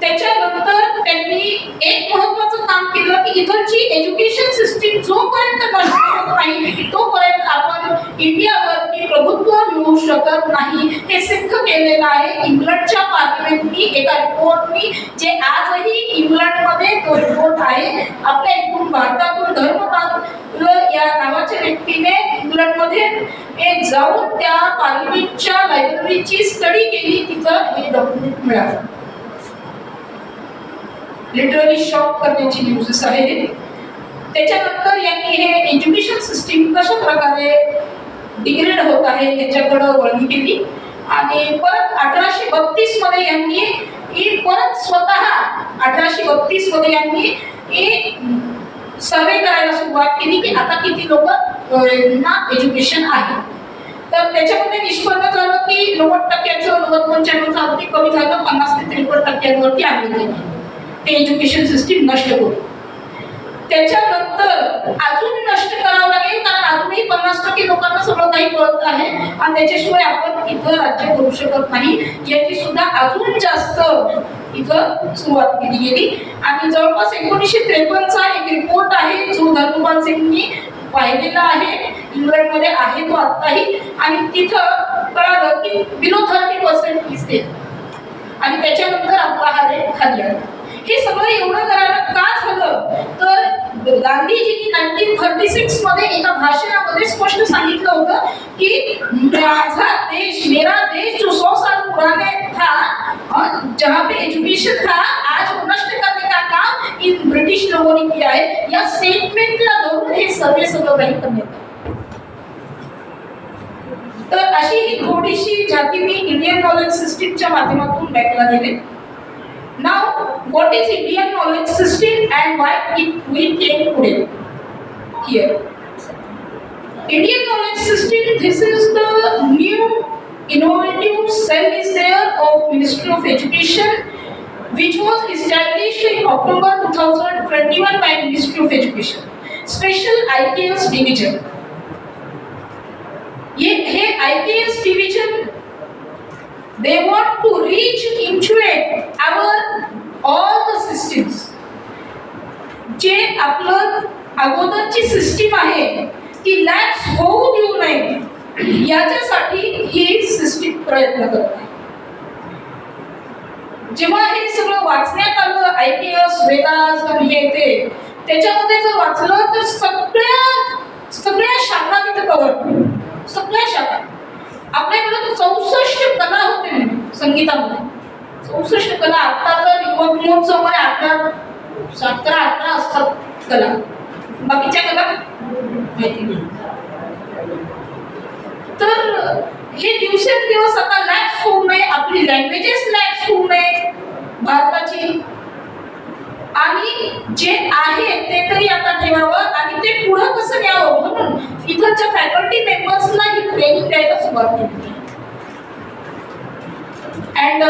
त्याच्यानंतर त्यांनी एक महत्त्वाचं काम केलं की इथलची एज्युकेशन सिस्टीम जोपर्यंत नष्ट नाही तोपर्यंत आपण इंडियावरती प्रभुत्व मिळवू शकत नाही, हे सिद्ध केलेलं आहे इंग्लंडच्या पार्लिमेंटनी एका रिपोर्टनी, जे आजही इंग्लंडमध्ये तो रिपोर्ट आहे. आपल्या इथून भारतातून धर्मपाल या नावाच्या व्यक्तीने इंग्लंडमध्ये जाऊन त्या पार्लिमेंटच्या लायब्ररीची स्टडी केली, तिथं हे डॉक्युमेंट मिळालं. लिटरली शॉक करण्याची न्यूजेस आहे. त्याच्यानंतर यांनी हे एज्युकेशन सिस्टीम कशा प्रकारे डिग्रेड होत आहे याच्याकडे वळणी केली आणि परत 1832 मध्ये यांनी ही परत स्वतः 1832 मध्ये यांनी ही सर्वे करायला सुरुवात केली की आता किती लोक ना एज्युकेशन आहे. तर त्याच्यामध्ये निष्पन्न झालं की 90% 95% अगदी कमी झालं, 50 ते 53% आणले ते एज्युकेशन सिस्टीम नष्ट करून. त्याच्यानंतर अजून नष्ट करावं लागेल कारण अजूनही 50% लोकांना सगळं काही कळत आहे आणि त्याच्याशिवाय आपण इथं राज्य करू शकत नाही. याची सुद्धा अजून जास्त इथं सुरुवात केली गेली आणि जवळपास 1953चा एक रिपोर्ट आहे जो धर्मपाल सिंगनी पाहिलेला आहे, इंग्लंडमध्ये आहे तो आत्ताही, आणि तिथं कळालं की बिलो 30% दिसते आणि त्याच्यानंतर आपला हा रेट खाली आला. हे सगळं एवढं करायला का झालं तर गांधीजींनी 1936 मध्ये एका भाषणामध्ये स्पष्ट सांगितलं होतं की माझा देश मेरा देश जो 100 साल पुराने था जहाँ पे एजुकेशन था आज वो नष्ट करने का काम इन ब्रिटिश लोगों ने किया है. या स्टेटमेंटला धरून हे सर्वे सगळं काही करण्यात. तर अशी ही थोडीशी जाती मी इंडियन नॉलेज सिस्टीमच्या माध्यमातून बॅकला दिले. Now, what is Indian knowledge system and why it will take today? Here, Indian knowledge system. This is the new innovative cell is there of Ministry of Education, which was established in October 2021 by Ministry of Education. Special IKS division. ये IKS division. They want to reach into our all the systems. जे आपलं अगोदरची system आहे ती lapse होऊ देऊ नये याच्यासाठी ही system प्रयत्न करत आहे. जेव्हा हे सगळं वाचण्यात आलं IKS वेदास आणि हे ते त्याच्यामध्ये जर वाचलं तर सगळ्या शाखा तिथे कव्हर केल्या. सगळ्या शाखा आपल्याकडे 64 कला होते संगीतामध्ये. 64 कला. आता तर युवक महोत्सवामध्ये 17-18 असतात कला. बाकीच्या कला माहिती नाही. तर हे दिवसेंदिवस आता लॅप्स होऊ नये, आपली लँग्वेजेस लॅप्स होऊ नये भारताची, आणि जे आहे ते तरी आता ठेवावं आणि ते पुढं कसं न्यावं म्हणून इथच्या फॅकल्टी मेंबर्सला ही ट्रेनिंग द्यायला सुरुवात केली. अँड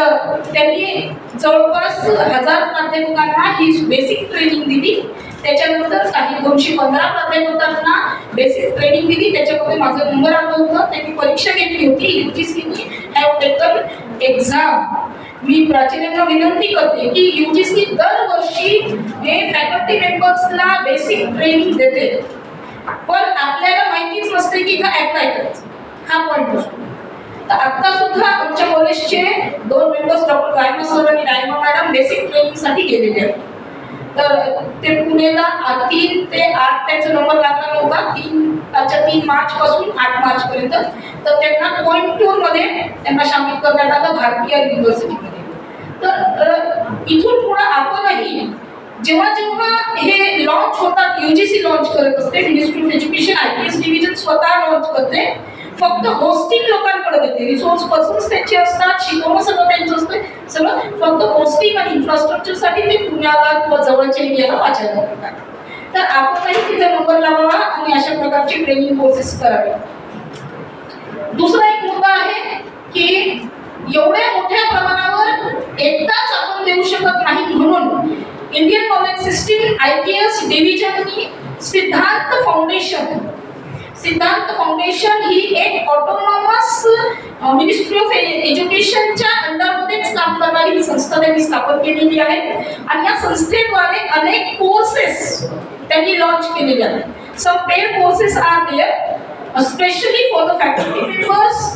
त्यांनी जवळपास 1000 प्राध्यापकांना ही बेसिक ट्रेनिंग दिली. त्याच्यानंतर काही 215 प्राध्यापकांना बेसिक ट्रेनिंग दिली. त्याच्यामध्ये माझा नंबर आला होता. त्यांनी परीक्षा घेतली होती. UGCनी हॅव टेकन एक्झाम. मी प्राचार्यांना विनंती करते की UGC दरवर्षी हे फॅकल्टी मेंबर्सला बेसिक ट्रेनिंग देते, पण आपल्याला माहितीच नसते की इथं अप्लाय करायचं. हा पॉईंट असतो. तर आता सुद्धा आमच्या कॉलेजचे 2 मेंबर्स डॉक्टर गायमा सर आणि डायमा मॅडम बेसिक ट्रेनिंगसाठी गेलेले आहेत. तर ते पुण्याला 3 ते 8 त्यांचा नंबर लागला नव्हता. 3 मार्च पासून 8 मार्च पर्यंत. तर त्यांना कोइंबतूर मध्ये त्यांना सामील करण्यात आलं भारतीय युनिव्हर्सिटीमध्ये. तर इथून पुढे आपणही जेव्हा जेव्हा हे लॉन्च होतात, UGC लॉन्च करत असते, ministry of education IKS division स्वतः लॉन्च करते. फक्त होस्टिंग लोकांकडे देते. रिसोर्स पर्सन्स त्यांचे असतात, शिकवणं सगळं त्यांचं असतं. सगळं फक्त होस्टिंग आणि इन्फ्रास्ट्रक्चरसाठी ते पुण्याला किंवा जवळच्या एरियाला वाचायला करतात. तर आपणही तिथे नंबर लावावा आणि अशा प्रकारची ट्रेनिंग कोर्सेस करावे. दुसरा एक मुद्दा आहे की एवढ्या मोठ्या प्रमाणावर एकदाच आपण देऊ शकत नाही, म्हणून इंडियन नॉलेज सिस्टीम IKS डिव्हिजननी सिद्धांत फाउंडेशन ही एक ऑटोनॉमस मिनिस्ट्री ऑफ एज्युकेशनच्या अंडरमध्येच काम करणारी संस्था त्यांनी स्थापन केलेली आहे. आणि या संस्थेद्वारे अनेक कोर्सेस त्यांनी लॉन्च केलेले आहेत. Some paid courses are there specially for the faculty members,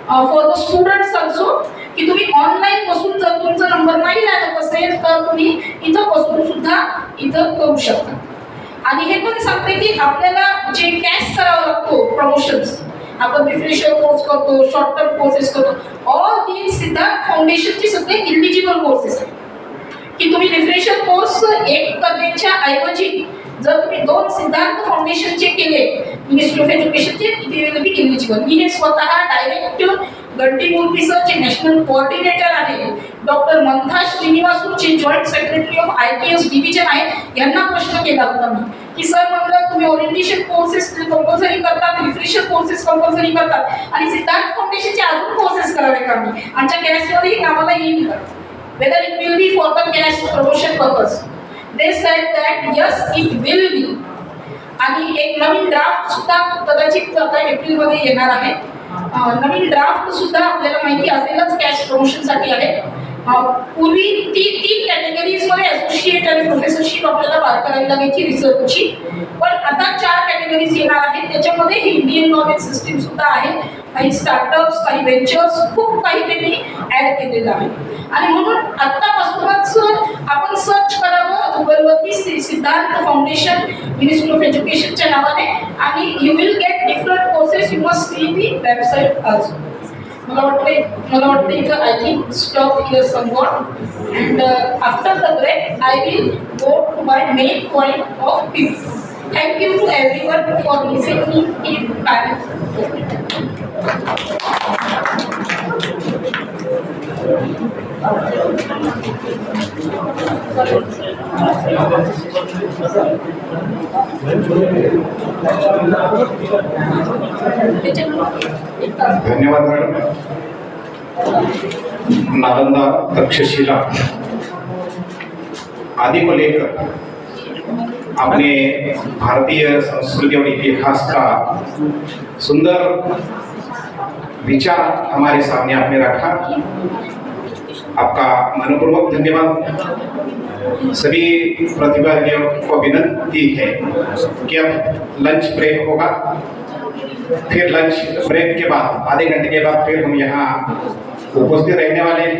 for the students also, की तुम्ही ऑनलाईन बसून जर तुमचा नंबर नाही लागत असेल तर तुम्ही इथं बसून सुद्धा इथं करू शकता. आणि हे पण सांगते की आपल्याला जे कॅश करावं लागतो प्रमोशन्स, आपण रिफ्रेशर कोर्स करतो, शॉर्ट टर्म कोर्सेस करतो, ऑल दीज सिद्धांत फाउंडेशनचे सगळे इलिजिबल कोर्सेस आहेत. की तुम्ही रिफ्रेशर कोर्स एक करण्याच्या ऐवजी जर तुम्ही 2 सिद्धांत फाउंडेशनचे केले मिनिस्ट्री ऑफ एज्युकेशनचे, इट विल बी इलिजिबल. मी हे स्वतः डायरेक्ट गंटी मूर्ती सरचे नॅशनल कोऑर्डिनेटर आहे, डॉक्टर मंथा श्रीनिवासूची joint secretary of IPS division आहे, यांना प्रश्न केला होता मी की सर म्हणलं तुम्ही ओरिएंटेशन कोर्सेस कंपल्सरी करतात, रिफ्रेशर कोर्सेस कंपल्सरी करतात आणि सिद्धांत फाउंडेशनचे अजून कोर्सेस करावे का मी, आमच्या कॅस्टमध्ये कामाला येईल का, whether it will be for the caste promotion purpose. They said that yes it will be. आणि एक नवीन ड्राफ्ट सुद्धा कदाचित आता एप्रिलमध्ये येणार आहे. नवीन ड्राफ्ट सुद्धा आपल्याला माहिती असेलच कॅस्ट प्रमोशनसाठी आहे. पूर्वी तीन कॅटेगरीज मध्ये असोसिएट आणि प्रोफेसरशिप आपल्याला पार करावी लागायची रिसर्चची, पण आता 4 कॅटेगरीज येणार आहेत. त्याच्यामध्ये इंडियन नॉलेज सिस्टीम सुद्धा आहे, काही स्टार्टअप्स, काही व्हेंचर्स, खूप काही त्यांनी ऍड केलेलं आहे. आणि म्हणून आत्तापासूनच आपण सर्च करावं गुगलवरती सिद्धांत फाउंडेशन मिनिस्ट्री ऑफ एज्युकेशनच्या नावाने, आणि you will get different courses. You must see the website also. मला वाटतं इथं I think stop here somewhat, and after the break I will go to my main point of view. Thank you to everyone for listening in Paris. धन्यवाद madam. Nalanda, Takshashila आदि को लेकर अपने भारतीय संस्कृति और इतिहास का सुंदर विचार हमारे सामने आपने रखा. आपका मनपूर्वक धन्यवाद. सभी प्रतिभागियों को विनती है कि अब लंच ब्रेक होगा, फिर लंच ब्रेक के बाद आधे घंटे के बाद फिर हम यहाँ उपस्थित रहने वाले हैं.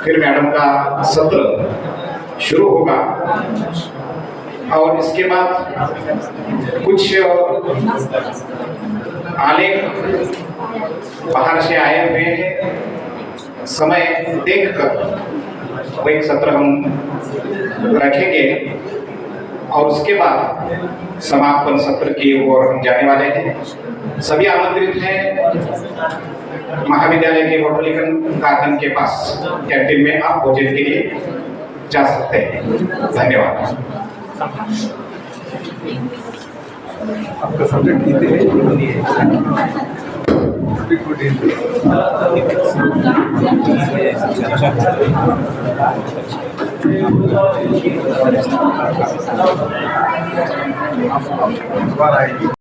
फिर मैडम का सत्र शुरू होगा और इसके बाद कुछ आलेख बाहर से आए हुए हैं. समय देखकर वो एक सत्र हम रखेंगे और उसके बाद समापन सत्र की ओर हम जाने वाले हैं. सभी आमंत्रित हैं. महाविद्यालय के होटल गार्डन के पास कैंटीन में आप भोजन के लिए जा सकते हैं. धन्यवाद. आपका सब्जेक्ट